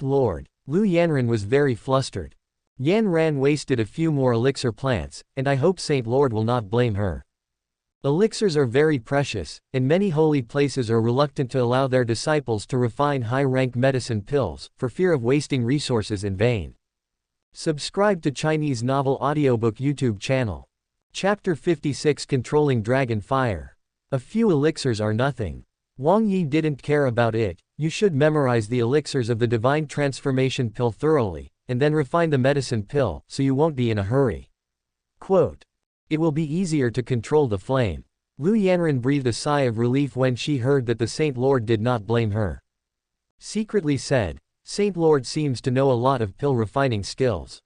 Lord. Lu Yanren was very flustered. Yan Ran wasted a few more elixir plants, and I hope Saint Lord will not blame her. Elixirs are very precious, and many holy places are reluctant to allow their disciples to refine high-rank medicine pills, for fear of wasting resources in vain. Subscribe to Chinese Novel Audiobook YouTube channel. Chapter 56 Controlling Dragon Fire. A few elixirs are nothing. Wang Yi didn't care about it. You should memorize the elixirs of the Divine Transformation Pill thoroughly, and then refine the medicine pill, so you won't be in a hurry. Quote. It will be easier to control the flame. Lu Yanran breathed a sigh of relief when she heard that the Saint Lord did not blame her. Secretly said, Saint Lord seems to know a lot of pill refining skills.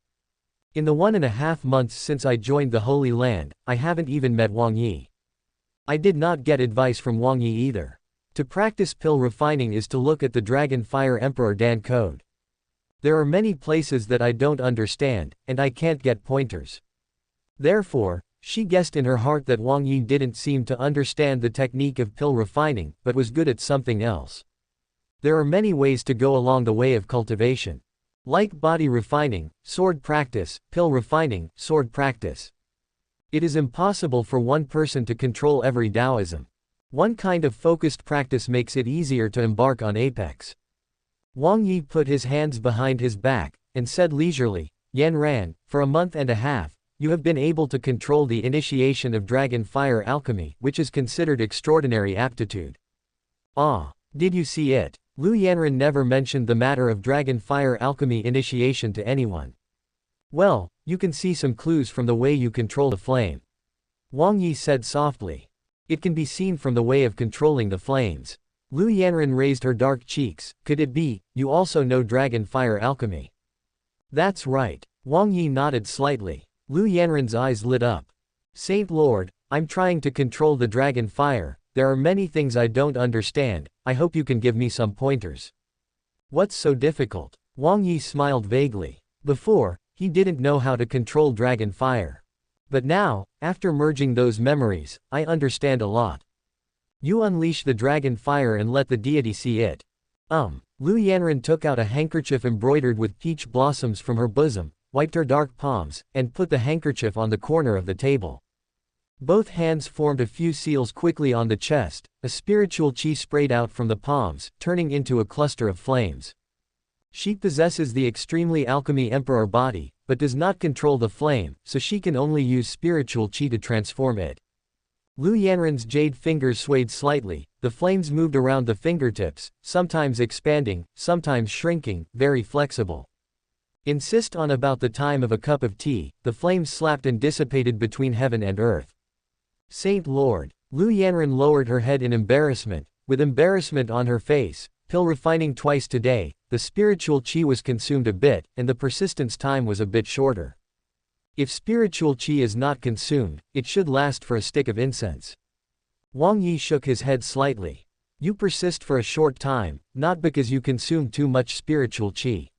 In the 1.5 months since I joined the Holy Land, I haven't even met Wang Yi. I did not get advice from Wang Yi either. To practice pill refining is to look at the Dragon Fire Emperor Dan code. There are many places that I don't understand, and I can't get pointers. Therefore, she guessed in her heart that Wang Yi didn't seem to understand the technique of pill refining, but was good at something else. There are many ways to go along the way of cultivation. Like body refining, sword practice, pill refining, sword practice. It is impossible for one person to control every Taoism. One kind of focused practice makes it easier to embark on apex. Wang Yi put his hands behind his back, and said leisurely, Yanran, for 1.5 months, you have been able to control the initiation of dragon fire alchemy, which is considered extraordinary aptitude. Ah, did you see it? Lu Yanran never mentioned the matter of dragon fire alchemy initiation to anyone. Well, you can see some clues from the way you control the flame. Wang Yi said softly. It can be seen from the way of controlling the flames. Lu Yanran raised her dark cheeks. Could it be, you also know dragon fire alchemy? That's right. Wang Yi nodded slightly. Lu Yanran's eyes lit up. Saint Lord, I'm trying to control the dragon fire. There are many things I don't understand. I hope you can give me some pointers. What's so difficult? Wang Yi smiled vaguely. Before, he didn't know how to control dragon fire. But now, after merging those memories, I understand a lot. You unleash the dragon fire and let the deity see it. Lu Yanran took out a handkerchief embroidered with peach blossoms from her bosom, wiped her dark palms, and put the handkerchief on the corner of the table. Both hands formed a few seals quickly on the chest. A spiritual chi sprayed out from the palms, turning into a cluster of flames. She possesses the extremely alchemy emperor body, but does not control the flame, so she can only use spiritual chi to transform it. Lu Yanran's jade fingers swayed slightly, the flames moved around the fingertips, sometimes expanding, sometimes shrinking, very flexible. Insist on about the time of a cup of tea, the flames slapped and dissipated between heaven and earth. Saint Lord. Lu Yanran lowered her head in embarrassment, with embarrassment on her face. Pill refining twice today, the spiritual chi was consumed a bit, and the persistence time was a bit shorter. If spiritual chi is not consumed, it should last for a stick of incense. Wang Yi shook his head slightly. You persist for a short time, not because you consume too much spiritual chi.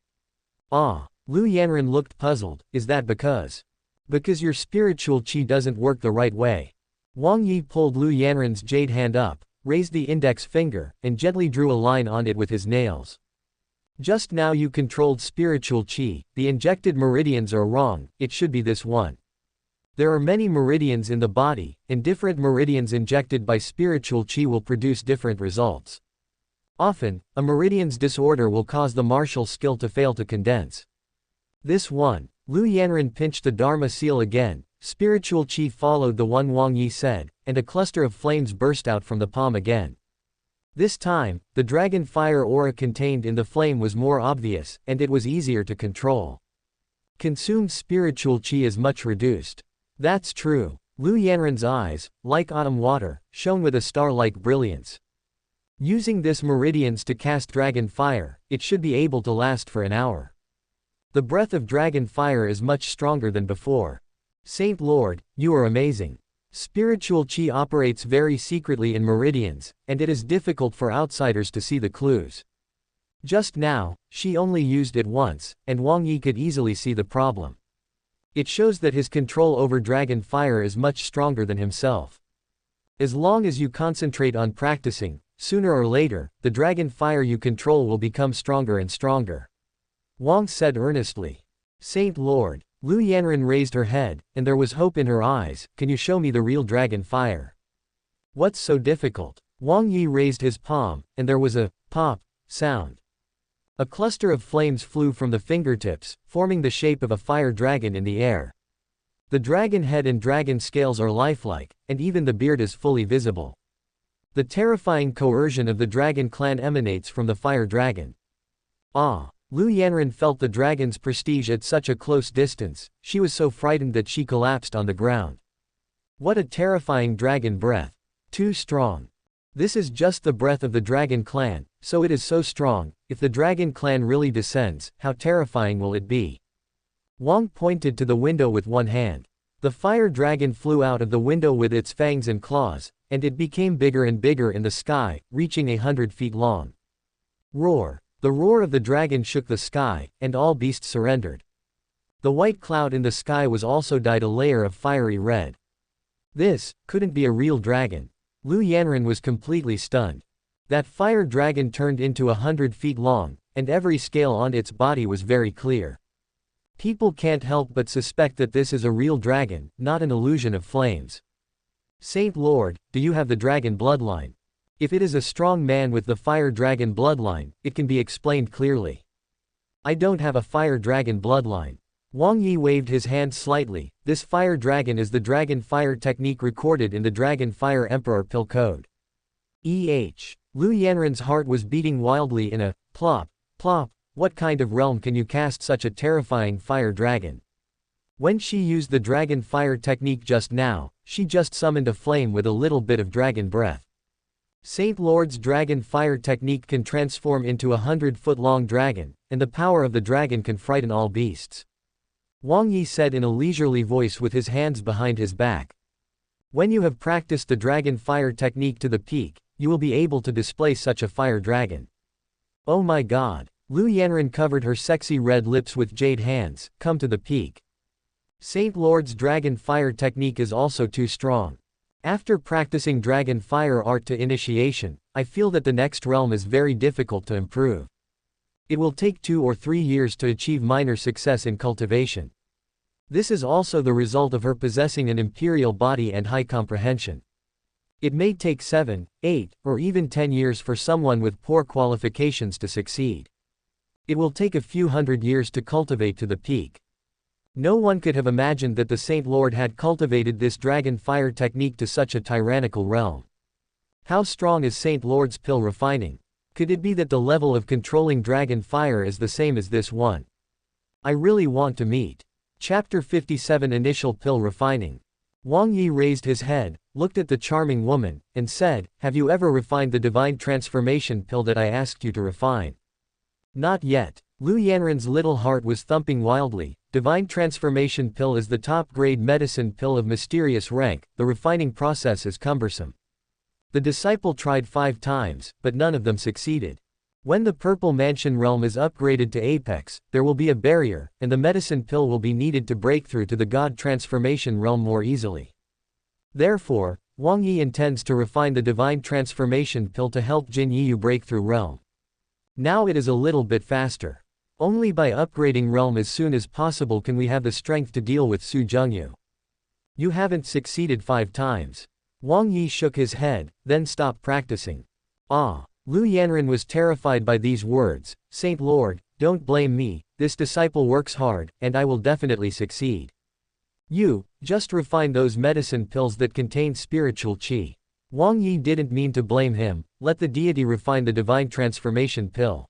Ah, Lu Yanran looked puzzled. Is that because? Because your spiritual chi doesn't work the right way. Wang Yi pulled Lu Yanran's jade hand up, raised the index finger, and gently drew a line on it with his nails. Just now you controlled spiritual chi, the injected meridians are wrong, it should be this one. There are many meridians in the body, and different meridians injected by spiritual chi will produce different results. Often, a meridian's disorder will cause the martial skill to fail to condense. This one. Lu Yanran pinched the Dharma seal again, spiritual chi followed the one Wang Yi said, and a cluster of flames burst out from the palm again. This time, the dragon fire aura contained in the flame was more obvious, and it was easier to control. Consumed spiritual chi is much reduced. That's true. Lu Yanran's eyes, like autumn water, shone with a star-like brilliance. Using this meridians to cast dragon fire, it should be able to last for an hour. The breath of dragon fire is much stronger than before. Saint Lord, you are amazing. Spiritual chi operates very secretly in meridians, and it is difficult for outsiders to see the clues. Just now, she only used it once, and Wang Yi could easily see the problem. It shows that his control over dragon fire is much stronger than himself. As long as you concentrate on practicing, sooner or later, the dragon fire you control will become stronger and stronger. Wang said earnestly. Saint Lord. Lu Yanran raised her head, and there was hope in her eyes. Can you show me the real dragon fire? What's so difficult? Wang Yi raised his palm, and there was a pop sound. A cluster of flames flew from the fingertips, forming the shape of a fire dragon in the air. The dragon head and dragon scales are lifelike, and even the beard is fully visible. The terrifying coercion of the dragon clan emanates from the fire dragon. Ah! Lu Yanran felt the dragon's prestige at such a close distance. She was so frightened that she collapsed on the ground. What a terrifying dragon breath. Too strong. This is just the breath of the dragon clan, so it is so strong. If the dragon clan really descends, how terrifying will it be? Wang pointed to the window with one hand. The fire dragon flew out of the window with its fangs and claws, and it became bigger and bigger in the sky, reaching 100 feet long. Roar! The roar of the dragon shook the sky, and all beasts surrendered. The white cloud in the sky was also dyed a layer of fiery red. This couldn't be a real dragon. Lu Yanran was completely stunned. That fire dragon turned into 100 feet long, and every scale on its body was very clear. People can't help but suspect that this is a real dragon, not an illusion of flames. Saint Lord, do you have the dragon bloodline? If it is a strong man with the fire dragon bloodline, it can be explained clearly. I don't have a fire dragon bloodline. Wang Yi waved his hand slightly. This fire dragon is the dragon fire technique recorded in the Dragon Fire Emperor Pill Code. Lu Yanran's heart was beating wildly in a plop, plop. What kind of realm can you cast such a terrifying fire dragon? When she used the dragon fire technique just now, she just summoned a flame with a little bit of dragon breath. Saint Lord's dragon fire technique can transform into a 100-foot-long dragon, and the power of the dragon can frighten all beasts. Wang Yi said in a leisurely voice with his hands behind his back. When you have practiced the dragon fire technique to the peak, you will be able to display such a fire dragon. Oh my god! Lu Yanran covered her sexy red lips with jade hands. Come to the peak. Saint Lord's dragon fire technique is also too strong. After practicing dragon fire art to initiation, I feel that the next realm is very difficult to improve. It will take 2 or 3 years to achieve minor success in cultivation. This is also the result of her possessing an imperial body and high comprehension. It may take 7, 8, or even 10 years for someone with poor qualifications to succeed. It will take a few hundred years to cultivate to the peak. No one could have imagined that the Saint Lord had cultivated this dragon fire technique to such a tyrannical realm. How strong is Saint Lord's pill refining? Could it be that the level of controlling dragon fire is the same as this one? I really want to meet. Chapter 57 Initial Pill Refining. Wang Yi raised his head, looked at the charming woman, and said, "Have you ever refined the divine transformation pill that I asked you to refine?" Not yet. Lu Yanran's little heart was thumping wildly. Divine transformation pill is the top-grade medicine pill of mysterious rank. The refining process is cumbersome. The disciple tried 5 times, but none of them succeeded. When the Purple Mansion realm is upgraded to Apex, there will be a barrier, and the medicine pill will be needed to break through to the God transformation realm more easily. Therefore, Wang Yi intends to refine the divine transformation pill to help Jin Yiyu break through realm. Now it is a little bit faster. Only by upgrading realm as soon as possible can we have the strength to deal with Su Zhengyu. You haven't succeeded 5 times. Wang Yi shook his head, then stopped practicing. Lu Yanran was terrified by these words. Saint Lord, don't blame me, this disciple works hard, and I will definitely succeed. You, just refine those medicine pills that contain spiritual qi. Wang Yi didn't mean to blame him. Let the deity refine the divine transformation pill.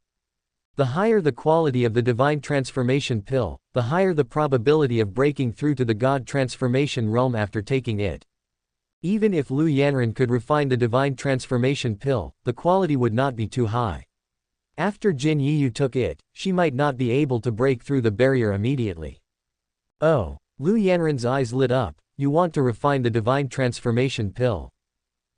The higher the quality of the divine transformation pill, the higher the probability of breaking through to the God transformation realm after taking it. Even if Lu Yanran could refine the divine transformation pill, the quality would not be too high. After Jin Yiyu took it, she might not be able to break through the barrier immediately. Oh, Lu Yanran's eyes lit up. You want to refine the divine transformation pill?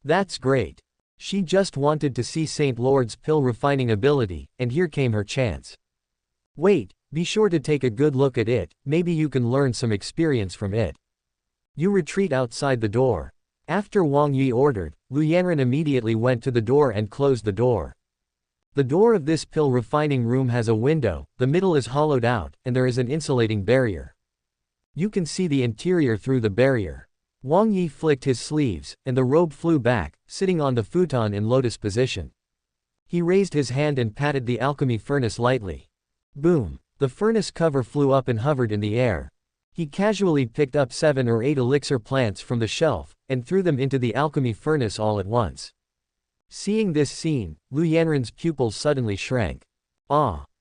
That's great. She just wanted to see Saint Lord's pill refining ability, and here came her chance. Wait, be sure to take a good look at it, maybe you can learn some experience from it. You retreat outside the door. After Wang Yi ordered, Lu Yanran immediately went to the door and closed the door. The door of this pill refining room has a window, the middle is hollowed out, and there is an insulating barrier. You can see the interior through the barrier. Wang Yi flicked his sleeves, and the robe flew back, sitting on the futon in lotus position. He raised his hand and patted the alchemy furnace lightly. Boom! The furnace cover flew up and hovered in the air. He casually picked up 7 or 8 elixir plants from the shelf, and threw them into the alchemy furnace all at once. Seeing this scene, Lu Yanran's pupils suddenly shrank.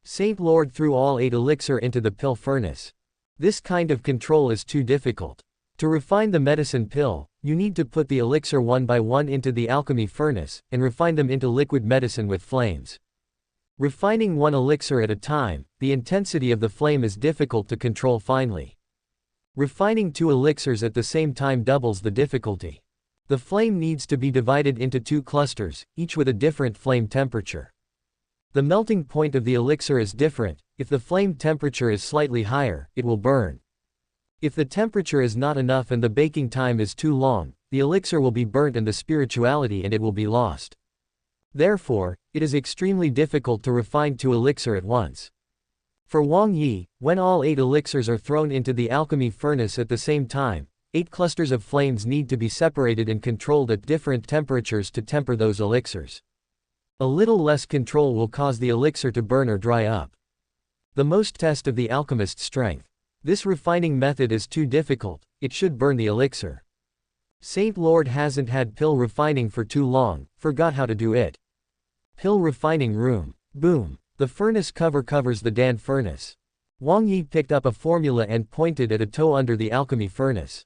Saint Lord threw all 8 elixir into the pill furnace. This kind of control is too difficult. To refine the medicine pill, you need to put the elixir one by one into the alchemy furnace, and refine them into liquid medicine with flames. Refining one elixir at a time, the intensity of the flame is difficult to control finely. Refining 2 elixirs at the same time doubles the difficulty. The flame needs to be divided into 2 clusters, each with a different flame temperature. The melting point of the elixir is different. If the flame temperature is slightly higher, it will burn. If the temperature is not enough and the baking time is too long, the elixir will be burnt and the spirituality and it will be lost. Therefore, it is extremely difficult to refine 2 elixir at once. For Wang Yi, when all 8 elixirs are thrown into the alchemy furnace at the same time, 8 clusters of flames need to be separated and controlled at different temperatures to temper those elixirs. A little less control will cause the elixir to burn or dry up. The most test of the alchemist's strength. This refining method is too difficult, it should burn the elixir. Saint Lord hasn't had pill refining for too long, forgot how to do it. Pill refining room. Boom. The furnace cover covers the Dan furnace. Wang Yi picked up a formula and pointed at a toe under the alchemy furnace.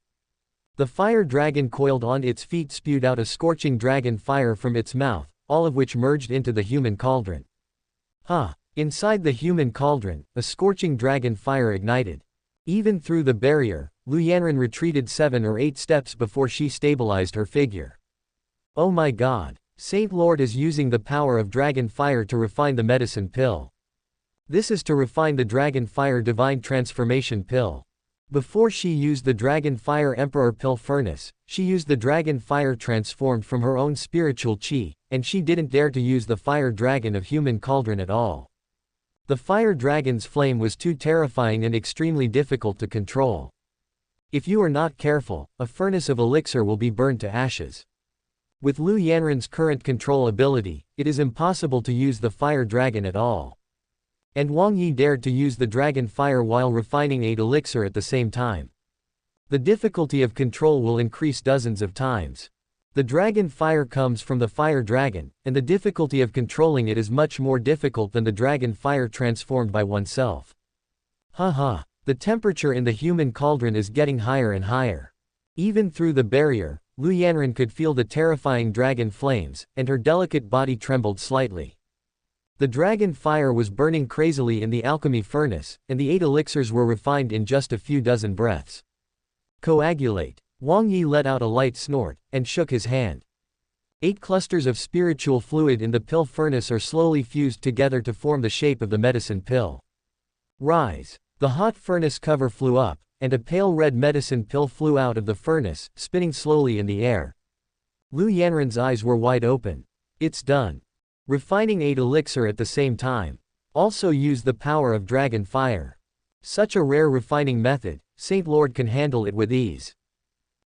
The fire dragon coiled on its feet spewed out a scorching dragon fire from its mouth, all of which merged into the human cauldron. Inside the human cauldron, a scorching dragon fire ignited. Even through the barrier, Lu Yanran retreated 7 or 8 steps before she stabilized her figure. Oh my god! Saint Lord is using the power of dragon fire to refine the medicine pill. This is to refine the dragon fire divine transformation pill. Before she used the dragon fire emperor pill furnace, she used the dragon fire transformed from her own spiritual chi, and she didn't dare to use the fire dragon of human cauldron at all. The fire dragon's flame was too terrifying and extremely difficult to control. If you are not careful, a furnace of elixir will be burned to ashes. With Lu Yanran's current control ability, it is impossible to use the fire dragon at all. And Wang Yi dared to use the dragon fire while refining 8 elixir at the same time. The difficulty of control will increase dozens of times. The dragon fire comes from the fire dragon, and the difficulty of controlling it is much more difficult than the dragon fire transformed by oneself. The temperature in the human cauldron is getting higher and higher. Even through the barrier, Lu Yanran could feel the terrifying dragon flames, and her delicate body trembled slightly. The dragon fire was burning crazily in the alchemy furnace, and the 8 elixirs were refined in just a few dozen breaths. Coagulate. Wang Yi let out a light snort, and shook his hand. 8 clusters of spiritual fluid in the pill furnace are slowly fused together to form the shape of the medicine pill. Rise. The hot furnace cover flew up, and a pale red medicine pill flew out of the furnace, spinning slowly in the air. Lu Yanran's eyes were wide open. It's done. Refining 8 elixir at the same time. Also use the power of dragon fire. Such a rare refining method, Saint Lord can handle it with ease.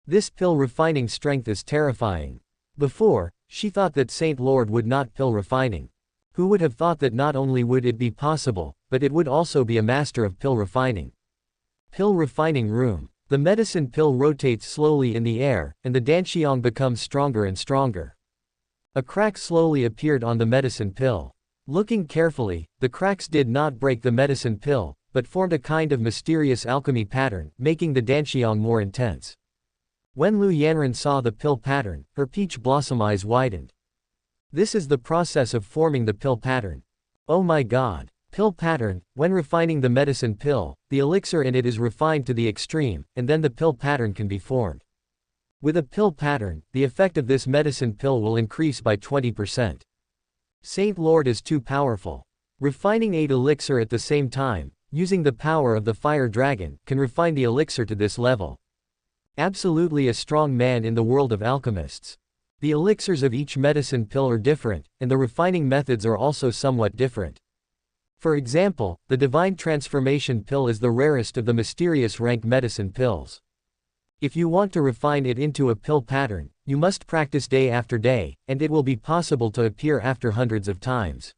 This pill refining strength is terrifying. Before, she thought that Saint Lord would not pill refining. Who would have thought that not only would it be possible, but it would also be a master of pill refining. Pill refining room. The medicine pill rotates slowly in the air, and the danxiang becomes stronger and stronger. A crack slowly appeared on the medicine pill. Looking carefully, the cracks did not break the medicine pill, but formed a kind of mysterious alchemy pattern, making the danxiang more intense. When Lu Yanran saw the pill pattern, her peach blossom eyes widened. This is the process of forming the pill pattern. Oh my god. Pill pattern. When refining the medicine pill, the elixir in it is refined to the extreme, and then the pill pattern can be formed. With a pill pattern, the effect of this medicine pill will increase by 20%. Saint Lord is too powerful. Refining 8 elixir at the same time, using the power of the fire dragon, can refine the elixir to this level. Absolutely a strong man in the world of alchemists. The elixirs of each medicine pill are different, and the refining methods are also somewhat different. For example, the Divine Transformation pill is the rarest of the mysterious rank medicine pills. If you want to refine it into a pill pattern, you must practice day after day, and it will be possible to appear after hundreds of times.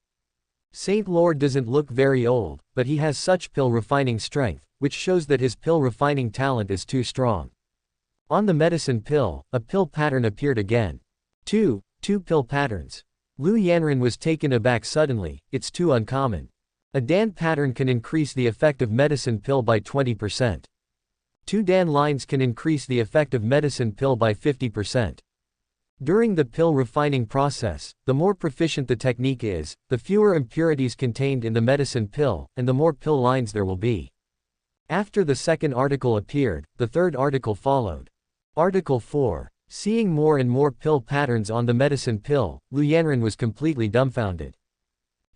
Saint Lord doesn't look very old, but he has such pill refining strength, which shows that his pill refining talent is too strong. On the medicine pill, a pill pattern appeared again. Two pill patterns. Lu Yanran was taken aback suddenly, it's too uncommon. A Dan pattern can increase the effect of medicine pill by 20%. 2 Dan lines can increase the effect of medicine pill by 50%. During the pill refining process, the more proficient the technique is, the fewer impurities contained in the medicine pill, and the more pill lines there will be. After the second article appeared, the third article followed. Article 4. Seeing more and more pill patterns on the medicine pill, Lu Yanran was completely dumbfounded.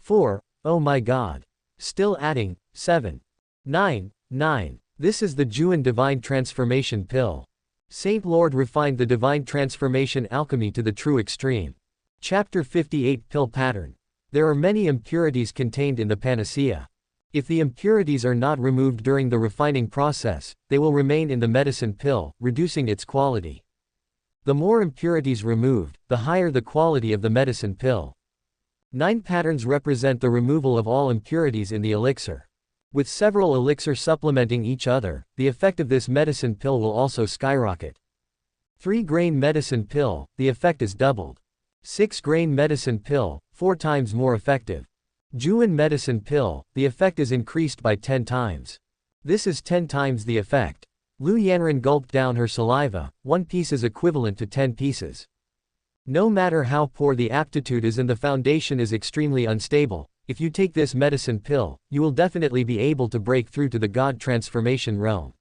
4. Oh my god. Still adding. 7. 9. 9. This is the Juan Divine Transformation Pill. Saint Lord refined the Divine Transformation alchemy to the true extreme. Chapter 58 Pill Pattern. There are many impurities contained in the panacea. If the impurities are not removed during the refining process, they will remain in the medicine pill, reducing its quality. The more impurities removed, the higher the quality of the medicine pill. 9 patterns represent the removal of all impurities in the elixir. With several elixirs supplementing each other, the effect of this medicine pill will also skyrocket. 3-grain medicine pill, the effect is doubled. 6-grain medicine pill, 4 times more effective. Juan medicine pill, the effect is increased by 10 times. This is 10 times the effect. Lu Yanran gulped down her saliva. 1 piece is equivalent to 10 pieces. No matter how poor the aptitude is and the foundation is extremely unstable, if you take this medicine pill, you will definitely be able to break through to the God transformation realm.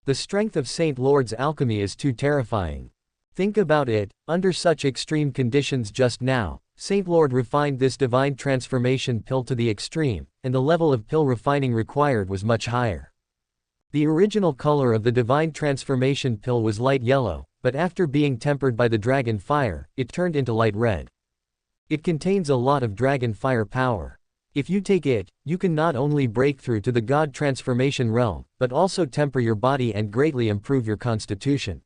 The strength of Saint Lord's alchemy is too terrifying. Think about it, under such extreme conditions just now, Saint Lord refined this divine transformation pill to the extreme, and the level of pill refining required was much higher. The original color of the divine transformation pill was light yellow, but after being tempered by the dragon fire, it turned into light red. It contains a lot of dragon fire power. If you take it, you can not only break through to the God transformation realm, but also temper your body and greatly improve your constitution.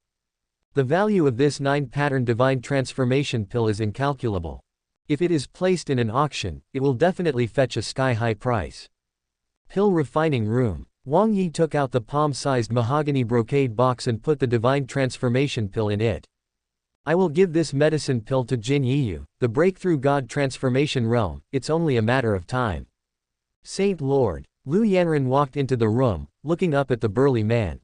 The value of this 9-pattern divine transformation pill is incalculable. If it is placed in an auction, it will definitely fetch a sky-high price. Pill refining room. Wang Yi took out the palm-sized mahogany brocade box and put the divine transformation pill in it. I will give this medicine pill to Jin Yiyu, the breakthrough God transformation realm, it's only a matter of time. Saint Lord. Lu Yanran walked into the room, looking up at the burly man.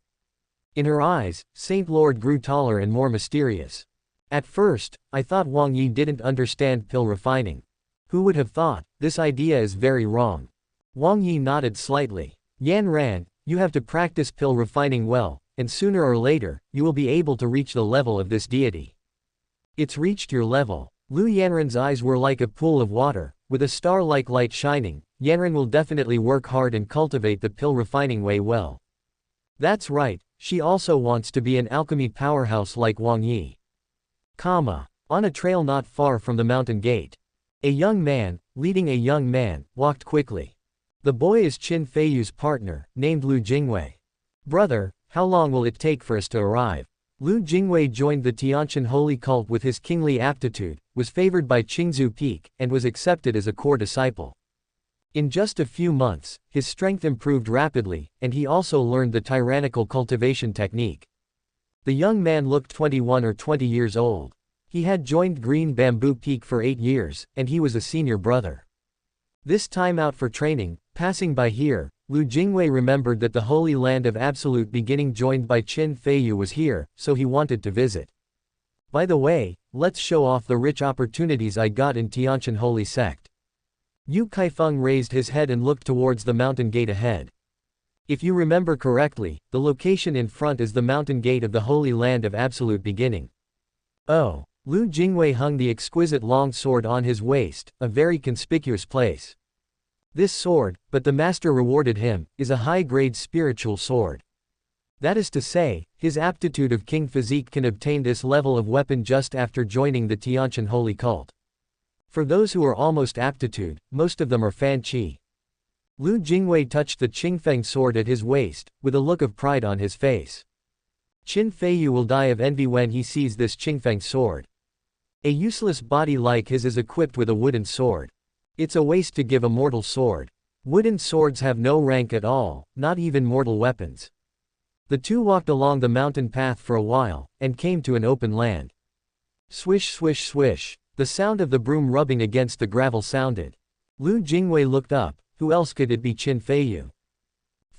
In her eyes, Saint Lord grew taller and more mysterious. At first, I thought Wang Yi didn't understand pill refining. Who would have thought? This idea is very wrong. Wang Yi nodded slightly. Yanran, you have to practice pill refining well, and sooner or later, you will be able to reach the level of this deity. It's reached your level. Lu Yanran's eyes were like a pool of water, with a star-like light shining. Yanran will definitely work hard and cultivate the pill refining way well. That's right, she also wants to be an alchemy powerhouse like Wang Yi. On a trail not far from the mountain gate. A young man, leading a young man, walked quickly. The boy is Qin Feiyu's partner, named Lu Jingwei. Brother, how long will it take for us to arrive? Lu Jingwei joined the Tianjiao holy cult with his kingly aptitude, was favored by Qingzu Peak, and was accepted as a core disciple. In just a few months, his strength improved rapidly, and he also learned the tyrannical cultivation technique. The young man looked 21 or 20 years old. He had joined Green Bamboo Peak for 8 years, and he was a senior brother. This time out for training, passing by here, Lu Jingwei remembered that the Holy Land of Absolute Beginning joined by Qin Feiyu was here, so he wanted to visit. By the way, let's show off the rich opportunities I got in Tianjiao Holy Sect. Yu Kaifeng raised his head and looked towards the mountain gate ahead. If you remember correctly, the location in front is the mountain gate of the Holy Land of Absolute Beginning. Oh, Lu Jingwei hung the exquisite long sword on his waist, a very conspicuous place. This sword, but the master rewarded him, is a high-grade spiritual sword. That is to say, his aptitude of king physique can obtain this level of weapon just after joining the Tianjiao holy cult. For those who are almost aptitude, most of them are fan qi. Lu Jingwei touched the Qingfeng sword at his waist, with a look of pride on his face. Qin Feiyu will die of envy when he sees this Qingfeng sword. A useless body like his is equipped with a wooden sword. It's a waste to give a mortal sword. Wooden swords have no rank at all, not even mortal weapons. The two walked along the mountain path for a while, and came to an open land. Swish swish swish, the sound of the broom rubbing against the gravel sounded. Lu Jingwei looked up, who else could it be? Qin Feiyu.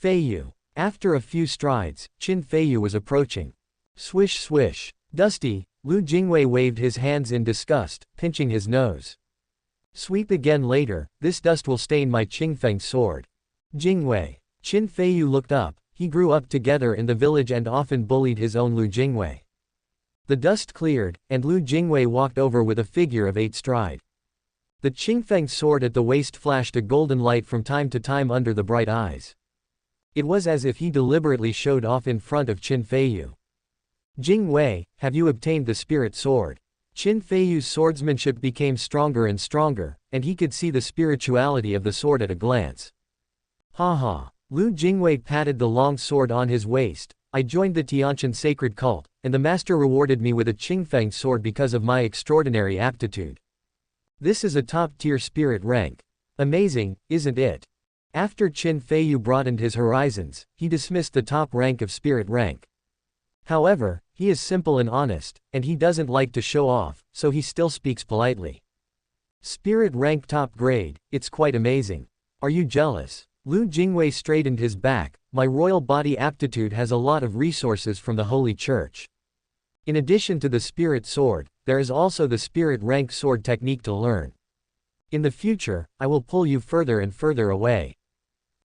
Feiyu. After a few strides, Qin Feiyu was approaching. Swish swish. Dusty, Lu Jingwei waved his hands in disgust, pinching his nose. Sweep again later, this dust will stain my Qingfeng sword. Jingwei. Qin Feiyu looked up, he grew up together in the village and often bullied his own Lu Jingwei. The dust cleared, and Lu Jingwei walked over with a figure of 8 stride. The Qingfeng sword at the waist flashed a golden light from time to time under the bright eyes. It was as if he deliberately showed off in front of Qin Feiyu. Jingwei, have you obtained the spirit sword? Qin Feiyu's swordsmanship became stronger and stronger, and he could see the spirituality of the sword at a glance. Ha ha. Lu Jingwei patted the long sword on his waist. I joined the Tianjiao sacred cult, and the master rewarded me with a Qingfeng sword because of my extraordinary aptitude. This is a top-tier spirit rank. Amazing, isn't it? After Qin Feiyu broadened his horizons, he dismissed the top rank of spirit rank. However, he is simple and honest, and he doesn't like to show off, so he still speaks politely. Spirit rank top grade, it's quite amazing. Are you jealous? Lu Jingwei straightened his back. My royal body aptitude has a lot of resources from the Holy Church. In addition to the spirit sword, there is also the spirit rank sword technique to learn. In the future, I will pull you further and further away.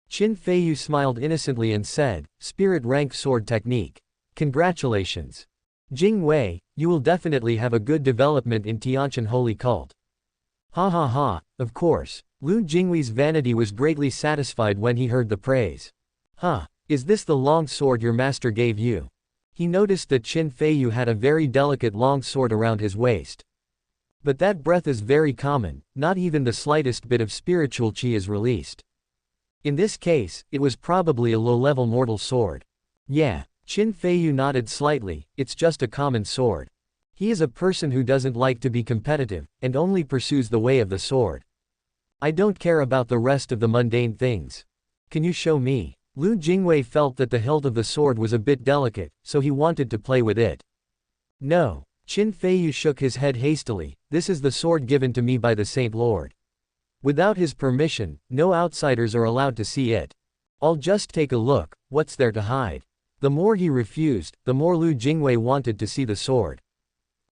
Qin Feiyu smiled innocently and said, spirit rank sword technique. Congratulations. Jingwei, you will definitely have a good development in Tianjiao holy cult. Ha ha ha, of course. Lu Jingwei's vanity was greatly satisfied when he heard the praise. Huh, is this the long sword your master gave you? He noticed that Qin Feiyu had a very delicate long sword around his waist. But that breath is very common, not even the slightest bit of spiritual chi is released. In this case, it was probably a low-level mortal sword. Yeah. Qin Feiyu nodded slightly, it's just a common sword. He is a person who doesn't like to be competitive, and only pursues the way of the sword. I don't care about the rest of the mundane things. Can you show me? Lu Jingwei felt that the hilt of the sword was a bit delicate, so he wanted to play with it. No. Qin Feiyu shook his head hastily, this is the sword given to me by the Saint Lord. Without his permission, no outsiders are allowed to see it. I'll just take a look, what's there to hide? The more he refused, the more Lu Jingwei wanted to see the sword.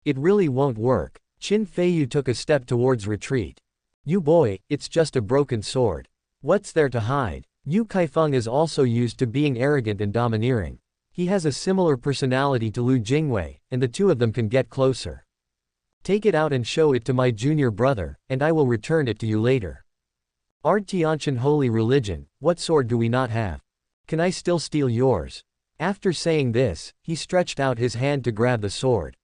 It really won't work. Qin Feiyu took a step towards retreat. You boy, it's just a broken sword. What's there to hide? Yu Kaifeng is also used to being arrogant and domineering. He has a similar personality to Lu Jingwei, and the two of them can get closer. Take it out and show it to my junior brother, and I will return it to you later. Our Tianjiao holy religion, what sword do we not have? Can I still steal yours? After saying this, he stretched out his hand to grab the sword.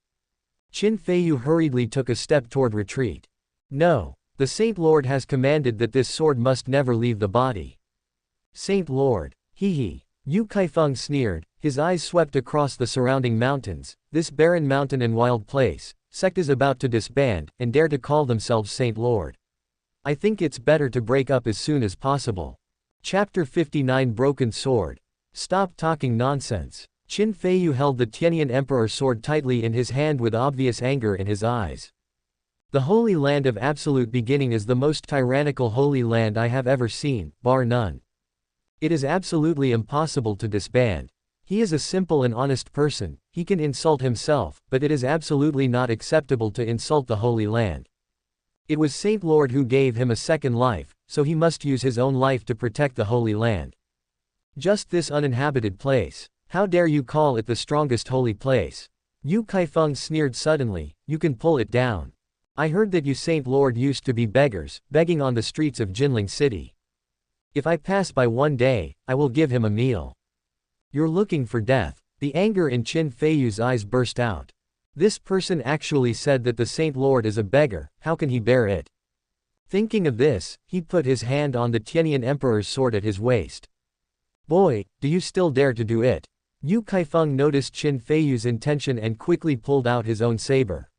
Qin Feiyu hurriedly took a step toward retreat. No. The Saint Lord has commanded that this sword must never leave the body. Saint Lord. Hee hee. Yu Kaifeng sneered, his eyes swept across the surrounding mountains. This barren mountain and wild place, sect is about to disband, and dare to call themselves Saint Lord. I think it's better to break up as soon as possible. Chapter 59 Broken Sword. Stop talking nonsense. Qin Feiyu held the Tianjiao Emperor sword tightly in his hand with obvious anger in his eyes. The Holy Land of Absolute Beginning is the most tyrannical Holy Land I have ever seen, bar none. It is absolutely impossible to disband. He is a simple and honest person, he can insult himself, but it is absolutely not acceptable to insult the Holy Land. It was Saint Lord who gave him a second life, so he must use his own life to protect the Holy Land. Just this uninhabited place. How dare you call it the strongest holy place? Yu Kaifeng sneered suddenly, you can pull it down. I heard that you Saint Lord used to be beggars, begging on the streets of Jinling City. If I pass by one day, I will give him a meal. You're looking for death. The anger in Qin Feiyu's eyes burst out. This person actually said that the Saint Lord is a beggar, how can he bear it? Thinking of this, he put his hand on the Tianjiao Emperor's sword at his waist. Boy, do you still dare to do it? Yu Kaifeng noticed Qin Feiyu's intention and quickly pulled out his own saber.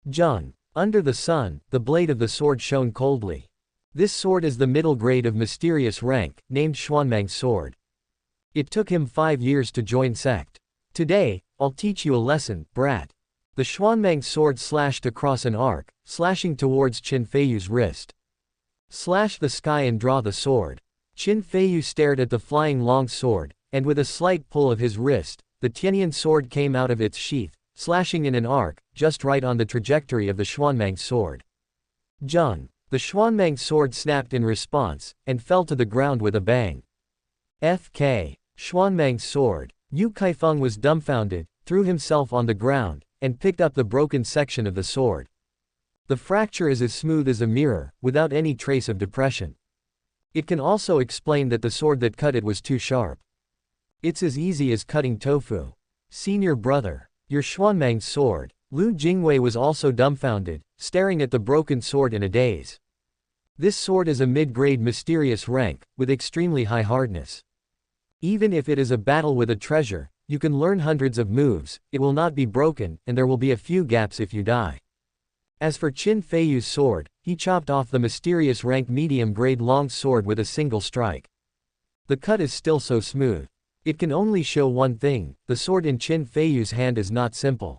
Zheng. Under the sun, the blade of the sword shone coldly. This sword is the middle grade of mysterious rank, named Xuanmang's sword. It took him 5 years to join sect. Today, I'll teach you a lesson, brat. The Xuanmang sword slashed across an arc, slashing towards Qin Feiyu's wrist. Slash the sky and draw the sword. Qin Feiyu stared at the flying long sword, and with a slight pull of his wrist, the Tianyan sword came out of its sheath, slashing in an arc, just right on the trajectory of the Xuanmang sword. Zheng. The Xuanmang sword snapped in response, and fell to the ground with a bang. FK. Xuanmang's sword. Yu Kaifeng was dumbfounded, threw himself on the ground, and picked up the broken section of the sword. The fracture is as smooth as a mirror, without any trace of depression. It can also explain that the sword that cut it was too sharp. It's as easy as cutting tofu. Senior brother. Your Xuanmang sword. Lu Jingwei was also dumbfounded, staring at the broken sword in a daze. This sword is a mid-grade mysterious rank, with extremely high hardness. Even if it is a battle with a treasure, you can learn hundreds of moves, it will not be broken, and there will be a few gaps if you die. As for Qin Feiyu's sword, he chopped off the mysterious rank medium-grade long sword with a single strike. The cut is still so smooth. It can only show one thing: the sword in Qin Feiyu's hand is not simple.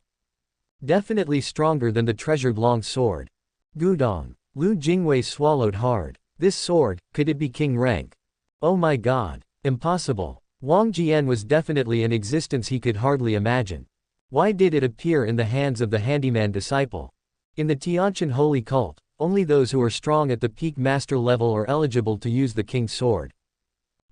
Definitely stronger than the treasured long sword. Gudong. Lu Jingwei swallowed hard. This sword, could it be king rank? Oh my god. Impossible. Wang Jian was definitely an existence he could hardly imagine. Why did it appear in the hands of the handyman disciple? In the Tianjin holy cult, only those who are strong at the peak master level are eligible to use the king's sword.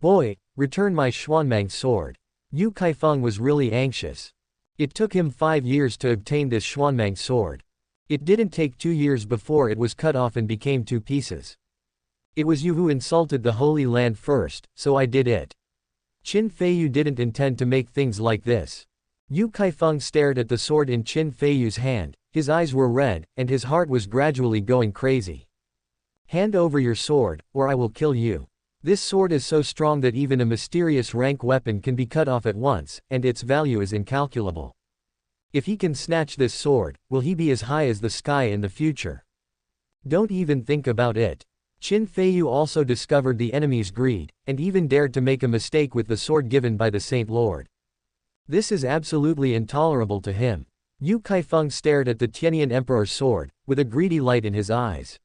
Boy, return my Xuanmang sword. Yu Kaifeng was really anxious. It took him 5 years to obtain this Xuanmang sword. It didn't take 2 years before it was cut off and became 2 pieces. It was you who insulted the Holy Land first, so I did it. Qin Feiyu didn't intend to make things like this. Yu Kaifeng stared at the sword in Qin Feiyu's hand, his eyes were red, and his heart was gradually going crazy. Hand over your sword, or I will kill you. This sword is so strong that even a mysterious rank weapon can be cut off at once, and its value is incalculable. If he can snatch this sword, will he be as high as the sky in the future? Don't even think about it. Qin Feiyu also discovered the enemy's greed, and even dared to make a mistake with the sword given by the Saint Lord. This is absolutely intolerable to him. Yu Kaifeng stared at the Tianyan Emperor's sword, with a greedy light in his eyes.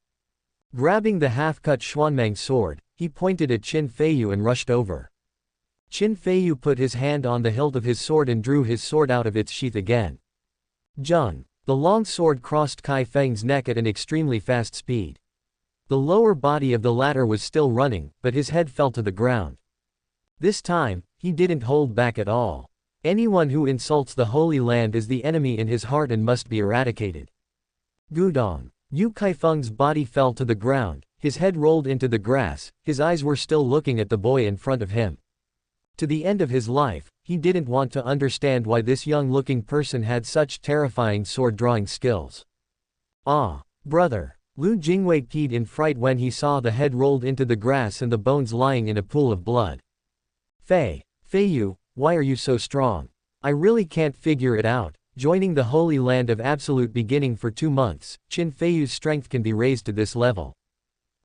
Grabbing the half-cut Xuanmang sword, he pointed at Qin Feiyu and rushed over. Qin Feiyu put his hand on the hilt of his sword and drew his sword out of its sheath again. Zheng. The long sword crossed Kai Feng's neck at an extremely fast speed. The lower body of the latter was still running, but his head fell to the ground. This time, he didn't hold back at all. Anyone who insults the Holy Land is the enemy in his heart and must be eradicated. Gudong. Yu Kaifeng's body fell to the ground, his head rolled into the grass, his eyes were still looking at the boy in front of him. To the end of his life, he didn't want to understand why this young-looking person had such terrifying sword-drawing skills. Ah, brother. Lu Jingwei peed in fright when he saw the head rolled into the grass and the bones lying in a pool of blood. Feiyu, why are you so strong? I really can't figure it out. Joining the Holy Land of Absolute Beginning for 2 months, Qin Feiyu's strength can be raised to this level.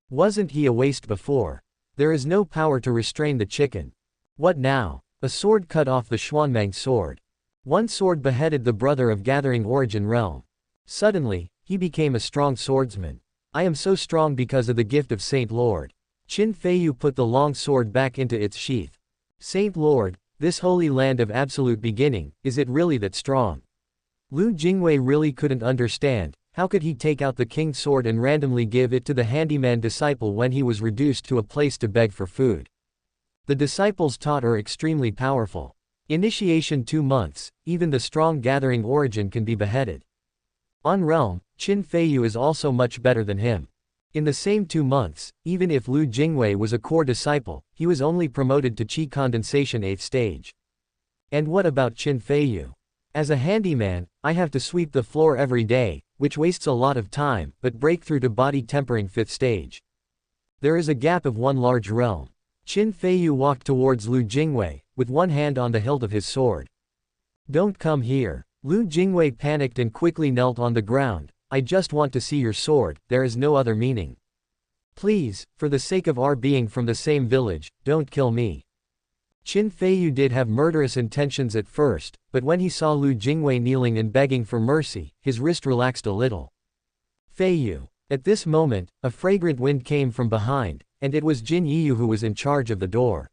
Wasn't he a waste before? There is no power to restrain the chicken. What now? A sword cut off the Xuanmang sword. One sword beheaded the brother of Gathering Origin Realm. Suddenly, he became a strong swordsman. I am so strong because of the gift of Saint Lord. Qin Feiyu put the long sword back into its sheath. Saint Lord, this Holy Land of Absolute Beginning, is it really that strong? Lu Jingwei really couldn't understand. How could he take out the king's sword and randomly give it to the handyman disciple when he was reduced to a place to beg for food? The disciples taught are extremely powerful. Initiation 2 months, even the strong Gathering Origin can be beheaded. On realm, Qin Feiyu is also much better than him. In the same 2 months, even if Lu Jingwei was a core disciple, he was only promoted to Qi Condensation 8th stage. And what about Qin Feiyu? As a handyman, I have to sweep the floor every day, which wastes a lot of time, but break through to body tempering 5th stage. There is a gap of 1 large realm. Qin Feiyu walked towards Lu Jingwei, with one hand on the hilt of his sword. Don't come here. Lu Jingwei panicked and quickly knelt on the ground. I just want to see your sword, there is no other meaning. Please, for the sake of our being from the same village, don't kill me. Qin Feiyu did have murderous intentions at first, but when he saw Lu Jingwei kneeling and begging for mercy, his wrist relaxed a little. Feiyu. At this moment, a fragrant wind came from behind, and it was Jin Yiyu who was in charge of the door.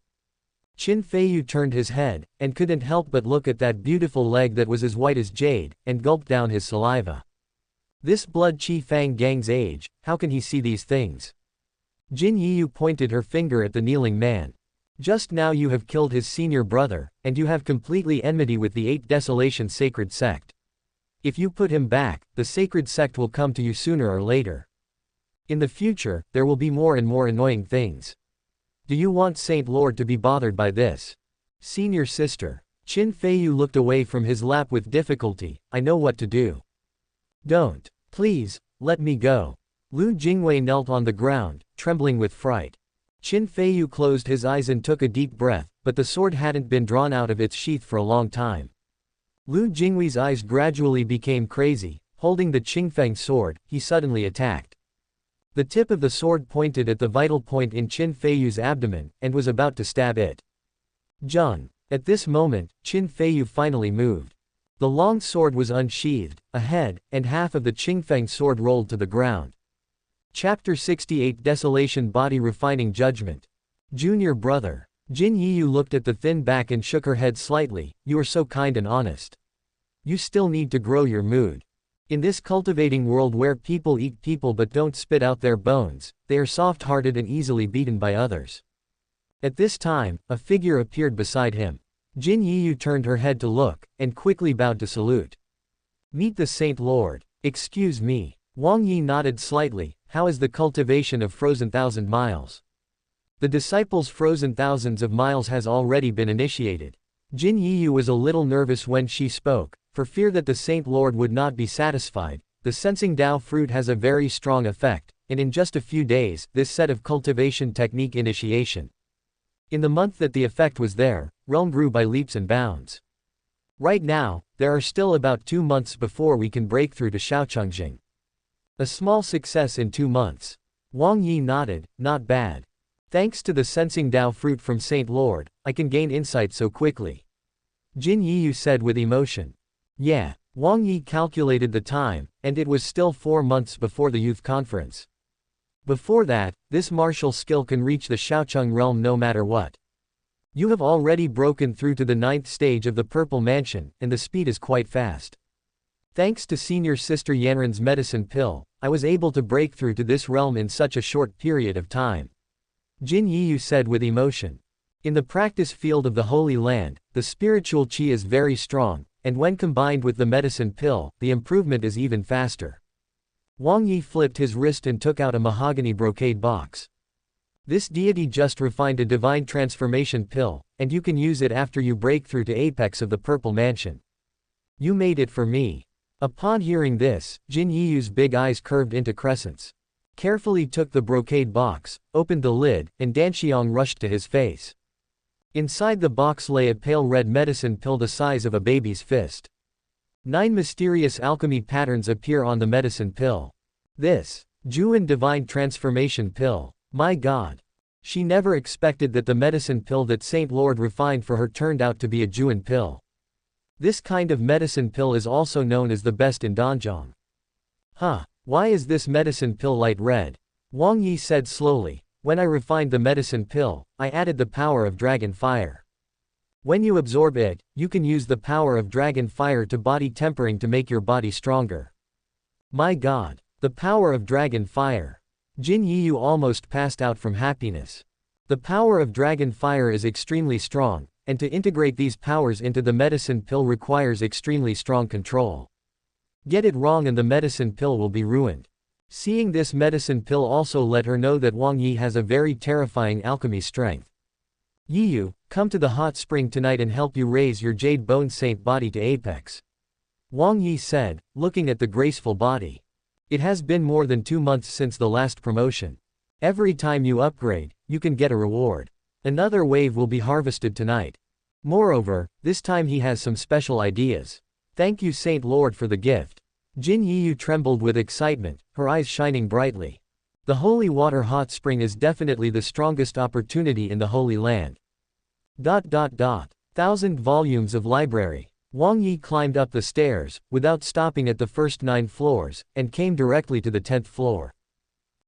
Qin Feiyu turned his head, and couldn't help but look at that beautiful leg that was as white as jade, and gulped down his saliva. This blood Qi Fang Gang's age, how can he see these things? Jin Yiyu pointed her finger at the kneeling man. Just now you have killed his senior brother, and you have completely enmity with the 8 Desolation Sacred Sect. If you put him back, the Sacred Sect will come to you sooner or later. In the future, there will be more and more annoying things. Do you want Saint Lord to be bothered by this? Senior sister. Qin Feiyu looked away from his lap with difficulty. I know what to do. Don't. Please, let me go. Lu Jingwei knelt on the ground, trembling with fright. Qin Feiyu closed his eyes and took a deep breath, but the sword hadn't been drawn out of its sheath for a long time. Lu Jingwei's eyes gradually became crazy. Holding the Qingfeng sword, he suddenly attacked. The tip of the sword pointed at the vital point in Qin Feiyu's abdomen, and was about to stab it. Zheng. At this moment, Qin Feiyu finally moved. The long sword was unsheathed, a head, and half of the Qingfeng sword rolled to the ground. Chapter 68 Desolation Body Refining Judgment. Junior brother. Jin Yiyu looked at the thin back and shook her head slightly. You are so kind and honest. You still need to grow your mood. In this cultivating world where people eat people but don't spit out their bones, they are soft-hearted and easily beaten by others. At this time, a figure appeared beside him. Jin Yiyu turned her head to look, and quickly bowed to salute. Meet the Saint Lord. Excuse me. Wang Yi nodded slightly. How is the cultivation of frozen 1,000 miles? The disciples' frozen thousands of miles has already been initiated. Jin Yiyu was a little nervous when she spoke, for fear that the Saint Lord would not be satisfied. The sensing Dao fruit has a very strong effect, and in just a few days, this set of cultivation technique initiation. In the month that the effect was there, realm grew by leaps and bounds. Right now, there are still about 2 months before we can break through to Shaochengxing. A small success in 2 months. Wang Yi nodded, not bad. Thanks to the sensing Dao fruit from Saint Lord, I can gain insight so quickly. Jin Yiyu said with emotion. Yeah. Wang Yi calculated the time, and it was still 4 months before the youth conference. Before that, this martial skill can reach the Shaocheng realm no matter what. You have already broken through to the 9th stage of the Purple Mansion, and the speed is quite fast. Thanks to senior sister Yanren's medicine pill, I was able to break through to this realm in such a short period of time. Jin Yiyu said with emotion. In the practice field of the Holy Land, the spiritual qi is very strong, and when combined with the medicine pill, the improvement is even faster. Wang Yi flipped his wrist and took out a mahogany brocade box. This deity just refined a divine transformation pill, and you can use it after you break through to apex of the Purple Mansion. You made it for me. Upon hearing this, Jin Yiyu's big eyes curved into crescents. Carefully took the brocade box, opened the lid, and Danxiang rushed to his face. Inside the box lay a pale red medicine pill the size of a baby's fist. 9 mysterious alchemy patterns appear on the medicine pill. This, Juan Divine Transformation Pill. My God. She never expected that the medicine pill that Saint Lord refined for her turned out to be a Juan pill. This kind of medicine pill is also known as the best in Danjiao. Huh, why is this medicine pill light red? Wang Yi said slowly. When I refined the medicine pill, I added the power of dragon fire. When you absorb it, you can use the power of dragon fire to body tempering to make your body stronger. My God, the power of dragon fire. Jin Yiyu almost passed out from happiness. The power of dragon fire is extremely strong, and to integrate these powers into the medicine pill requires extremely strong control. Get it wrong and the medicine pill will be ruined. Seeing this medicine pill also let her know that Wang Yi has a very terrifying alchemy strength. Yiyu, come to the hot spring tonight and help you raise your jade bone saint body to apex. Wang Yi said, looking at the graceful body. It has been more than 2 months since the last promotion. Every time you upgrade, you can get a reward. Another wave will be harvested tonight. Moreover, this time he has some special ideas. Thank you Saint Lord for the gift. Jin Yiyu trembled with excitement, her eyes shining brightly. The holy water hot spring is definitely the strongest opportunity in the Holy Land. 1,000 volumes of library. Wang Yi climbed up the stairs, without stopping at the first 9 floors, and came directly to the 10th floor.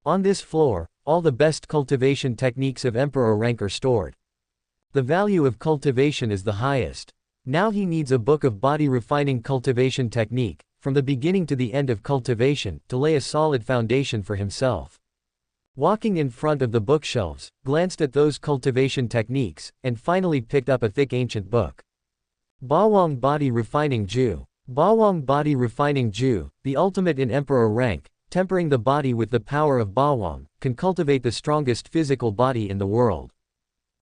On this floor, all the best cultivation techniques of emperor rank are stored. The value of cultivation is the highest. Now he needs a book of body refining cultivation technique, from the beginning to the end of cultivation, to lay a solid foundation for himself. Walking in front of the bookshelves, glanced at those cultivation techniques, and finally picked up a thick ancient book. Bawang Body Refining Ju. Bawang Body Refining Ju, the ultimate in emperor rank, tempering the body with the power of Bawang, can cultivate the strongest physical body in the world.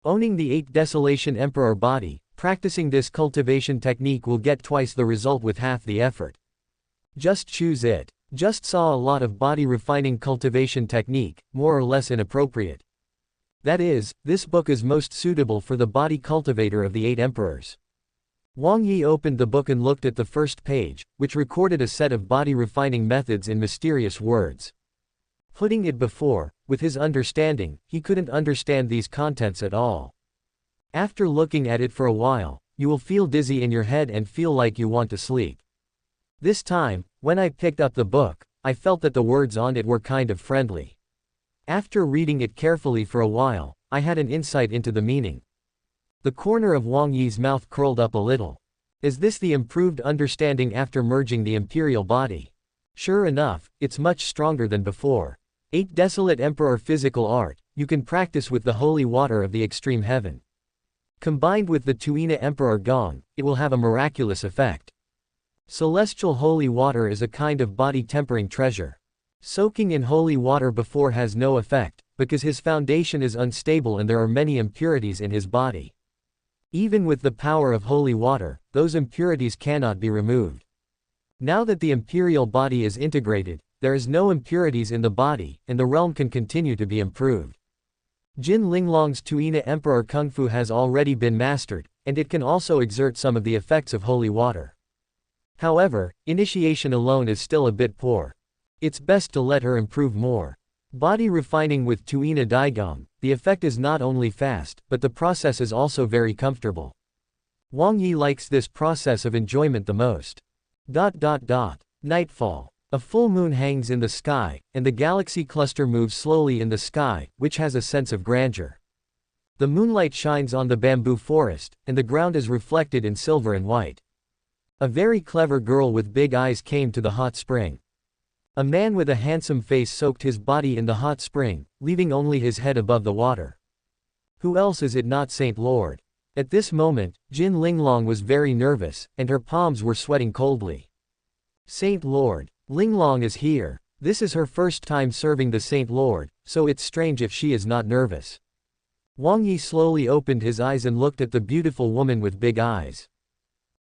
Owning the 8 Desolation Emperor body, practicing this cultivation technique will get twice the result with half the effort. Just choose it. Just saw a lot of body refining cultivation technique, more or less inappropriate. That is, this book is most suitable for the body cultivator of the 8 emperors. Wang Yi opened the book and looked at the first page, which recorded a set of body refining methods in mysterious words. Putting it before, with his understanding, he couldn't understand these contents at all. After looking at it for a while, you will feel dizzy in your head and feel like you want to sleep. This time, when I picked up the book, I felt that the words on it were kind of friendly. After reading it carefully for a while, I had an insight into the meaning. The corner of Wang Yi's mouth curled up a little. Is this the improved understanding after merging the imperial body? Sure enough, it's much stronger than before. 8 Desolate Emperor physical art, you can practice with the holy water of the extreme heaven. Combined with the Tuina Emperor Gong, it will have a miraculous effect. Celestial holy water is a kind of body tempering treasure. Soaking in holy water before has no effect, because his foundation is unstable and there are many impurities in his body. Even with the power of holy water, those impurities cannot be removed. Now that the imperial body is integrated, there is no impurities in the body, and the realm can continue to be improved. Jin Linglong's Tuina Emperor Kung Fu has already been mastered, and it can also exert some of the effects of holy water. However, initiation alone is still a bit poor. It's best to let her improve more. Body refining with Tuina Daigong, the effect is not only fast, but the process is also very comfortable. Wang Yi likes this process of enjoyment the most. Nightfall. A full moon hangs in the sky, and the galaxy cluster moves slowly in the sky, which has a sense of grandeur. The moonlight shines on the bamboo forest, and the ground is reflected in silver and white. A very clever girl with big eyes came to the hot spring. A man with a handsome face soaked his body in the hot spring, leaving only his head above the water. Who else is it not Saint Lord? At this moment, Jin Linglong was very nervous, and her palms were sweating coldly. Saint Lord, Linglong is here. This is her first time serving the Saint Lord, so it's strange if she is not nervous. Wang Yi slowly opened his eyes and looked at the beautiful woman with big eyes.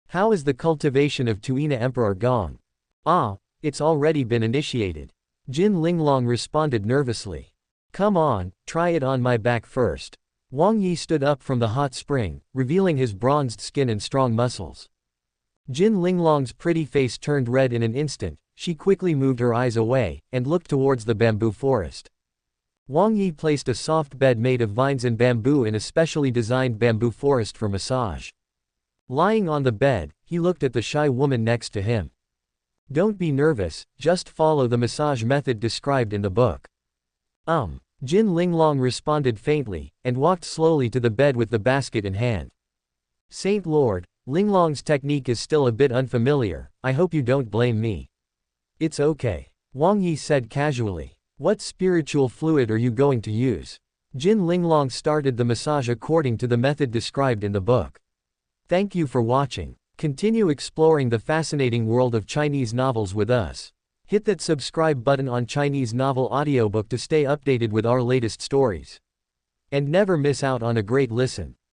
How is the cultivation of Tuina Emperor Gong? Ah, it's already been initiated. Jin Linglong responded nervously. Come on, try it on my back first. Wang Yi stood up from the hot spring, revealing his bronzed skin and strong muscles. Jin Linglong's pretty face turned red in an instant. She quickly moved her eyes away, and looked towards the bamboo forest. Wang Yi placed a soft bed made of vines and bamboo in a specially designed bamboo forest for massage. Lying on the bed, he looked at the shy woman next to him. Don't be nervous, just follow the massage method described in the book. Jin Linglong responded faintly, and walked slowly to the bed with the basket in hand. Saint Lord, Linglong's technique is still a bit unfamiliar, I hope you don't blame me. It's okay. Wang Yi said casually. What spiritual fluid are you going to use? Jin Linglong started the massage according to the method described in the book. Thank you for watching. Continue exploring the fascinating world of Chinese novels with us. Hit that subscribe button on Chinese Novel Audiobook to stay updated with our latest stories. And never miss out on a great listen.